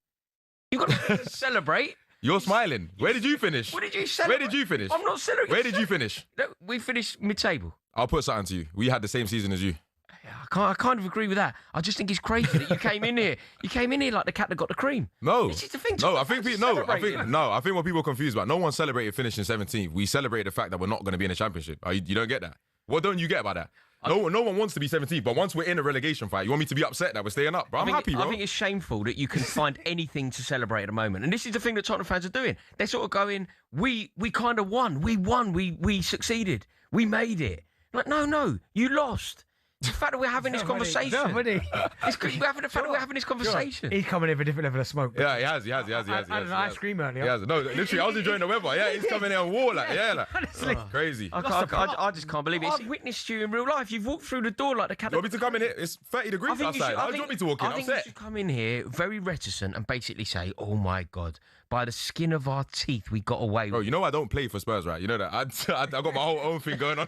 You've got to celebrate. You're smiling. Where did you finish? What did you celebrate? Where did you finish? I'm not celebrating. Where did you finish? No, we finished mid-table. I'll put something to you. We had the same season as you. I kind of agree with that. I just think it's crazy that you came in here. You came in here like the cat that got the cream. No. This is the thing. I think what people are confused about. No one celebrated finishing 17th. We celebrated the fact that we're not going to be in the championship. You don't get that. What don't you get about that? No one wants to be 17th, but once we're in a relegation fight, you want me to be upset that we're staying up, bro? I'm happy, bro. I think it's shameful that you can find anything to celebrate at the moment. And this is the thing that Tottenham fans are doing. They're sort of going, we kind of won. We won. We succeeded. We made it. Like, no, you lost. The fact that we're having this conversation. It's we're having this conversation. He's coming in for a different level of smoke. Yeah, he has. I had an ice cream earlier. He has. No, literally, I was enjoying the weather. Yeah, he's coming in on war, honestly. Crazy. I just can't believe it. I've witnessed you in real life. You've walked through the door like the cat. You want me to come in here? It's 30 degrees outside. How do you want me to walk in? I think you should come in here very reticent and basically say, "Oh my God, by the skin of our teeth, we got away." Bro, you know I don't play for Spurs, right? You know that. I got my whole own thing going on.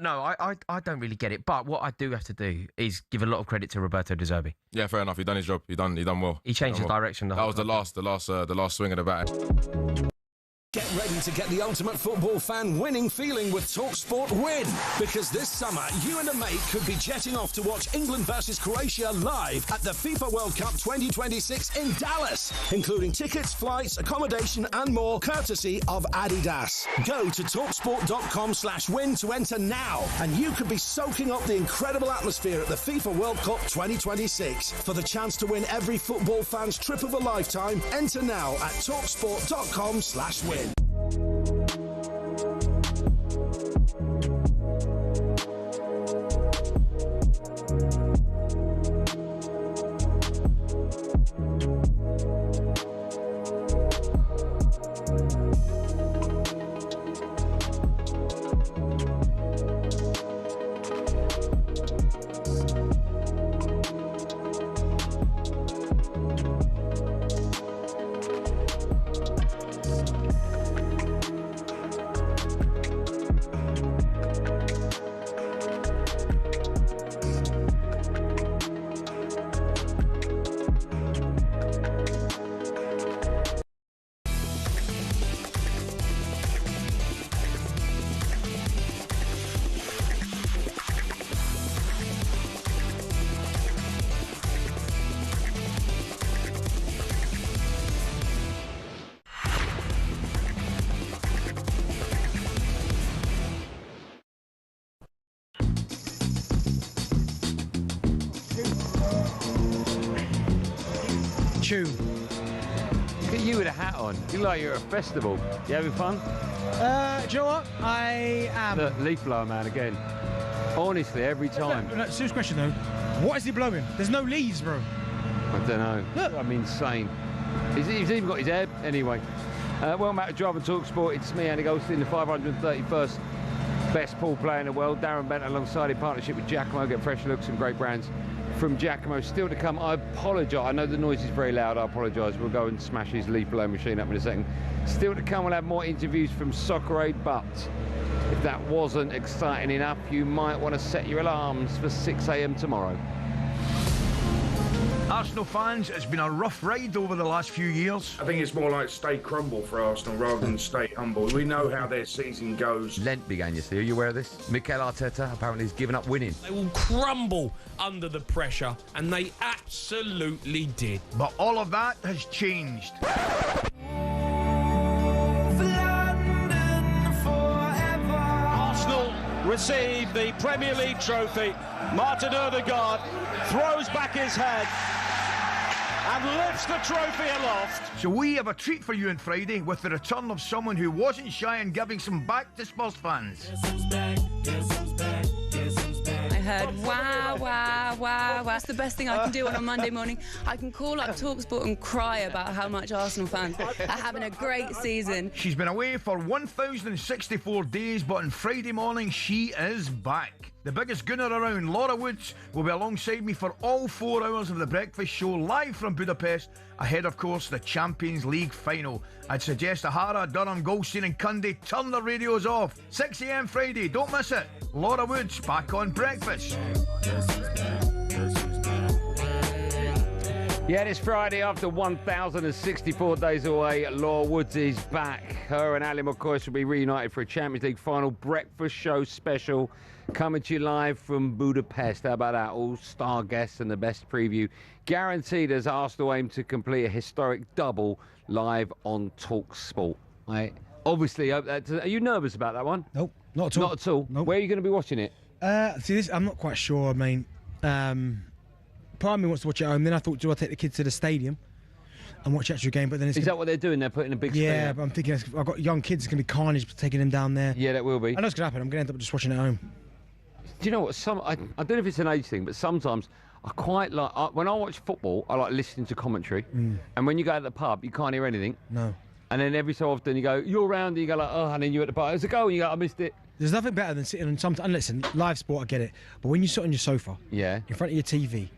No, I don't really get it. But what I do have to do is give a lot of credit to Roberto De Zerbi. Yeah, fair enough. He done his job. He done well. He changed the direction. That was the last swing of the bat. Get ready to get the ultimate football fan winning feeling with talkSPORT Win. Because this summer, you and a mate could be jetting off to watch England versus Croatia live at the FIFA World Cup 2026 in Dallas, including tickets, flights, accommodation and more, courtesy of Adidas. Go to talksport.com/win to enter now, and you could be soaking up the incredible atmosphere at the FIFA World Cup 2026. For the chance to win every football fan's trip of a lifetime, enter now at talksport.com/win. Look at you with a hat on. You look like you're at a festival. You having fun? Do you know what? I am. Look, leaf blower man again. Honestly, every time. No, serious question though. What is he blowing? There's no leaves, bro. I don't know. Look. I'm insane. He's even got his hair anyway. Well, Matt, Drive and talkSPORT. It's me, Andy Goldstein, the 531st best pool player in the world. Darren Bent alongside in partnership with Giacomo. Get fresh looks and great brands from Giacomo. Still to come. I apologise. I know the noise is very loud. I apologise. We'll go and smash his leaf blower machine up in a second. Still to come, we'll have more interviews from Soccer Aid, but if that wasn't exciting enough, you might want to set your alarms for 6 a.m. tomorrow. Arsenal fans, it's been a rough ride over the last few years. I think it's more like stay crumble for Arsenal rather than stay humble. We know how their season goes. Lent began yesterday. Are you aware of this? Mikel Arteta apparently has given up winning. They will crumble under the pressure, and they absolutely did. But all of that has changed. Arsenal receive the Premier League trophy. Martin Odegaard throws back his head and lifts the trophy aloft. So we have a treat for you on Friday with the return of someone who wasn't shy in giving some back to Spurs fans. I heard, wow, wow, wow, wow. That's the best thing I can do on a Monday morning. I can call up talkSPORT and cry about how much Arsenal fans are having a great season. She's been away for 1,064 days, but on Friday morning, she is back. The biggest gunner around, Laura Woods, will be alongside me for all 4 hours of the breakfast show live from Budapest, ahead, of course, the Champions League final. I'd suggest Ahara, Durham, Goldstein and Cundy turn their radios off. 6 a.m. Friday, don't miss it. Laura Woods, back on breakfast. Yeah, it's Friday after 1,064 days away. Laura Woods is back. Her and Ali McCoy will be reunited for a Champions League final breakfast show special coming to you live from Budapest. How about that? All-star guests and the best preview guaranteed as Arsenal aim to complete a historic double live on talkSPORT. Right? Obviously, are you nervous about that one? Nope, not at all. Not at all? Nope. Where are you going to be watching it? See, this I'm not quite sure. I mean, part of me wants to watch it at home. Then I thought, do I take the kids to the stadium and watch the actual game? But then Is that what they're doing? They're putting a big screen yeah, up? but I'm thinking I've got young kids. It's gonna be carnage taking them down there. Yeah, that will be. I know it's gonna happen. I'm gonna end up just watching it at home. Do you know what? I don't know if it's an age thing, but sometimes I quite like when I watch football. I like listening to commentary, and when you go to the pub, you can't hear anything. No. And then every so often you go, you're around, and you go like, oh, and then you're at the bar. There's a goal, and you go, I missed it. There's nothing better than sitting on sometimes. And listen, live sport, I get it. But when you sit on your sofa, in front of your TV,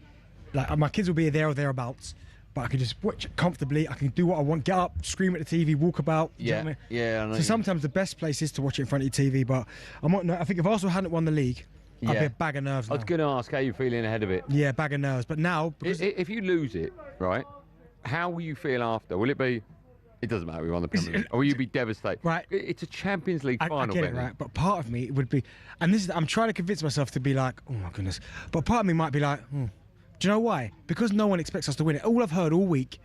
like my kids will be there or thereabouts, but I can just watch it comfortably. I can do what I want, get up, scream at the TV, walk about. Yeah, you know what I mean? yeah. I know So sometimes the best place is to watch it in front of your TV. But I think if Arsenal hadn't won the league, I'd be a bag of nerves now. I was going to ask how you're feeling ahead of it. Yeah, bag of nerves. But now, because if you lose it, right, how will you feel after? Will it be? It doesn't matter. We won the Premier League. Or will you be devastated? Right. It's a Champions League final. I get it, right? But part of me would be, and this is, I'm trying to convince myself to be like, oh my goodness. But part of me might be like, do you know why? Because no one expects us to win it. All I've heard all week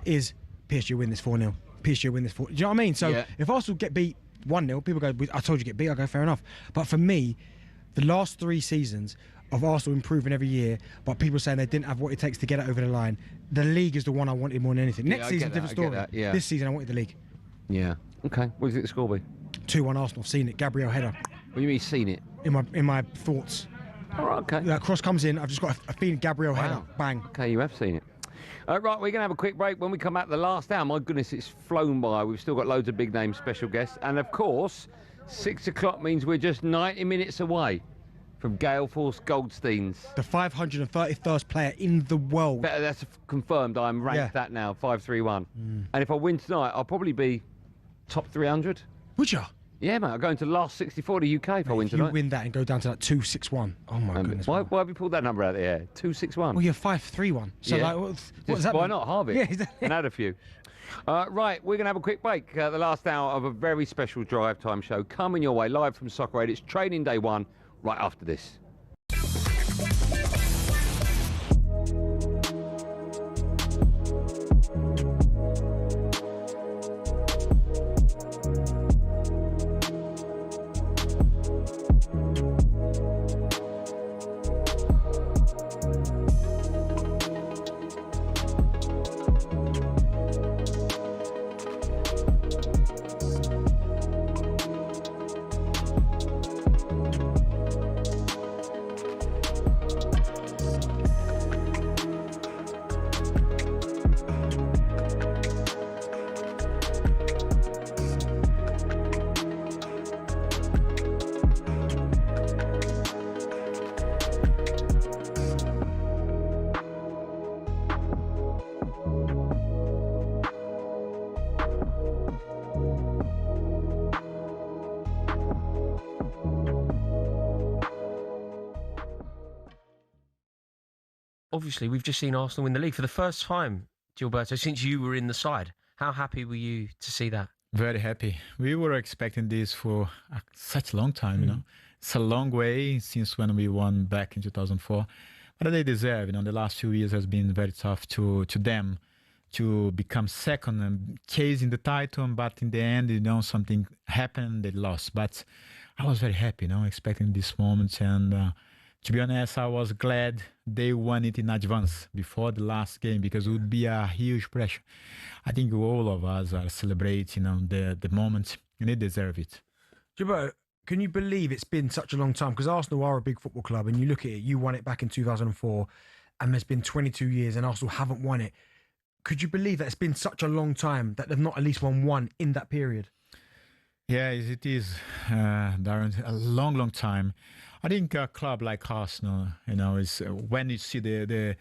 is PSG win this 4-0. PSG win this 4-0. Do you know what I mean? So if Arsenal get beat 1-0, people go, I told you get beat. I go, fair enough. But for me, the last 3 seasons of Arsenal improving every year, but people saying they didn't have what it takes to get it over the line. The league is the one I wanted more than anything. Next season, different story. This season, I wanted the league. Yeah. Okay. What do you think the score will be? 2-1 Arsenal. I've seen it. Gabriel header. What do you mean seen it? In my thoughts. All right. Okay. That cross comes in. I've just got a feeling Gabriel header. Bang. Okay, you have seen it. Right, we're going to have a quick break. When we come out the last hour, my goodness, it's flown by. We've still got loads of big name special guests. And of course, 6 o'clock means we're just 90 minutes away from Gale Force Goldstein's. The 531st player in the world. That's confirmed. I'm ranked that now, 531. And if I win tonight, I'll probably be top 300. Would you? Yeah, mate. I'm going to the last 64 to UK if I win tonight. If you win that and go down to that 261. Oh, my goodness. Why have you pulled that number out of the air? 261? Well, you're 531. So, like, what does that why mean? not? Halve it. Yeah, exactly. And add a few. Right, we're going to have a quick break. The last hour of a very special drive time show coming your way live from Soccer Aid. It's training day 1 right after this. Obviously, we've just seen Arsenal win the league for the first time, Gilberto, since you were in the side. How happy were you to see that? Very happy. We were expecting this for such a long time, you know. It's a long way since when we won back in 2004. But they deserve, you know, the last few years has been very tough to them to become second and chasing the title, but in the end, you know, something happened, they lost. But I was very happy, you know, expecting this moment, and to be honest, I was glad they won it in advance before the last game, because it would be a huge pressure. I think all of us are celebrating, you know, the moment, and they deserve it. Gilberto, can you believe it's been such a long time? Because Arsenal are a big football club, and you look at it, you won it back in 2004, and there's been 22 years, and Arsenal haven't won it. Could you believe that it's been such a long time that they've not at least won one in that period? Yeah, it is, Darren, a long, long time. I think a club like Arsenal, you know, is when you see the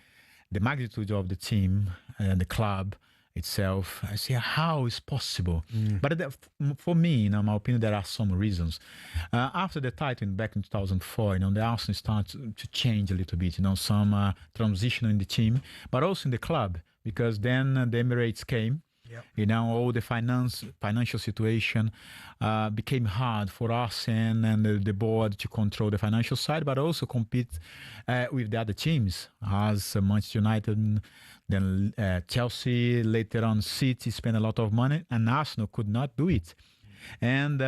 magnitude of the team and the club, itself. I say, how is possible? But for me, my opinion, there are some reasons. After the title back in 2004, the Arsenal started to change a little bit. Some transition in the team, but also in the club, because then the Emirates came. Yep. All the financial situation became hard for us and the board to control the financial side, but also compete with the other teams, as Manchester United, then Chelsea, later on City spent a lot of money, and Arsenal could not do it. And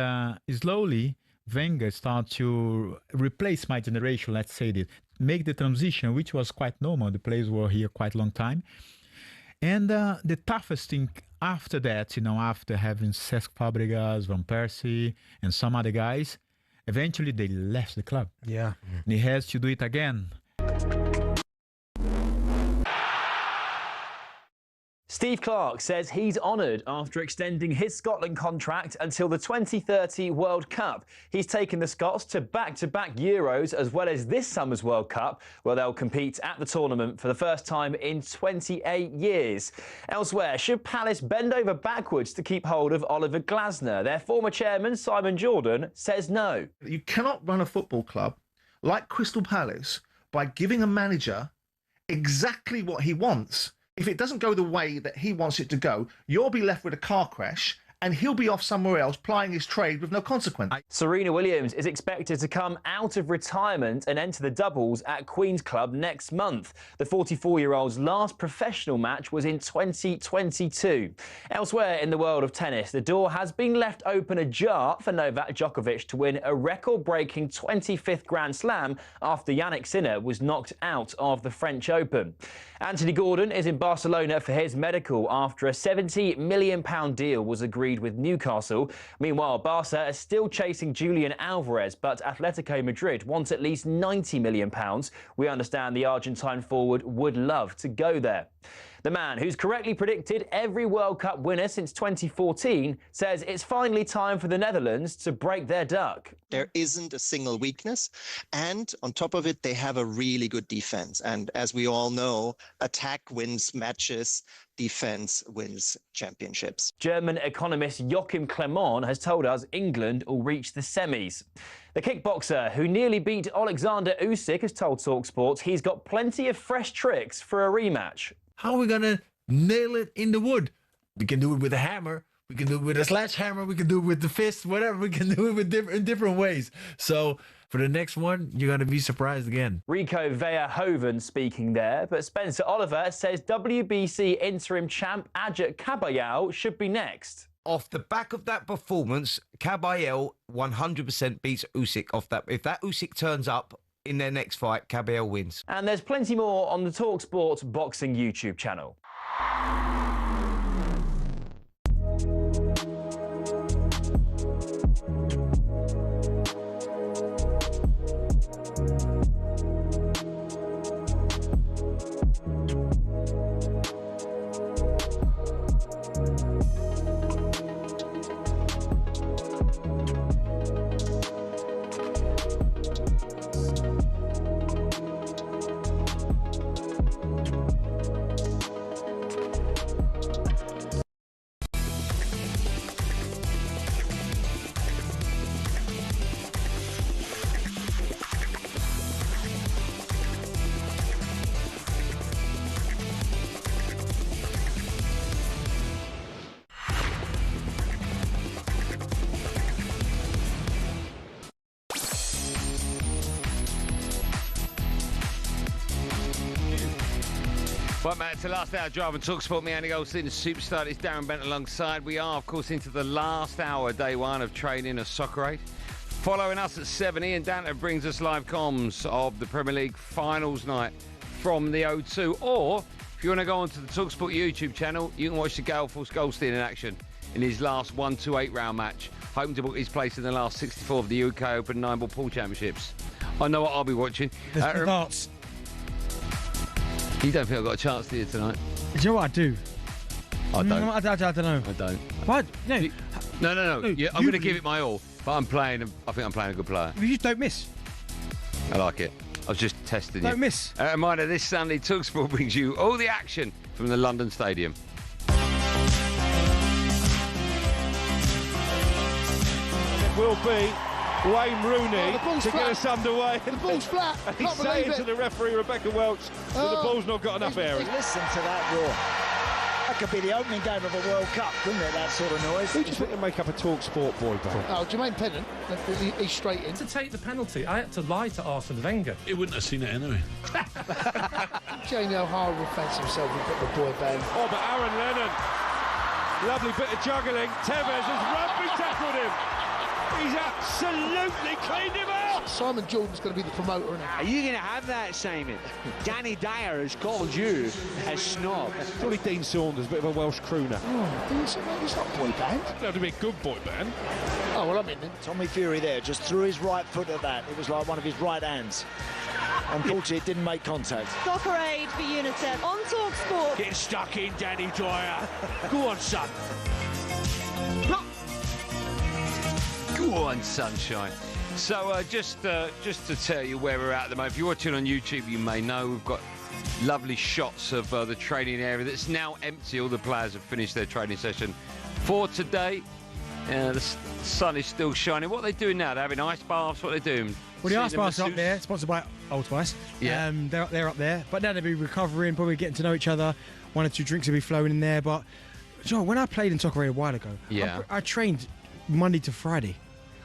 slowly, Wenger started to replace my generation, let's say that, make the transition, which was quite normal. The players were here quite a long time. And the toughest thing after that, after having Cesc Fabregas, Van Persie, and some other guys, eventually they left the club. Yeah. And he has to do it again. Steve Clarke says he's honoured after extending his Scotland contract until the 2030 World Cup. He's taken the Scots to back-to-back Euros as well as this summer's World Cup, where they'll compete at the tournament for the first time in 28 years. Elsewhere, should Palace bend over backwards to keep hold of Oliver Glasner? Their former chairman, Simon Jordan, says no. You cannot run a football club like Crystal Palace by giving a manager exactly what he wants. If it doesn't go the way that he wants it to go, you'll be left with a car crash and he'll be off somewhere else plying his trade with no consequence. Serena Williams is expected to come out of retirement and enter the doubles at Queen's Club next month. The 44-year-old's last professional match was in 2022. Elsewhere in the world of tennis, the door has been left open ajar for Novak Djokovic to win a record-breaking 25th Grand Slam after Yannick Sinner was knocked out of the French Open. Anthony Gordon is in Barcelona for his medical after a £70 million deal was agreed with Newcastle. Meanwhile, Barca are still chasing Julian Alvarez, but Atletico Madrid wants at least £90 million. We understand the Argentine forward would love to go there. The man who's correctly predicted every World Cup winner since 2014 says it's finally time for the Netherlands to break their duck. There isn't a single weakness. And on top of it, they have a really good defense. And as we all know, attack wins matches, defense wins championships. German economist Joachim Clement has told us England will reach the semis. The kickboxer who nearly beat Alexander Usyk has told talkSPORT he's got plenty of fresh tricks for a rematch. How are we going to nail it in the wood? We can do it with a hammer. We can do it with a sledgehammer. We can do it with the fist, whatever. We can do it with in different ways. So for the next one, you're going to be surprised again. Rico Verhoeven speaking there, but Spencer Oliver says WBC interim champ Ajit Kabayel should be next. Off the back of that performance, Kabayel 100% beats Usyk off that. If that Usyk turns up in their next fight, Kabayel wins. And there's plenty more on the talkSPORT boxing YouTube channel. Welcome back to Last Hour Drive and talkSPORT. Me, Andy Goldstein, the superstar is Darren Bent alongside. We are, of course, into the last hour, day one of training at Soccer Aid. Following us at 7, Ian Danter brings us live comms of the Premier League finals night from the O2. Or, if you want to go onto the talkSPORT YouTube channel, you can watch the Gale Force Goldstein in action in his last 1-2-8 round match, hoping to book his place in the last 64 of the UK Open 9-ball pool championships. I know what I'll be watching. The darts. You don't think I've got a chance to you tonight? Do you know what I do? I don't. I don't know. I don't. What? No. No. Yeah, I'm going to give it my all, but I think I'm playing a good player. You just don't miss. I like it. I was just testing you. Don't miss. A reminder, this Sunday, talkSPORT brings you all the action from the London Stadium. will be Wayne Rooney to get us underway. The ball's flat. And he's saying to the referee, Rebecca Welch, that the ball's not got enough air. Listen to that roar. That could be the opening game of a World Cup, couldn't it, that sort of noise? Who do you think to make up a talkSPORT boy band? Oh, Jermaine Pennant. He's straight in. To take the penalty, I had to lie to Arsene Wenger. He wouldn't have seen it anyway. Jamie O'Hara will fancy himself a bit of a boy band. Oh, but Aaron Lennon. Lovely bit of juggling. Tevez has rugby tackled him. He's absolutely cleaned him out. Simon Jordan's going to be the promoter, isn't he? Are you going to have that, Simon? Danny Dyer has called you a snob. Surely Dean Saunders, a bit of a Welsh crooner. Oh, Dean Saunders, he's not a boy band. It'd have to be a good boy band. Oh, well, I'm in then. Tommy Fury there just threw his right foot at that. It was like one of his right hands. Unfortunately, it didn't make contact. Soccer Aid for UNICEF on talkSPORT. Get stuck in, Danny Dyer. Go on, son. Go on, sunshine. So just to tell you where we're at the moment, if you're watching on YouTube, you may know we've got lovely shots of the training area that's now empty. All the players have finished their training session for today. The sun is still shining. What are they doing now? They're having ice baths? What are they doing? Well, the ice baths are up there, sponsored by Old Spice. Yeah. They're up there. But now they'll be recovering, probably getting to know each other. 1 or 2 drinks will be flowing in there. But, Joe, when I played in Soccer Aid a while ago, I trained Monday to Friday.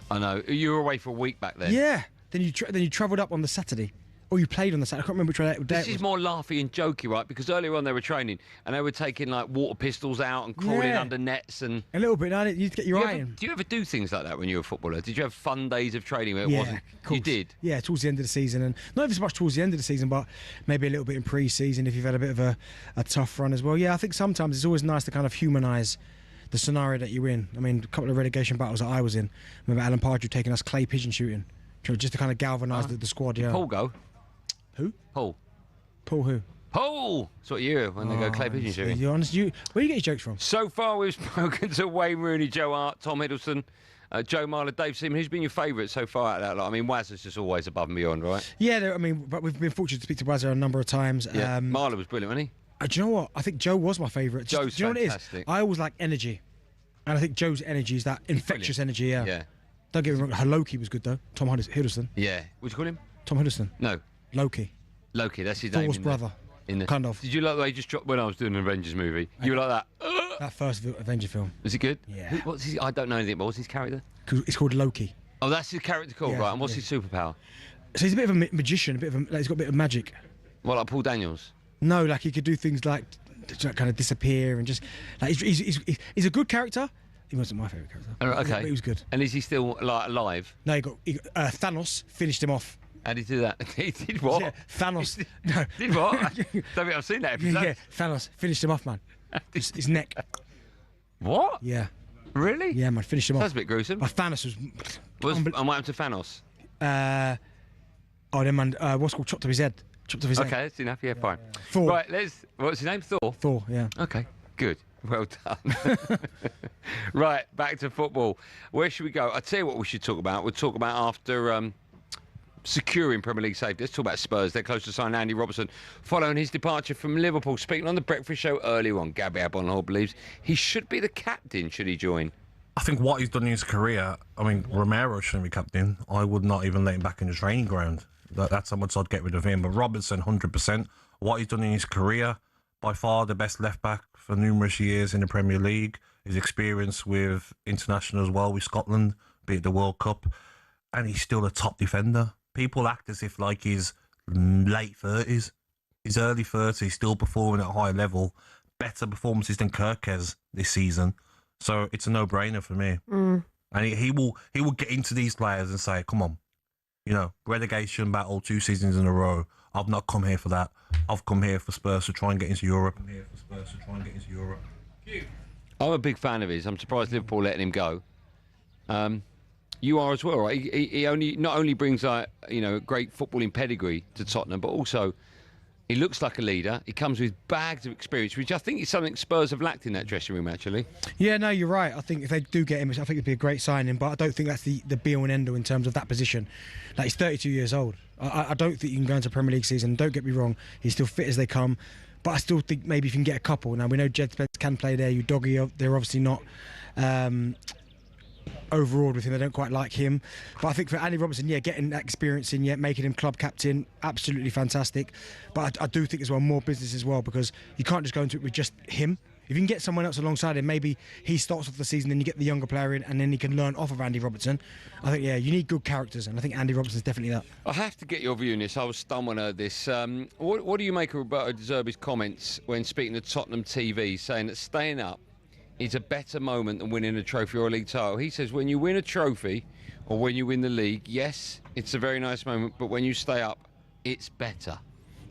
I know. You were away for a week back then. Yeah. Then you travelled up on the Saturday. Or you played on the Saturday. I can't remember which day it was. This is more laughy and jokey, right? Because earlier on they were training and they were taking like water pistols out and crawling under nets and... A little bit, you'd get your eye in. Do you ever do things like that when you were a footballer? Did you have fun days of training where it wasn't... You did? Yeah, towards the end of the season. And not even so much towards the end of the season, but maybe a little bit in pre-season if you've had a bit of a tough run as well. Yeah, I think sometimes it's always nice to kind of humanise the scenario that you're in. I mean, a couple of relegation battles that I was in. I remember Alan Pardew taking us clay pigeon shooting, just to kind of galvanise the squad. Did Paul go? Who? Paul. Paul who? Paul! That's what you hear when they go clay pigeon shooting. You're honest. Where do you get your jokes from? So far we've spoken to Wayne Rooney, Joe Hart, Tom Hiddleston, Joe Marler, Dave Seaman. Who's been your favourite so far out of that lot? I mean, Waz is just always above and beyond, right? Yeah, but we've been fortunate to speak to Waz a number of times. Yeah. Marler was brilliant, wasn't he? Do you know what? I think Joe was my favourite. Joe's do you know fantastic. What it is? I always like energy. And I think Joe's energy is that infectious energy, Yeah. Don't get me wrong, Loki was good though. Tom Hiddleston. Yeah. What do you call him? Tom Hiddleston. No. Loki. Loki, that's his Thor's name. brother. Kind of. Did you like the way he just dropped when I was doing an Avengers movie? You were like that? That first Avenger film. Was it good? Yeah. What's his, I don't know anything, but what's his character? It's called Loki. Oh, that's his character called, right? And what's his superpower? So he's a bit of a magician, he's got a bit of magic. What, like Paul Daniels? No, like he could do things like kind of disappear and just like he's a good character. He wasn't my favourite character. Okay. But he was good. And is he still like alive? No, Thanos finished him off. How did he do that? He did what? Yeah, Thanos. No. Did what? I don't think I've seen that episode. Yeah, Thanos finished him off, man. His neck. What? Yeah. Really? Yeah, man, finished him off. That's a bit gruesome. But Thanos was... And what happened to Thanos? Then man, what's called chopped off his head. Okay, that's enough. Yeah, fine. Thor. Right, what's his name? Thor? Thor, yeah. Okay, good. Well done. Right, back to football. Where should we go? I'll tell you what we should talk about. We'll talk about after securing Premier League safety. Let's talk about Spurs. They're close to sign Andy Robertson following his departure from Liverpool. Speaking on the Breakfast Show earlier on, Gabby Abonhol believes he should be the captain should he join. I think what he's done in his career, I mean, Romero shouldn't be captain. I would not even let him back in the training ground. That's how much I'd get rid of him. But Robertson, 100%. What he's done in his career, by far the best left-back for numerous years in the Premier League. His experience with international as well, with Scotland, be it the World Cup. And he's still a top defender. People act as if like he's late 30s. His early 30s, still performing at a high level. Better performances than Kirkes this season. So it's a no-brainer for me. And he will get into these players and say, come on, you know, relegation battle 2 seasons in a row. I've not come here for that. I've come here for Spurs to try and get into Europe. I'm a big fan of his. I'm surprised Liverpool letting him go. You are as well, right? He not only brings great footballing pedigree to Tottenham, but also he looks like a leader. He comes with bags of experience, which I think is something Spurs have lacked in that dressing room, actually. Yeah, no, you're right. I think if they do get him, I think it'd be a great signing, but I don't think that's the be-all and end-all in terms of that position. Like, he's 32 years old. I don't think you can go into Premier League season. Don't get me wrong, he's still fit as they come, but I still think maybe if you can get a couple. Now, we know Jed Spence can play there. Udogie, they're obviously not overawed with him. They don't quite like him. But I think for Andy Robertson, getting that experience in, making him club captain, absolutely fantastic. But I do think as well, more business as well, because you can't just go into it with just him. If you can get someone else alongside him, maybe he starts off the season, then you get the younger player in, and then he can learn off of Andy Robertson. I think, you need good characters, and I think Andy Robertson's definitely that. I have to get your view on this. I was stunned when I heard this. What do you make of Roberto De Zerbi's comments when speaking to Tottenham TV, saying that staying up is a better moment than winning a trophy or a league title? He says when you win a trophy or when you win the league, yes, it's a very nice moment, but when you stay up, it's better.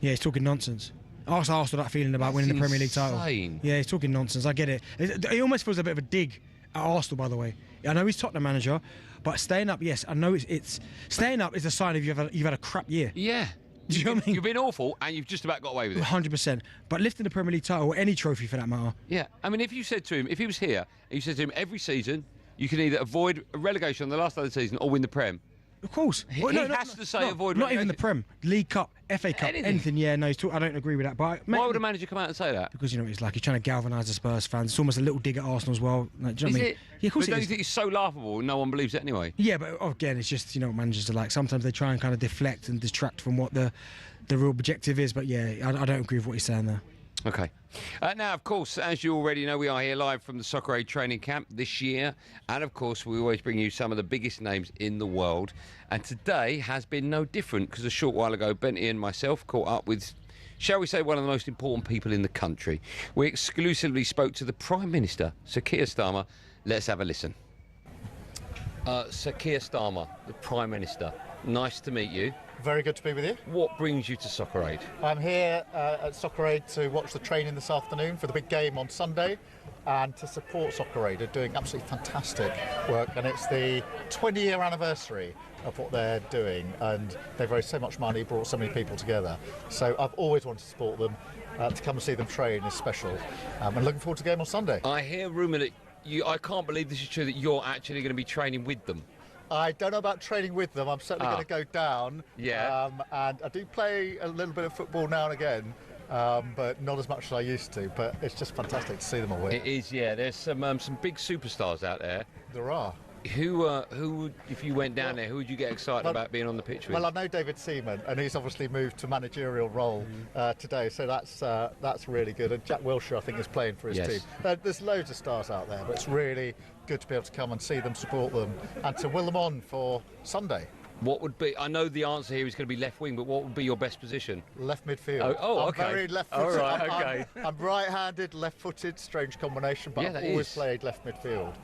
Yeah, he's talking nonsense. I asked Arsenal that feeling about winning the Premier League title. Yeah, he's talking nonsense. I get it. It almost feels a bit of a dig at Arsenal, by the way. I know he's Tottenham manager, but staying up, yes, I know it's staying up is a sign of you've had a crap year. Yeah. Do you know what I mean? You've been awful, and you've just about got away with it. 100%. But lifting the Premier League title, or any trophy for that matter. Yeah. I mean, if you said to him, if he was here, and you said to him every season, you can either avoid a relegation on the last day of the season or win the Prem. Of course. He has to say avoid relegation. Not even the Prem. League Cup, FA Cup, anything. Yeah, no, I don't agree with that. But why would a manager come out and say that? Because, he's like, he's trying to galvanise the Spurs fans. It's almost a little dig at Arsenal as well. Like, do you know what I mean? Yeah, of course it is. Don't you think it's so laughable? No one believes it anyway. Yeah, but again, it's just, what managers are like. Sometimes they try and kind of deflect and distract from what the real objective is. But yeah, I don't agree with what he's saying there. Okay. Now, of course, as you already know, we are here live from the Soccer Aid training camp this year. And, of course, we always bring you some of the biggest names in the world. And today has been no different because a short while ago, Benty and myself caught up with, shall we say, one of the most important people in the country. We exclusively spoke to the Prime Minister, Sir Keir Starmer. Let's have a listen. Sir Keir Starmer, the Prime Minister, nice to meet you. Very good to be with you. What brings you to Soccer Aid? I'm here at Soccer Aid to watch the training this afternoon for the big game on Sunday and to support Soccer Aid. They're doing absolutely fantastic work, and it's the 20-year anniversary of what they're doing, and they've raised so much money, brought so many people together. So I've always wanted to support them. To come and see them train is special. And looking forward to the game on Sunday. I hear rumour that I can't believe this is true, that you're actually going to be training with them. I don't know about training with them. I'm certainly going to go down. Yeah. And I do play a little bit of football now and again, but not as much as I used to. But it's just fantastic to see them all win. It is, yeah. There's some big superstars out there. There are. Who would, if you went down there, who would you get excited about being on the pitch with? Well, I know David Seaman, and he's obviously moved to managerial role today, so that's really good. And Jack Wilshere, I think, is playing for his team. There's loads of stars out there, but it's really good to be able to come and see them, support them, and to will them on for Sunday. What would be? I know the answer here is going to be left wing, but what would be your best position? Left midfield. Oh, okay. I'm very left-footed. All right, okay. I'm right-handed, left-footed, strange combination, but I've always played left midfield.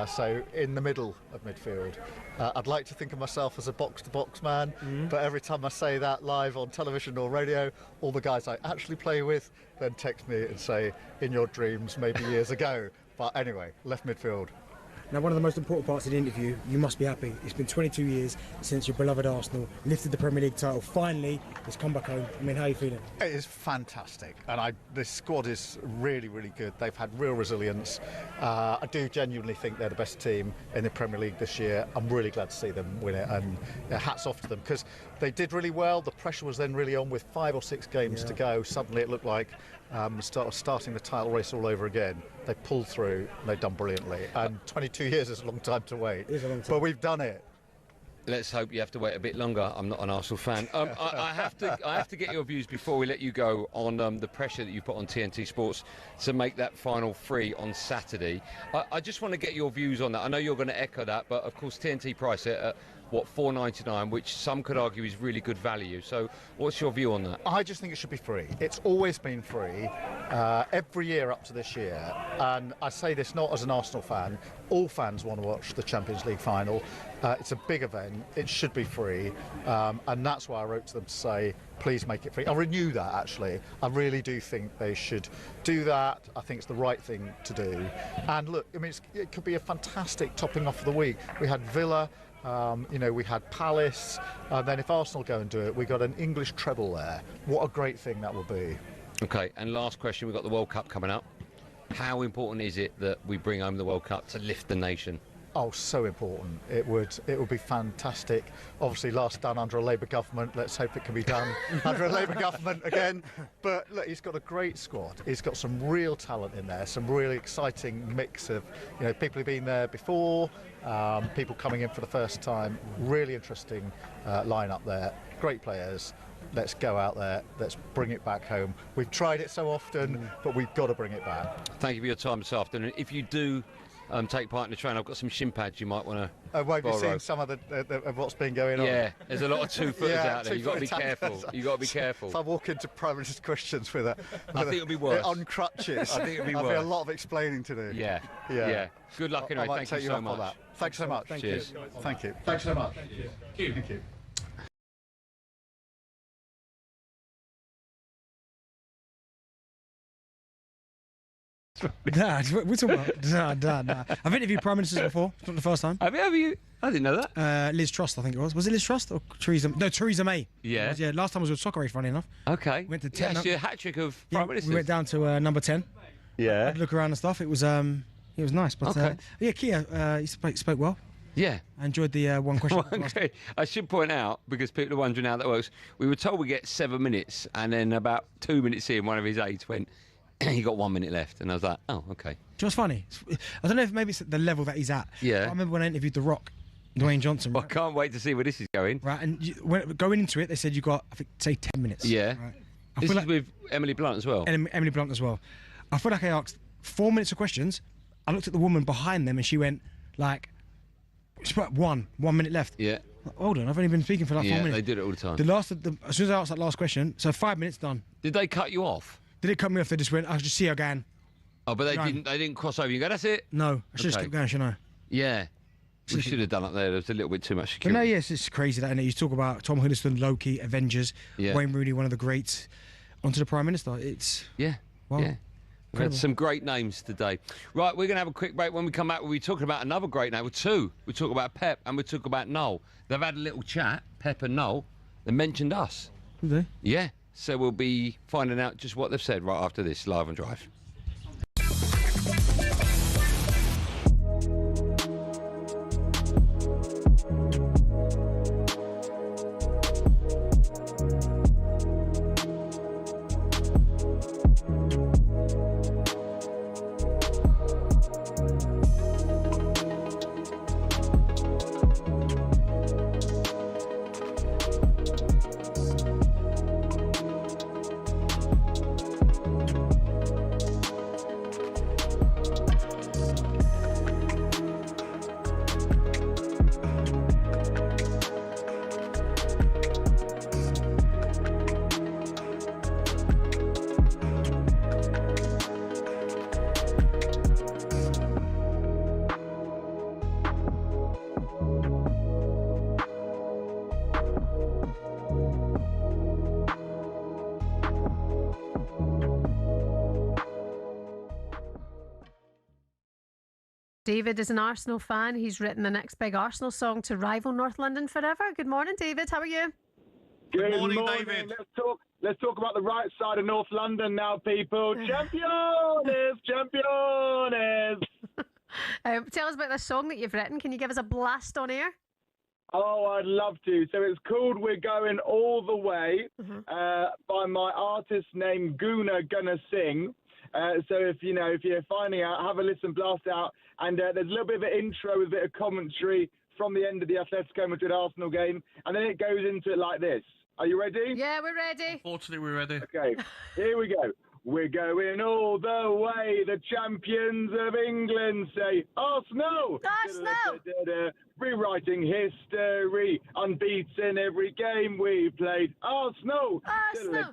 So in the middle of midfield. I'd like to think of myself as a box-to-box man, but every time I say that live on television or radio, all the guys I actually play with then text me and say, in your dreams, maybe years ago. But anyway, left midfield. Now, one of the most important parts of the interview, you must be happy. It's been 22 years since your beloved Arsenal lifted the Premier League title. Finally, it's come back home. I mean, how are you feeling? It is fantastic, and this squad is really, really good. They've had real resilience. I do genuinely think they're the best team in the Premier League this year. I'm really glad to see them win it, and hats off to them, because they did really well. The pressure was then really on with 5 or 6 games to go. Suddenly it looked like starting the title race all over again. They pulled through, and they've done brilliantly. And 22 years is a long time to wait. It is a long time. But we've done it. Let's hope you have to wait a bit longer. I'm not an Arsenal fan. I have to get your views before we let you go on the pressure that you put on TNT Sports to make that final free on Saturday. I just want to get your views on that. I know you're going to echo that, but of course TNT price it at $4.99, which some could argue is really good value. So what's your view on that? I just think it should be free. It's always been free every year up to this year, and I say this not as an Arsenal fan. All fans want to watch the Champions League final. It's a big event. It should be free, and that's why I wrote to them to say, please make it free. I'll renew that, actually. I really do think they should do that. I think it's the right thing to do. And look, I mean, it could be a fantastic topping off of the week. We had Villa, we had Palace, and then if Arsenal go and do it, we got an English treble there. What a great thing that will be. Okay, and last question, we've got the World Cup coming up. How important is it that we bring home the World Cup to lift the nation? Oh, so important. It would be fantastic. Obviously, last done under a Labour government. Let's hope it can be done under a Labour government again. But look, he's got a great squad. He's got some real talent in there, some really exciting mix of, you know, people who've been there before, people coming in for the first time. Really interesting lineup there. Great players. Let's go out there. Let's bring it back home. We've tried it so often, but we've got to bring it back. Thank you for your time this afternoon. If you do take part in the train, I've got some shin pads you might want to Won't be borrow. seeing some of of what's been going on. Yeah, there's a lot of two-footers out there. You've got to be careful. You've got to be careful. If I walk into Prime Minister's questions with I think it'll be worse. on crutches, I think it'll be I'll worse. a lot of explaining to do. Yeah. Good luck anyway. I might Thank you take so up on much. that. Thanks so much. Cheers. Thank you. Thanks so much. Thank you. Thank you. Nah, we're talking about. Nah. I've interviewed prime ministers before. It's not the first time. Have you? I didn't know that. Liz Truss, I think it was. Was it Liz Truss or Theresa? No, Theresa May. Yeah. Yeah. Last time was with Soccer Race, funny enough. Okay. Went to 10. Yes, your hat trick of prime ministers. We went down to number 10. Yeah. Had a look around and stuff. It was nice. But Okay. yeah, Kia, he spoke well. Yeah. I enjoyed the one question. I should point out, because people are wondering how that works, we were told we get 7 minutes, and then about 2 minutes in, one of his aides went, he got 1 minute left, and I was like, oh, okay. Do you know what's funny? I don't know if maybe it's at the level that he's at. Yeah. I remember when I interviewed The Rock, Dwayne Johnson. Well, I can't wait to see where this is going. Right, and going into it, they said you got, I think, say 10 minutes. Yeah. Right. This is with Emily Blunt as well. And Emily Blunt as well. I feel like I asked 4 minutes of questions. I looked at the woman behind them, and she went, like, she put 1 minute left. Yeah. Hold on, I've only been speaking for like 4 minutes. Yeah, they did it all the time. As soon as I asked that last question, so 5 minutes done. Did they cut you off? Did it cut me off? They just went, I just see her going. Oh, but they didn't cross over. You go, that's it? No, I should have kept going, shouldn't I? Yeah. We should have done up there. There was a little bit too much security. But no, yes, it's crazy that, innit? You talk about Tom Hiddleston, Loki, Avengers, Wayne Rooney, one of the greats, onto the Prime Minister. It's... Yeah. Wow. Yeah. We've had some great names today. Right, we're going to have a quick break. When we come back, we'll be talking about another great name. Well, two. We'll talk about Pep and we'll talk about Noel. They've had a little chat, Pep and Noel. They mentioned us. Did they? Yeah. So we'll be finding out just what they've said right after this Live and Drive. David is an Arsenal fan. He's written the next big Arsenal song to rival North London forever. Good morning, David. How are you? Good morning, David. Let's talk about the right side of North London now, people. Champions! Champions! Tell us about this song that you've written. Can you give us a blast on air? Oh, I'd love to. So it's called We're Going All the Way by my artist named Gonna Sing. So if you're finding out, have a listen, blast out. And there's a little bit of an intro with a bit of commentary from the end of the Atletico Madrid Arsenal game. And then it goes into it like this. Are you ready? Yeah, we're ready. Unfortunately, we're ready. Okay, here we go. We're going all the way. The champions of England say Arsenal. Arsenal. Rewriting history. Unbeaten every game we played. Arsenal. Arsenal.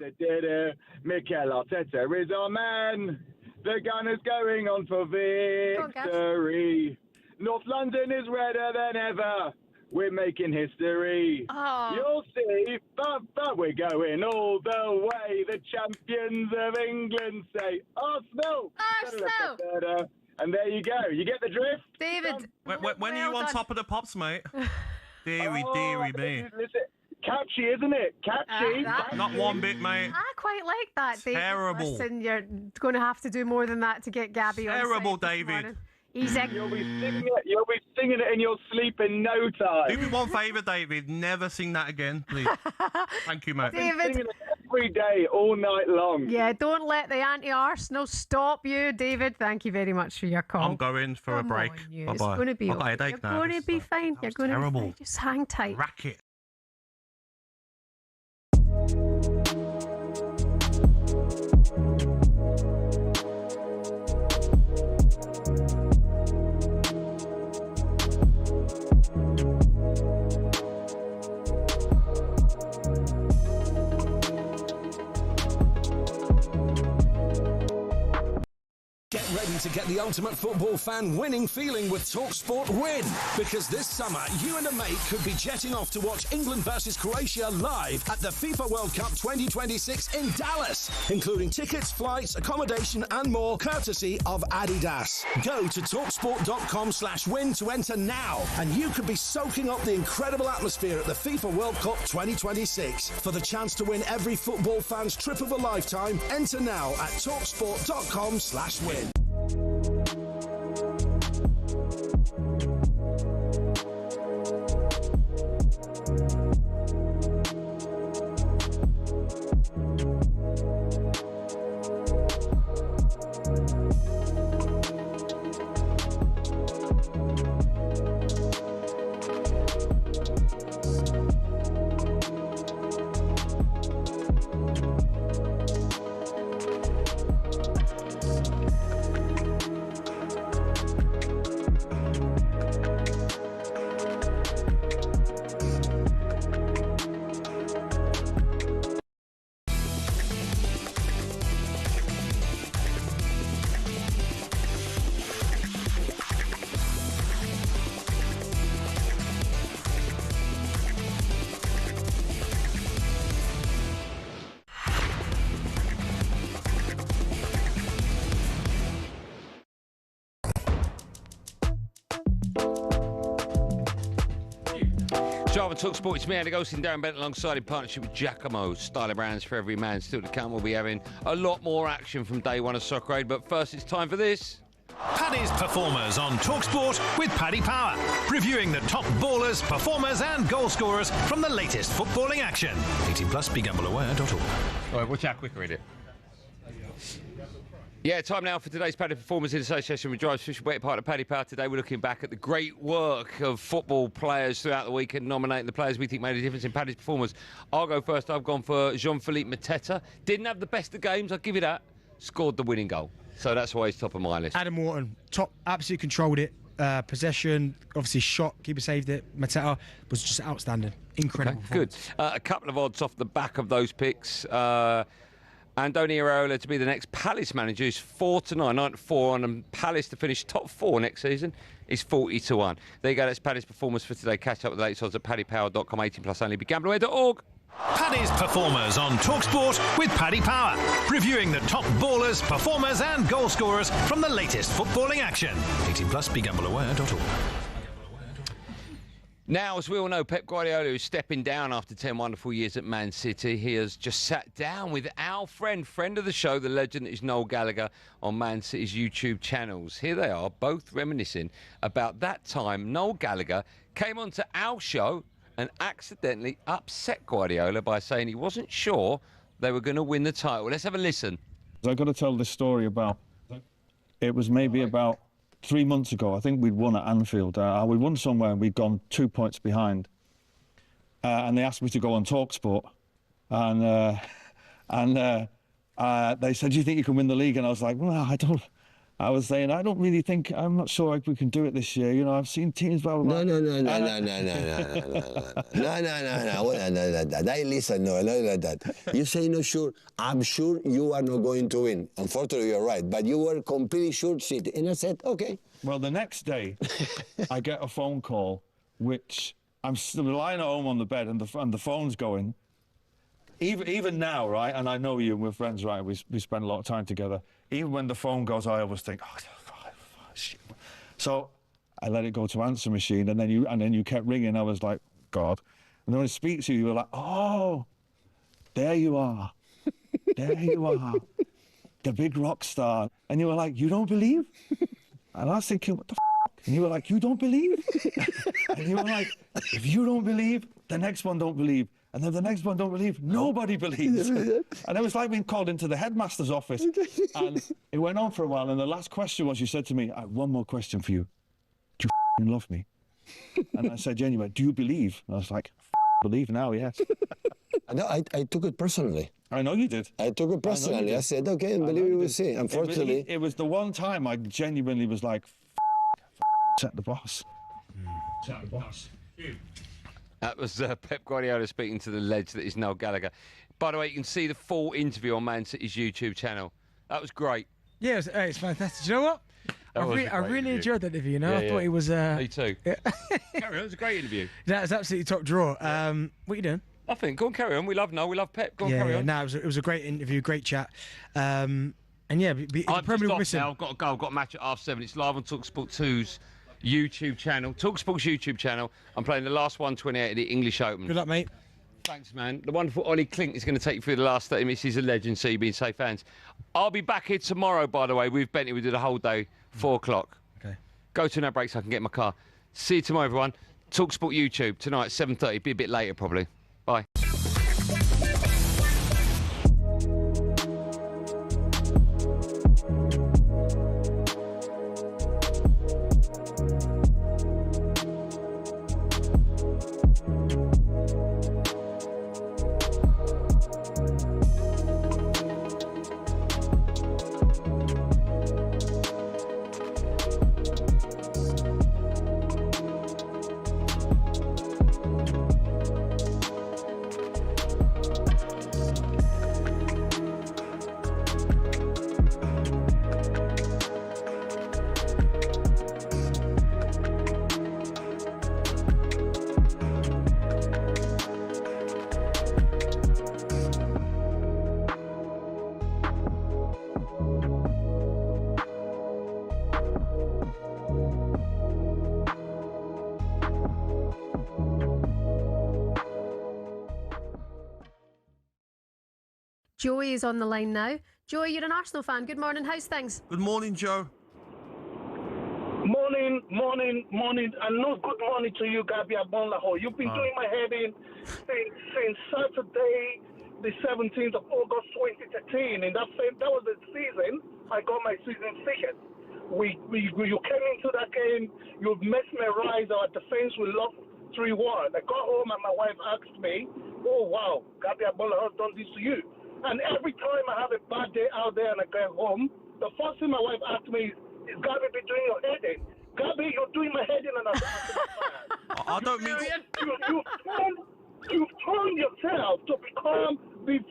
Mikel Arteta is our man. The Gunners going on for victory. North London is redder than ever. We're making history. Oh. You'll see, but we're going all the way. The champions of England say Arsenal. Arsenal. And there you go. You get the drift? David. When are you on top of the pops, mate? Deary me. Listen, catchy, isn't it? Catchy. Not one bit, mate. I quite like that, David. Terrible. Listen, you're going to have to do more than that to get Gabby on. Terrible, site this David. morning. You'll be singing it in your sleep in no time. Do me one favour, David. Never sing that again, please. Thank you, mate. David. Singing it every day, all night long. Yeah, don't let the anti-Arsenal stop you, David. Thank you very much for your call. I'm going for a break. Bye-bye. It's going to be I've got a okay. headache You're now. going to be fine. You're going to be terrible. fine. Just hang tight. Racket. Get ready to get the ultimate football fan winning feeling with talkSPORT Win. Because this summer, you and a mate could be jetting off to watch England versus Croatia live at the FIFA World Cup 2026 in Dallas, including tickets, flights, accommodation and more, courtesy of Adidas. Go to talksport.com/win to enter now, and you could be soaking up the incredible atmosphere at the FIFA World Cup 2026. For the chance to win every football fan's trip of a lifetime, enter now at talksport.com/win. Java talkSPORT, it's me, Andy Goldstein Darren Bent, alongside in partnership with Giacomo. Styler brands for every man. Still to come, we'll be having a lot more action from day one of Soccer Aid, but first it's time for this. Paddy's Performers on talkSPORT with Paddy Power, reviewing the top ballers, performers and goal scorers from the latest footballing action. 18 plus, begambleaware.org. All right, watch how quick I read it. Yeah, time now for today's Paddy Performers in association with Drive's official betting partner, Paddy Power. Today we're looking back at the great work of football players throughout the week and nominating the players we think made a difference in Paddy's Performers. I'll go first. I've gone for Jean-Philippe Mateta. Didn't have the best of games, I'll give you that. Scored the winning goal. So that's why he's top of my list. Adam Wharton, top, absolutely controlled it. Possession, obviously shot, keeper saved it. Mateta was just outstanding. Incredible. Okay, good. A couple of odds off the back of those picks. Andoni Iraola to be the next Palace manager is 4-9, 9-4 on Palace to finish top 4 next season is 40-1. There you go, that's Paddy's Performers for today. Catch up with the latest odds at paddypower.com, 18 plus only, begambleaware.org. Paddy's Performers on talkSPORT with Paddy Power, reviewing the top ballers, performers and goal scorers from the latest footballing action. 18 plus, begambleaware.org. Now, as we all know, Pep Guardiola is stepping down after 10 wonderful years at Man City. He has just sat down with our friend of the show, the legend is Noel Gallagher, on Man City's YouTube channels. Here they are, both reminiscing about that time Noel Gallagher came onto our show and accidentally upset Guardiola by saying he wasn't sure they were going to win the title. Let's have a listen. I've got to tell this story about, it was maybe about 3 months ago. I think we'd won at Anfield. We won somewhere and we'd gone 2 points behind. And they asked me to go on talkSPORT. And they said, do you think you can win the league? And I was like, well, I was saying, I don't really think, I'm not sure if we can do it this year. You know, I've seen teams, blah, blah, blah. No. I listen, no, like that. You say no sure. I'm sure you are not going to win. Unfortunately, you're right. But you were completely sure, sit. And I said, okay. Well, the next day, I get a phone call, which I'm still lying at home on the bed and the phone's going. Even now, right, and I know you, we're friends, right, we spend a lot of time together. Even when the phone goes, I always think, oh, shit. So I let it go to answer machine, and then you kept ringing. I was like, God. And then when I speak to you, you were like, oh, there you are. There you are. The big rock star. And you were like, you don't believe? And I was thinking, what the f***? And you were like, you don't believe? And you were like, if you don't believe, the next one don't believe. And then the next one don't believe, nobody believes. And it was like being called into the headmaster's office. And it went on for a while. And the last question was, you said to me, I have one more question for you. Do you love me? And I said, genuinely, do you believe? And I was like, believe now, yes. I took it personally. I know you did. I took it personally. I said, okay, believe you will see. Unfortunately. It was the one time I genuinely was like, set the boss. Set the boss. That was Pep Guardiola speaking to the ledge that is Noel Gallagher. By the way, you can see the full interview on Man City's YouTube channel. That was great. Yeah, it's fantastic. Do you know what? I really enjoyed that interview. I thought it was. Me too. Carry on, it was a great interview. That was absolutely top draw. What are you doing? Nothing. Go on, carry on. We love Noel. We love Pep. Go on, carry on. No, it was a great interview, great chat. And yeah, I'm just off now. I've got to go. I've got a match at 7:30. It's live on talkSPORT 2's YouTube channel, talkSPORT's YouTube channel. I'm playing the last 128 at the English Open. Good luck, mate. Thanks, man. The wonderful Ollie Klink is going to take you through the last 30 minutes. He's a legend, so you've been safe hands. I'll be back here tomorrow, by the way. We've Bentley. We did a whole day, 4 o'clock. Okay. Go to no break so I can get in my car. See you tomorrow, everyone. talkSPORT YouTube tonight, 7:30. Be a bit later, probably. Bye. Joey is on the line now. Joey, you're an Arsenal fan. Good morning. How's things? Good morning, Joe. Morning, and no good morning to you, Gabi Abonlaho. You've been doing my head in since Saturday, the 17th of August 2013, and that was the season I got my season ticket. You came into that game, you mesmerized our defense. We lost 3-1. I got home and my wife asked me, "Oh wow, Gabi Abonlaho has done this to you." And every time I have a bad day out there and I get home, the first thing my wife asks me is Gabi be doing your head in? Gabi, you're doing my head in, and I don't mean you've turned yourself to become the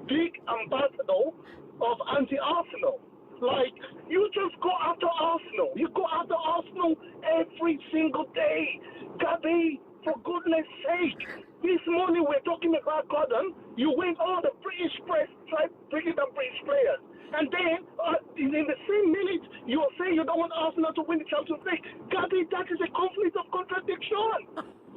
big ambassador of anti-Arsenal. Like, you just go after Arsenal. You go after Arsenal every single day. Gabi, for goodness sake. This morning we're talking about Gordon. You went all the British press, tried bringing up British players. And then, in the same minute, you're saying you don't want Arsenal to win the Champions League. Gabi, that is a conflict of contradiction.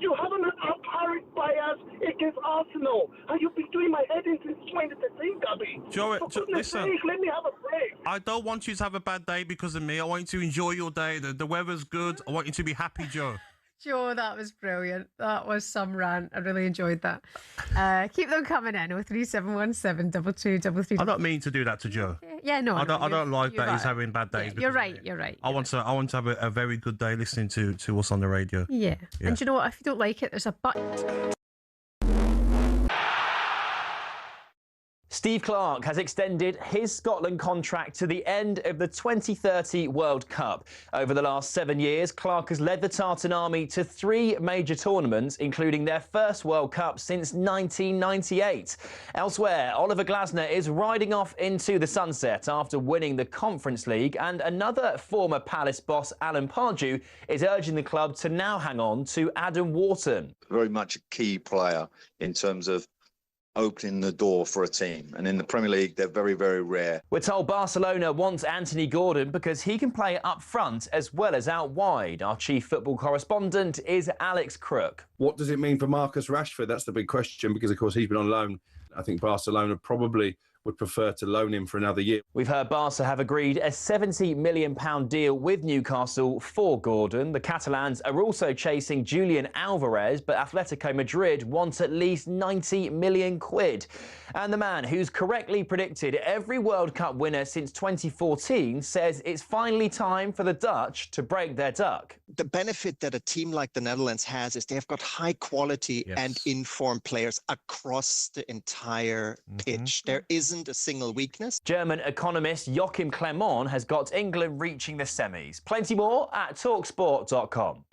You have an apparent bias against Arsenal. And you've been doing my head in since 2013, Gabi. Joe, listen. Sake, let me have a break. I don't want you to have a bad day because of me. I want you to enjoy your day. The weather's good. I want you to be happy, Joe. Joe, that was brilliant. That was some rant. I really enjoyed that. Keep them coming in. 03717 2233. I don't mean to do that to Joe. Yeah, no. I don't like that he's having bad days. Yeah, you're right. I want to have a very good day listening to us on the radio. Yeah. And you know what? If you don't like it, there's a button. Steve Clarke has extended his Scotland contract to the end of the 2030 World Cup. Over the last 7 years, Clarke has led the Tartan Army to 3 major tournaments, including their first World Cup since 1998. Elsewhere, Oliver Glasner is riding off into the sunset after winning the Conference League, and another former Palace boss, Alan Pardew, is urging the club to now hang on to Adam Wharton. Very much a key player in terms of opening the door for a team. And in the Premier League, they're very, very rare. We're told Barcelona wants Anthony Gordon because he can play up front as well as out wide. Our chief football correspondent is Alex Crook. What does it mean for Marcus Rashford? That's the big question, because, of course, he's been on loan. I think Barcelona probably would prefer to loan him for another year. We've heard Barca have agreed a £70 million deal with Newcastle for Gordon. The Catalans are also chasing Julian Alvarez, but Atletico Madrid want at least 90 million quid. And the man who's correctly predicted every World Cup winner since 2014 says it's finally time for the Dutch to break their duck. The benefit that a team like the Netherlands has is they've got high quality and informed players across the entire pitch. There isn't a single weakness. German economist Joachim Clement has got England reaching the semis. Plenty more at talksport.com.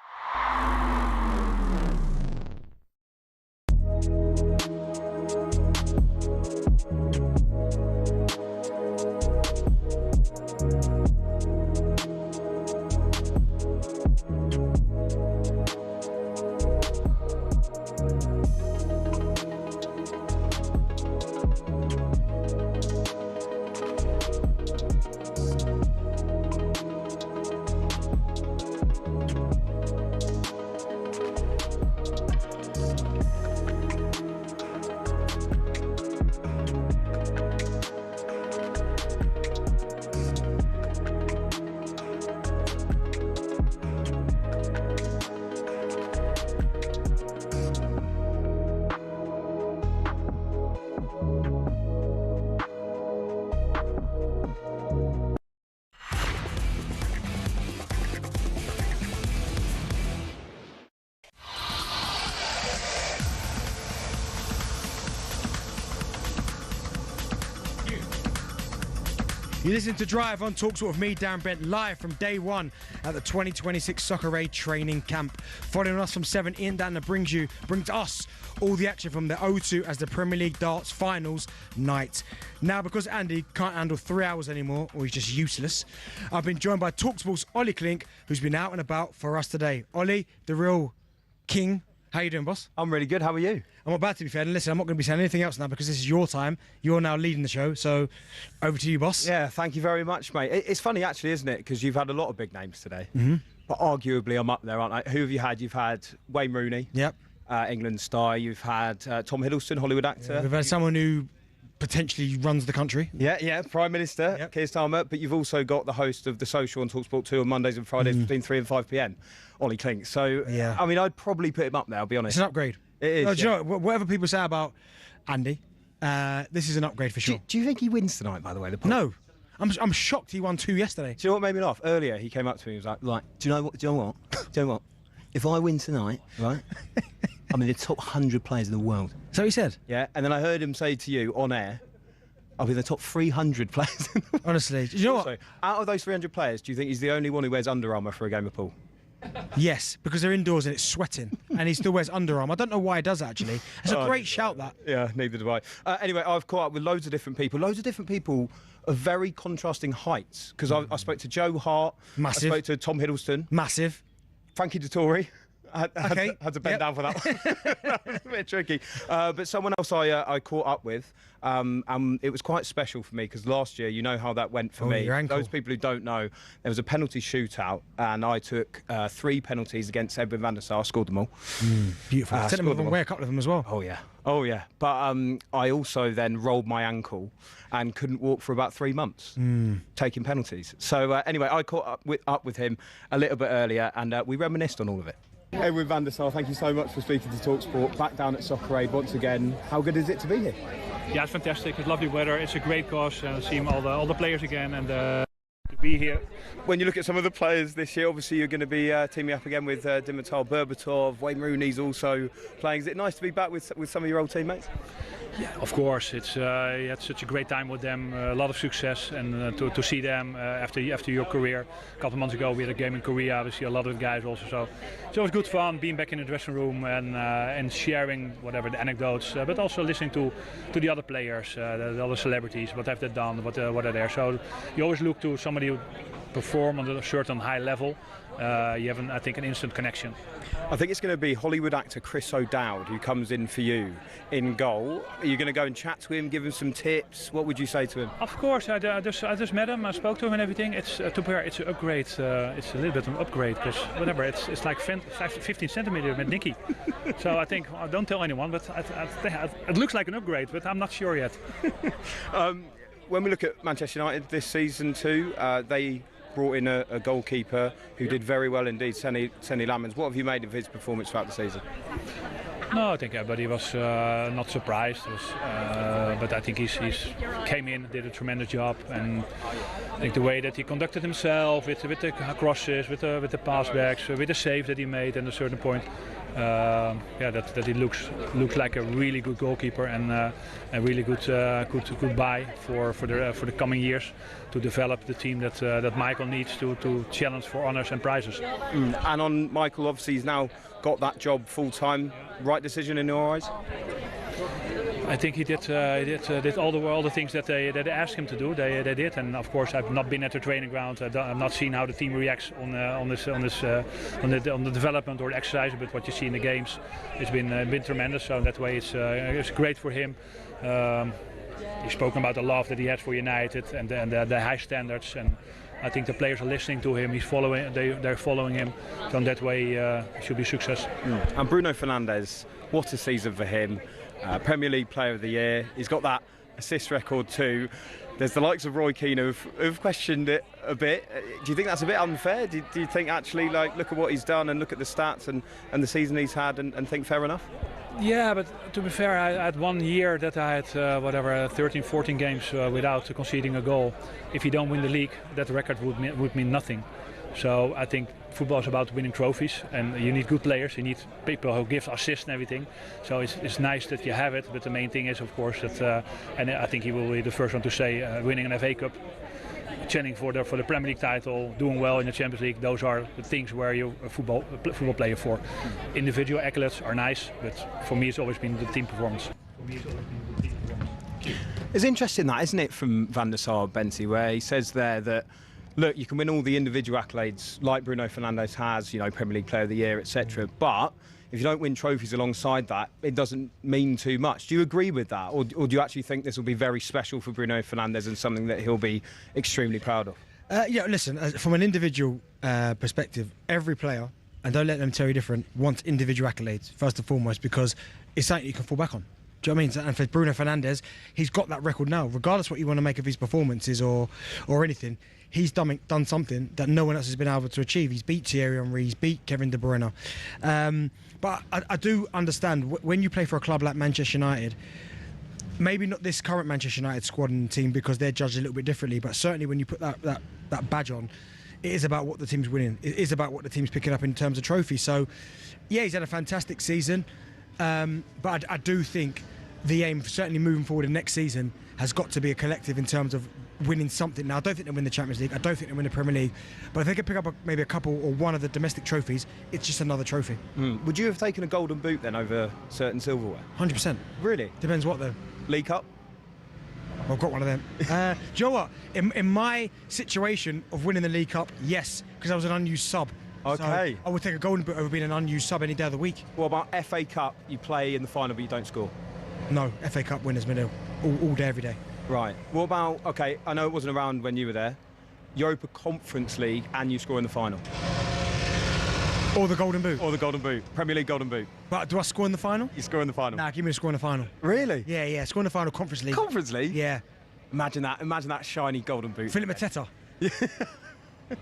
You listen to Drive on talkSPORT with me, Darren Bent, live from day one at the 2026 Soccer Aid training camp. Following us from 7, Ian Danner brings us all the action from the O2 as the Premier League darts finals night. Now, because Andy can't handle 3 hours anymore, or he's just useless, I've been joined by talkSPORT's Ollie Klink, who's been out and about for us today. Ollie, the real king. How you doing, boss? I'm really good. How are you? I'm about to be fair. And listen, I'm not going to be saying anything else now because this is your time. You're now leading the show. So over to you, boss. Yeah, thank you very much, mate. It's funny, actually, isn't it? Because you've had a lot of big names today. But arguably, I'm up there, aren't I? Who have you had? You've had Wayne Rooney. Yep. England star. You've had Tom Hiddleston, Hollywood actor. Yeah, we've had someone who potentially runs the country. Yeah, Prime Minister, Keir Starmer. But you've also got the host of The Social on talkSPORT 2 on Mondays and Fridays between 3 and 5 p.m, Ollie Klink. So, yeah. I mean, I'd probably put him up there, I'll be honest. It's an upgrade. It is. No, do you know, whatever people say about Andy, this is an upgrade for sure. Do you think he wins tonight, by the way? No. I'm shocked he won 2 yesterday. Do you know what made me laugh? Earlier, he came up to me and was like, do you know what? If I win tonight, right, I'm in the top 100 players in the world. So he said? Yeah, and then I heard him say to you on air, I'll be in the top 300 players in the world. Honestly, do you know what? So, out of those 300 players, do you think he's the only one who wears Under Armour for a game of pool? Yes, because they're indoors and it's sweating, and he still wears underarm. I don't know why he does that, actually. It's a great shout, that. Yeah, neither do I. Anyway, I've caught up with loads of different people of very contrasting heights. Because I spoke to Joe Hart. Massive. I spoke to Tom Hiddleston. Massive. Frankie Dettori. Had to bend down for that one. A bit tricky. But someone else I caught up with, and it was quite special for me because last year, you know how that went for me. Your ankle. Those people who don't know, there was a penalty shootout, and I took 3 penalties against Edwin van der Sar, scored them all. Beautiful. Sent him away a couple of them as well. Oh yeah. But I also then rolled my ankle and couldn't walk for about 3 months, taking penalties. So anyway, I caught up with him a little bit earlier, and we reminisced on all of it. Edwin van der Sar, thank you so much for speaking to talkSPORT. Back down at Soccer Aid once again. How good is it to be here? Yeah, it's fantastic. It's lovely weather. It's a great cause, and seeing all the players again and to be here. When you look at some of the players this year, obviously you're going to be teaming up again with Dimitar Berbatov. Wayne Rooney's also playing. Is it nice to be back with some of your old teammates? Yeah, of course. It's you had such a great time with them, a lot of success, and to see them after your career. A couple of months ago we had a game in Korea. We see a lot of the guys also, so it's always good fun being back in the dressing room and sharing whatever the anecdotes, but also listening to the other players, the other celebrities, what have they done, what are there. So you always look to somebody who perform on a certain high level. you have, I think, an instant connection. I think it's going to be Hollywood actor Chris O'Dowd who comes in for you in goal. Are you going to go and chat to him, give him some tips? What would you say to him? Of course, I just met him. I spoke to him and everything. It's to compare. It's an upgrade. It's a little bit of an upgrade because whatever. It's like 15 centimeters with Nicky. So I think don't tell anyone, but it looks like an upgrade, but I'm not sure yet. When we look at Manchester United this season too, they brought in a goalkeeper who did very well indeed, Senny Lammens. What have you made of his performance throughout the season? No, I think everybody was not surprised, but I think he's came in, did a tremendous job, and I think the way that he conducted himself with the crosses, with the passbacks, with the save that he made at a certain point, that he looks like a really good goalkeeper and a really good buy for the coming years to develop the team that Michael needs to challenge for honours and prizes. And on Michael, obviously he's now got that job full time. Right decision in your eyes? I think he did all the things that they asked him to do. They did, and of course I've not been at the training ground. I've not seen how the team reacts on the development or the exercise, but what you see in the games, it's been tremendous. So that way it's great for him. He's spoken about the love that he has for United and the high standards, and I think the players are listening to him. They're following him. So in that way, it should be success. And Bruno Fernandes, what a season for him. Premier League Player of the Year. He's got that assist record too. There's the likes of Roy Keane who've questioned it a bit. Do you think that's a bit unfair? Do you think actually, like, look at what he's done and look at the stats and the season he's had and think fair enough? Yeah, but to be fair, I had 1 year that I had 13, 14 games without conceding a goal. If you don't win the league, that record would mean nothing. So I think football is about winning trophies, and you need good players. You need people who give assists and everything. So it's nice that you have it, but the main thing is, of course, that and I think he will be the first one to say winning an FA Cup, challenging for the Premier League title, doing well in the Champions League. Those are the things where you're a football player for. Individual accolades are nice, but for me it's always been the team performance. It's interesting that, isn't it, from Van der Sar, Benty, where he says there that, look, you can win all the individual accolades like Bruno Fernandes has, Premier League Player of the Year, etc. But if you don't win trophies alongside that, it doesn't mean too much. Do you agree with that? Or do you actually think this will be very special for Bruno Fernandes and something that he'll be extremely proud of? Listen, from an individual perspective, every player, and don't let them tell you different, wants individual accolades, first and foremost, because it's something you can fall back on. Do you know what I mean? And for Bruno Fernandes, he's got that record now. Regardless what you want to make of his performances or anything, he's done something that no one else has been able to achieve. He's beat Thierry Henry, he's beat Kevin De Bruyne. But I do understand, when you play for a club like Manchester United, maybe not this current Manchester United squad and team because they're judged a little bit differently, but certainly when you put that badge on, it is about what the team's winning. It is about what the team's picking up in terms of trophies. So, yeah, he's had a fantastic season. But I do think the aim, certainly moving forward in next season, has got to be a collective in terms of winning something. Now, I don't think they'll win the Champions League. I don't think they'll win the Premier League. But if they could pick up maybe a couple or one of the domestic trophies, it's just another trophy. Would you have taken a golden boot then over certain silverware? 100%. Really? Depends what though. League Cup? I've got one of them. Do you know what? In my situation of winning the League Cup, yes, because I was an unused sub. Okay. So I would take a golden boot over being an unused sub any day of the week. What about FA Cup? You play in the final but you don't score? No, FA Cup winners medal. All day, every day. Right. What about, okay, I know it wasn't around when you were there, Europa Conference League and you score in the final? Or the golden boot? Or the golden boot. Premier League golden boot. But do I score in the final? You score in the final? Nah, give me a score in the final. Really? Yeah, score in the final, Conference League. Conference League? Yeah. Imagine that shiny golden boot. Philip Mateta.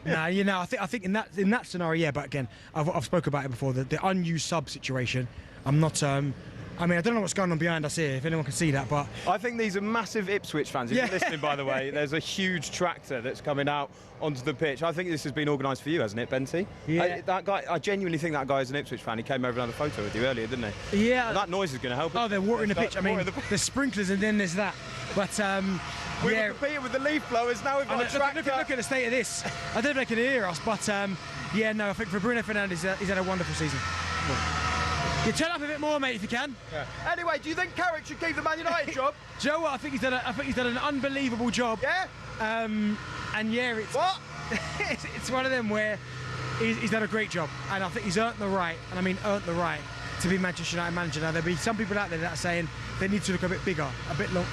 Nah, I think in that scenario, yeah. But again, I've spoken about it before. The unused sub situation. I'm not. I don't know what's going on behind us here, if anyone can see that, but... I think these are massive Ipswich fans. If you're listening, by the way, there's a huge tractor that's coming out onto the pitch. I think this has been organised for you, hasn't it, Benty? Yeah. That guy, I genuinely think that guy is an Ipswich fan. He came over and had a photo with you earlier, didn't he? Yeah. And that noise is going to help. Oh, they're watering the pitch. There's sprinklers and then there's that. But, we were competing with the leaf blowers, now we've got a tractor. Look at the state of this. I don't know if they can hear us, but, I think for Bruno Fernandes, he's had a wonderful season. You turn up a bit more, mate, if you can. Yeah. Anyway, do you think Carrick should keep the Man United job? Do you know what? I think he's done an unbelievable job. Yeah. It's what? It's one of them where he's done a great job, and I think he's earned the right, and I mean earned the right, to be Manchester United manager. Now, there'll be some people out there that are saying they need to look a bit bigger, a bit long,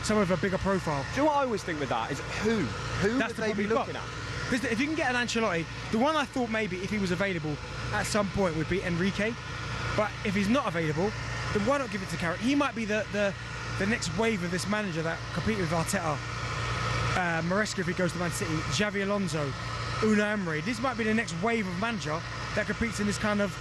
some of a bigger profile. Do you know what I always think with that is who That's would the they be problem looking at? Because if you can get an Ancelotti, the one I thought maybe if he was available at some point would be Enrique, but if he's not available, then why not give it to Carrick? He might be the next wave of this manager that compete with Arteta, Maresca if he goes to Man City, Xavi Alonso, Unai Emery. This might be the next wave of manager that competes in this kind of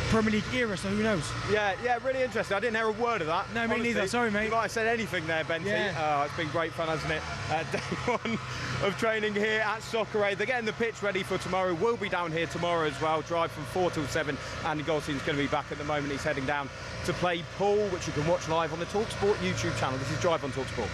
Premier League era, so who knows? Yeah, really interesting. I didn't hear a word of that. No, me neither. Sorry, mate. You might have said anything there, Benty. Yeah. It's been great fun, hasn't it? Day one of training here at Soccer Aid. They're getting the pitch ready for tomorrow. We'll be down here tomorrow as well. Drive from 4 till 7. Andy Goldstein's going to be back at the moment. He's heading down to play pool, which you can watch live on the talkSPORT YouTube channel. This is Drive on talkSPORT.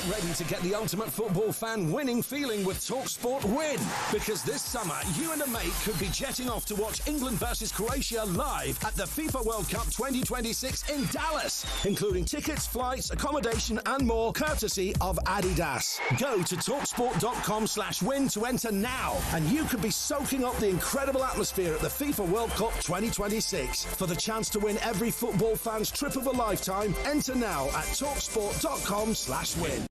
Ready to get the ultimate football fan winning feeling with talkSPORT Win. Because this summer, you and a mate could be jetting off to watch England versus Croatia live at the FIFA World Cup 2026 in Dallas, including tickets, flights, accommodation and more, courtesy of Adidas. Go to talksport.com/win to enter now, and you could be soaking up the incredible atmosphere at the FIFA World Cup 2026. For the chance to win every football fan's trip of a lifetime, enter now at talksport.com/win.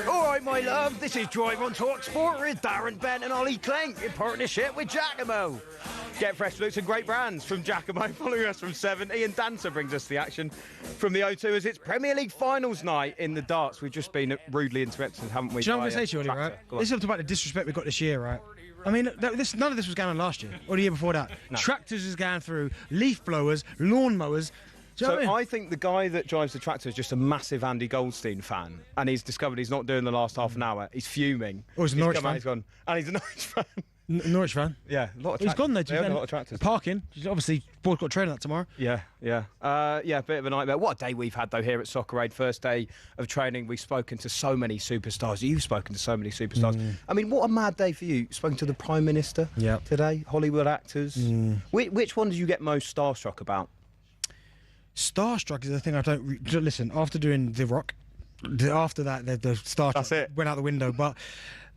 All right, my love, this is Drive on talkSPORT with Darren Bent and Ollie Clink in partnership with Giacomo. Get fresh looks and great brands from Giacomo, following us from 7. Ian Dancer brings us the action from the O2 as it's Premier League finals night in the darts. We've just been rudely interrupted, haven't we? Do you know what I'm going to say to you, Ollie, right? This is about the disrespect we've got this year, right? I mean, none of this was going on last year or the year before that. No. Tractors is going through, leaf blowers, lawn mowers. Do you know what I mean? I think the guy that drives the tractor is just a massive Andy Goldstein fan, and he's discovered he's not doing the last half an hour. He's fuming. Oh, he's a Norwich come out, fan. He's gone, and he's a Norwich fan. Norwich fan. Yeah, a lot of tractors. He's gone there. They own a lot of tractors. Parking. Obviously, board's got to train that tomorrow. Yeah, bit of a nightmare. What a day we've had, though, here at Soccer Aid. First day of training. We've spoken to so many superstars. You've spoken to so many superstars. I mean, what a mad day for you. Spoken to the Prime Minister today, Hollywood actors. Which one did you get most starstruck about? Starstruck is the thing I don't... Listen, after doing The Rock, after that, the starstruck went out the window. But,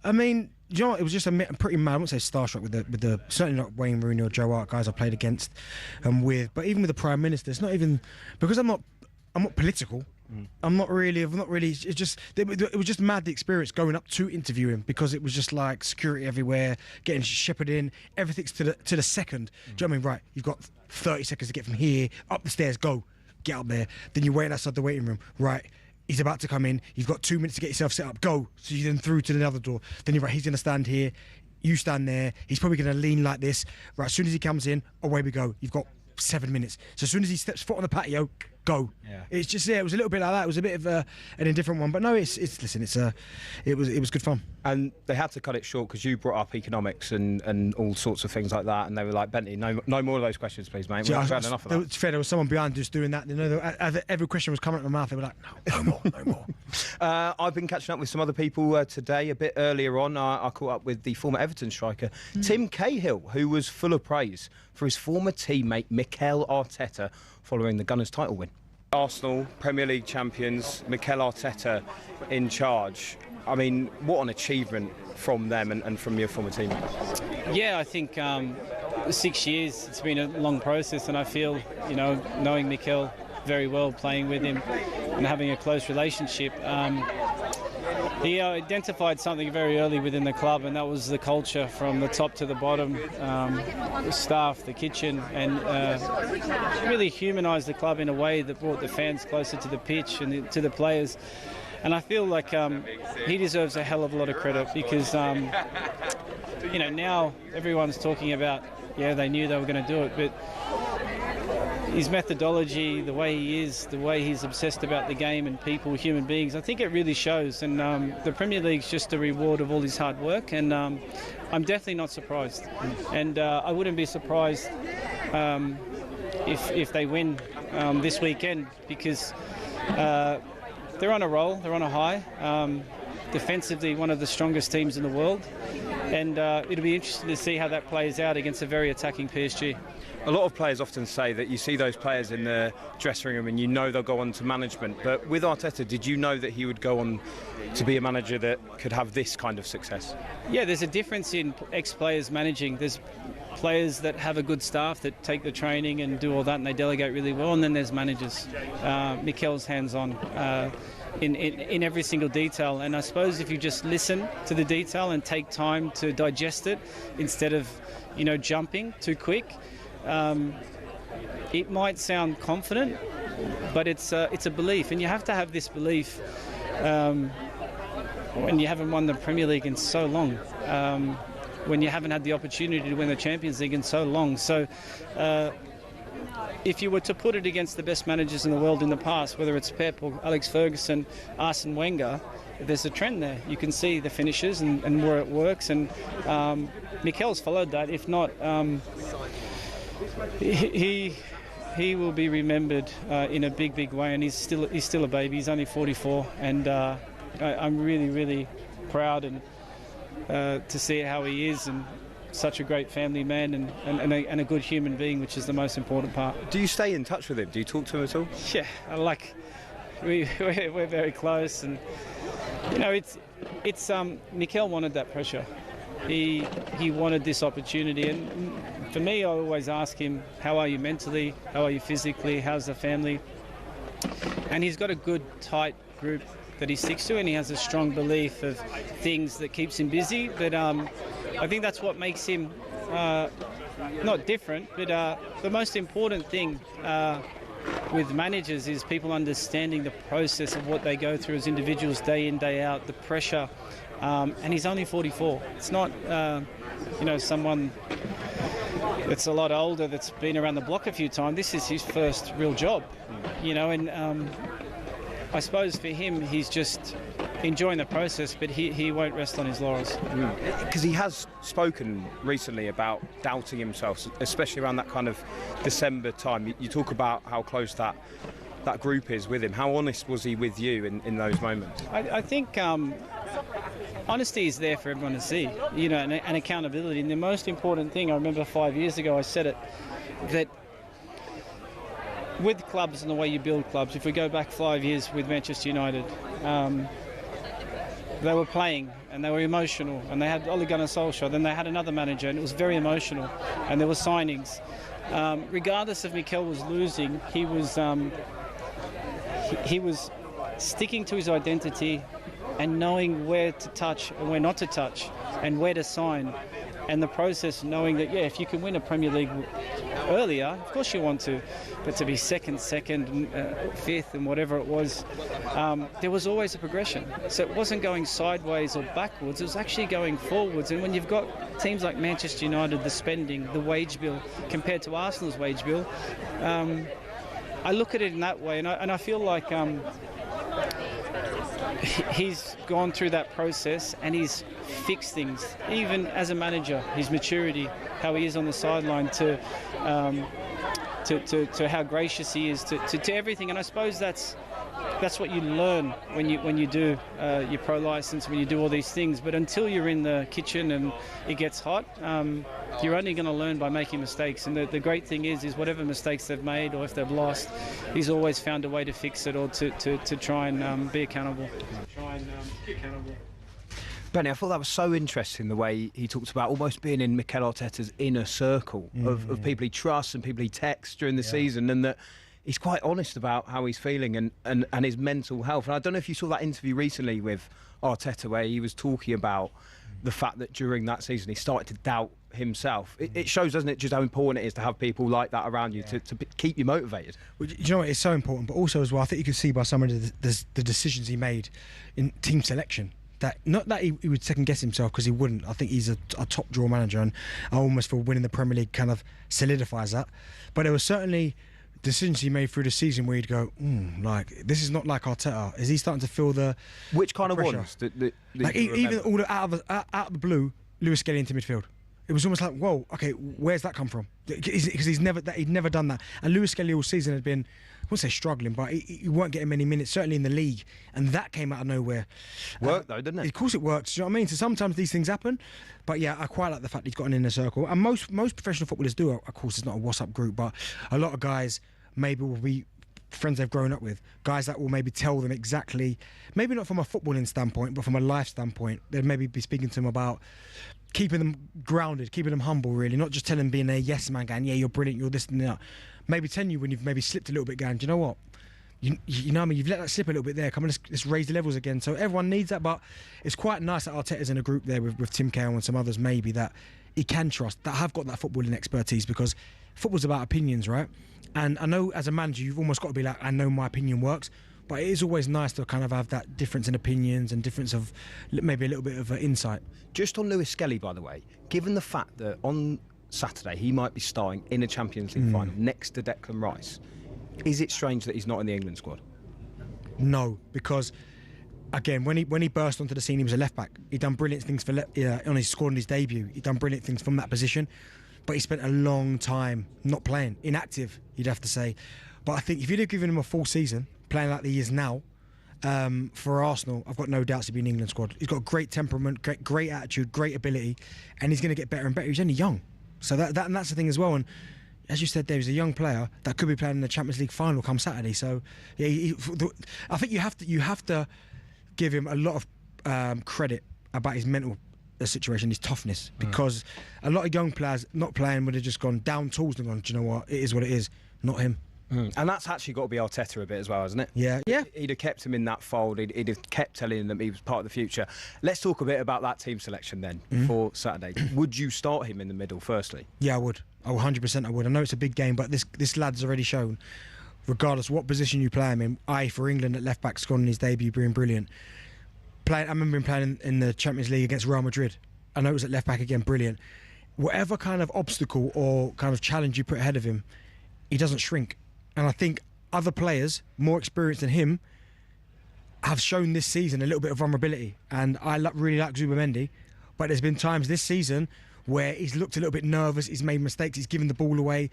I mean... Do you know what? It was just a pretty mad. I wouldn't say starstruck with the certainly not Wayne Rooney or Joe Hart, guys I played against and with. But even with the Prime Minister, it's not even because I'm not political. I'm not really. It's just it was just mad, the experience going up to interview him, because it was just like security everywhere, getting shepherded in, everything's to the second. Do you know what I mean? Right, you've got 30 seconds to get from here up the stairs. Go, get up there. Then you wait outside the waiting room. Right. He's about to come in. You've got 2 minutes to get yourself set up. Go. So you then through to the other door. Then you're right. He's going to stand here. You stand there. He's probably going to lean like this. Right. As soon as he comes in, away we go. You've got 7 minutes. So as soon as he steps foot on the patio, go. Yeah. It's just it was a little bit like that. It was a bit of an indifferent one, but no, it was good fun. And they had to cut it short because you brought up economics and all sorts of things like that, and they were like, Bentley, no more of those questions, please, mate. We've had enough of that. It's fair. There was someone behind just doing that. You know, every question was coming out of my mouth. They were like, no more. I've been catching up with some other people today. A bit earlier on, I caught up with the former Everton striker Tim Cahill, who was full of praise for his former teammate Mikel Arteta following the Gunners' title win. Arsenal, Premier League champions, Mikel Arteta in charge. I mean, what an achievement from them and from your former team. Yeah, I think 6 years, it's been a long process, and I feel, knowing Mikel very well, playing with him and having a close relationship, he identified something very early within the club, and that was the culture from the top to the bottom, the staff, the kitchen, and really humanised the club in a way that brought the fans closer to the pitch and to the players. And I feel like he deserves a hell of a lot of credit, because now everyone's talking about, they knew they were going to do it, but his methodology, the way he is, the way he's obsessed about the game and people, human beings, I think it really shows. And the Premier League's just a reward of all his hard work, and I'm definitely not surprised. And I wouldn't be surprised if they win this weekend, because they're on a roll, they're on a high. Defensively, one of the strongest teams in the world, and it'll be interesting to see how that plays out against a very attacking PSG. A lot of players often say that you see those players in the dressing room and they'll go on to management. But with Arteta, did you know that he would go on to be a manager that could have this kind of success? Yeah, there's a difference in ex-players managing. There's players that have a good staff that take the training and do all that, and they delegate really well. And then there's managers. Mikel's hands-on in every single detail. And I suppose if you just listen to the detail and take time to digest it instead of, jumping too quick, it might sound confident, but it's a belief, and you have to have this belief when you haven't won the Premier League in so long, when you haven't had the opportunity to win the Champions League in so long. So if you were to put it against the best managers in the world in the past, whether it's Pep or Alex Ferguson, Arsene Wenger, there's a trend there. You can see the finishes and where it works, and Mikel's followed that. If not, he will be remembered in a big way, and he's still a baby. He's only 44, and I'm really proud and to see how he is, and such a great family man and a good human being, which is the most important part. Do you stay in touch with him? Do you talk to him at all? Yeah, we're very close, and it's Mikel wanted that pressure. He wanted this opportunity, and for me, I always ask him, how are you mentally, how are you physically, how's the family? and he's got a good, tight group that he sticks to, and he has a strong belief of things that keeps him busy. But I think that's what makes him not different, but the most important thing with managers is people understanding the process of what they go through as individuals day in, day out, the pressure. And he's only 44. It's not, someone that's a lot older that's been around the block a few times. This is his first real job, and I suppose for him, he's just enjoying the process, but he won't rest on his laurels. Because he has spoken recently about doubting himself, especially around that kind of December time. You talk about how close that group is with him. How honest was he with you in those moments? I think honesty is there for everyone to see, and accountability. And the most important thing, I remember 5 years ago I said it, that with clubs and the way you build clubs, if we go back 5 years with Manchester United, they were playing and they were emotional, and they had Ole Gunnar Solskjaer, then they had another manager, and it was very emotional, and there were signings. Regardless if Mikel was losing, he was sticking to his identity and knowing where to touch and where not to touch and where to sign, and the process knowing that, if you can win a Premier League earlier, of course you want to, but to be second, fifth and whatever it was, there was always a progression. So it wasn't going sideways or backwards, it was actually going forwards. And when you've got teams like Manchester United, the spending, the wage bill compared to Arsenal's wage bill, I look at it in that way, and I feel like he's gone through that process and he's fixed things. Even as a manager, his maturity, how he is on the sideline, to how gracious he is to everything. And I suppose that's what you learn when you do your pro license, when you do all these things. But until you're in the kitchen and it gets hot, you're only going to learn by making mistakes. And the great thing is whatever mistakes they've made or if they've lost, he's always found a way to fix it or to try and be accountable. Benny, I thought that was so interesting, the way he talked about almost being in Mikel Arteta's inner circle of people he trusts and people he texts during the season, and that he's quite honest about how he's feeling and his mental health. And I don't know if you saw that interview recently with Arteta where he was talking about the fact that during that season he started to doubt himself. It shows, doesn't it, just how important it is to have people like that around you to keep you motivated. Well, you know what, it's so important, but also as well, I think you can see by some of the decisions he made in team selection, that not that he would second guess himself, because he wouldn't. I think he's a top draw manager, and I almost feel winning the Premier League kind of solidifies that. But there was certainly decisions he made through the season where he'd go, like, this is not like Arteta. Is he starting to feel the which kind of pressure? ones? Like even all out of the blue, Lewis Skelly into midfield. It was almost like, whoa, okay, where's that come from? Because he'd never done that. And Lewis Skelly all season had been, I wouldn't say struggling, but he weren't getting many minutes, certainly in the league. And that came out of nowhere. Worked though, didn't it? Of course it works, do you know what I mean? So sometimes these things happen. But yeah, I quite like the fact he's got an inner circle. And most professional footballers do. Of course, it's not a WhatsApp group, but a lot of guys maybe will be friends they've grown up with, guys that will maybe tell them exactly, maybe not from a footballing standpoint, but from a life standpoint, they'd maybe be speaking to them about keeping them grounded, keeping them humble, really, not just telling them being a yes man, going, yeah, you're brilliant, you're this and that. Maybe telling you when you've maybe slipped a little bit, going, do you know what? You know what I mean? You've let that slip a little bit there. Come on, let's raise the levels again. So everyone needs that, but it's quite nice that Arteta's in a group there with Tim Cahill and some others maybe that he can trust, that have got that footballing expertise, because football's about opinions, right? And I know as a manager, you've almost got to be like, I know my opinion works, but it is always nice to kind of have that difference in opinions and difference of maybe a little bit of insight. Just on Lewis Skelly, by the way, given the fact that on Saturday he might be starting in a Champions League final next to Declan Rice, is it strange that he's not in the England squad? No, because again, when he burst onto the scene, he was a left back. He'd done brilliant things on his squad on his debut. He'd done brilliant things from that position, but he spent a long time not playing, inactive, you'd have to say. But I think if you'd have given him a full season, playing like he is now, for Arsenal, I've got no doubts he'd be in the England squad. He's got great temperament, great attitude, great ability, and he's going to get better and better. He's only young, so that's the thing as well. And as you said, Dave, he's a young player that could be playing in the Champions League final come Saturday. So yeah, I think you have to give him a lot of credit about his mental situation, his toughness, because a lot of young players not playing would have just gone down tools and gone, do you know what, it is what it is. Not him. And that's actually got to be Arteta a bit as well, hasn't it? Yeah. He'd have kept him in that fold. He'd have kept telling them he was part of the future. Let's talk a bit about that team selection then for Saturday. Would you start him in the middle, firstly? Yeah, I would. 100% I would. I know it's a big game, but this lad's already shown, regardless what position you play him in, for England at left-back, scoring his debut, being brilliant. I remember him playing in the Champions League against Real Madrid. I know it was at left-back again, brilliant. Whatever kind of obstacle or kind of challenge you put ahead of him, he doesn't shrink. And I think other players, more experienced than him, have shown this season a little bit of vulnerability. And I really like Zubimendi, but there's been times this season where he's looked a little bit nervous, he's made mistakes, he's given the ball away,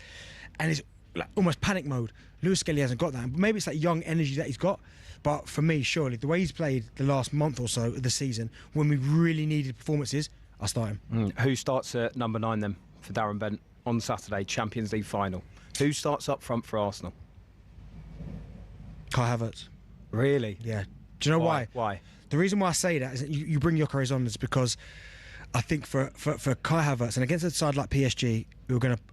and he's like almost panic mode. Lewis Skelly hasn't got that. Maybe it's that young energy that he's got. But for me, surely, the way he's played the last month or so of the season, when we really needed performances, I'll start him. Who starts at number 9 then for Darren Bent on Saturday, Champions League final? Who starts up front for Arsenal? Kai Havertz. Really? Yeah. Do you know why? Why? The reason why I say that is that you bring Gyökeres on is because I think for Kai Havertz, and against a side like PSG,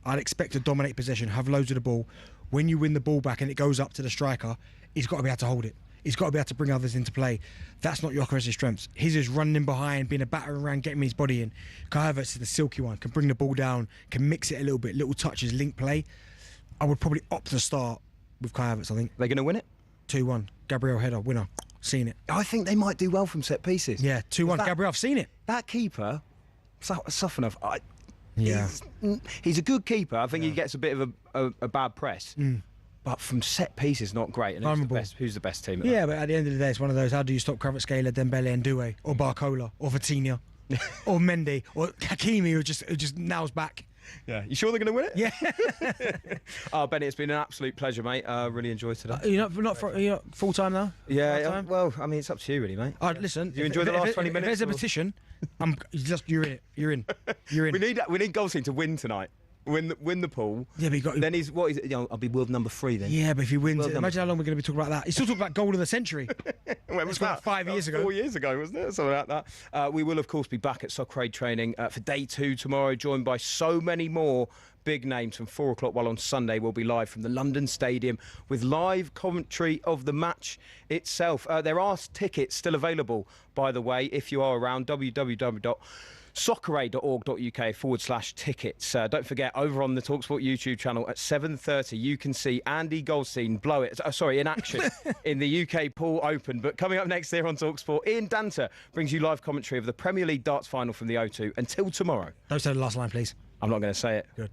I'd expect to dominate possession, have loads of the ball. When you win the ball back and it goes up to the striker, he's got to be able to hold it. He's got to be able to bring others into play. That's not Gyökeres' strengths. His is running in behind, being a battering around, getting his body in. Kai Havertz is the silky one, can bring the ball down, can mix it a little bit, little touches, link play. I would probably opt to start with Kai Havertz, I think. They're going to win it? 2-1. Gabriel header, winner. Seen it. I think they might do well from set pieces. Yeah, 2-1. Gabriel, I've seen it. That keeper, Sofanov, yeah. He's a good keeper. I think he gets a bit of a bad press. But from set pieces, not great. And who's the best team? Yeah, but at the end of the day, it's one of those. How do you stop Kvaratskhelia, Dembele, and Doué, or Barcola, or Vitinha, or Mendy, or Hakimi, who just nails back? Yeah, you sure they're going to win it? Yeah. Benny, it's been an absolute pleasure, mate. Really enjoyed today. You're not full time now? Yeah. Well, I mean, it's up to you, really, mate. Listen. You enjoy the last 20 minutes? If there's a petition, you're in it. You're in. We need Goldstein to win tonight. Win the pool. Yeah, but you got. Then I'll be world number 3 then. Yeah, but if he wins, imagine how long we're going to be talking about that. He's still talking about goal of the century. When was that? 5 years ago. 4 years ago, wasn't it? Something like that. We will, of course, be back at Soccer Aid training for day 2 tomorrow, joined by so many more big names from 4 o'clock, while on Sunday we'll be live from the London Stadium with live commentary of the match itself. There are tickets still available, by the way, if you are around. www.socceraid.org.uk/tickets. Don't forget, over on the talkSPORT YouTube channel at 7:30, you can see Andy Goldstein blow it. In action in the UK Pool Open. But coming up next here on talkSPORT, Ian Danter brings you live commentary of the Premier League darts final from the O2. Until tomorrow. Don't say the last line, please. I'm not going to say it. Good.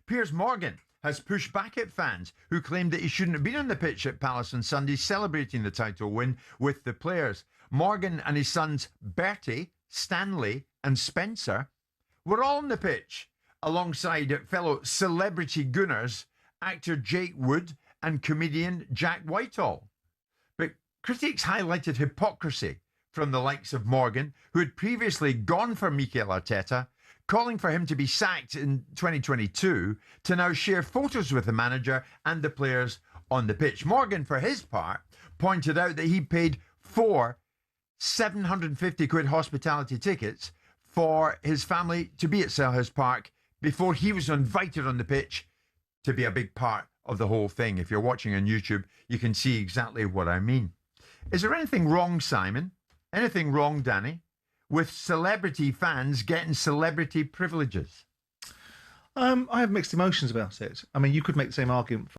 Piers Morgan has pushed back at fans who claimed that he shouldn't have been on the pitch at Palace on Sunday celebrating the title win with the players. Morgan and his sons Bertie, Stanley and Spencer were all on the pitch alongside fellow celebrity Gunners, actor Jake Wood and comedian Jack Whitehall. But critics highlighted hypocrisy from the likes of Morgan, who had previously gone for Mikel Arteta, calling for him to be sacked in 2022, to now share photos with the manager and the players on the pitch. Morgan, for his part, pointed out that he paid 4 750 quid hospitality tickets for his family to be at Selhurst Park before he was invited on the pitch to be a big part of the whole thing. If you're watching on YouTube, you can see exactly what I mean. Is there anything wrong, Simon? Anything wrong, Danny, with celebrity fans getting celebrity privileges? I have mixed emotions about it. I mean, you could make the same argument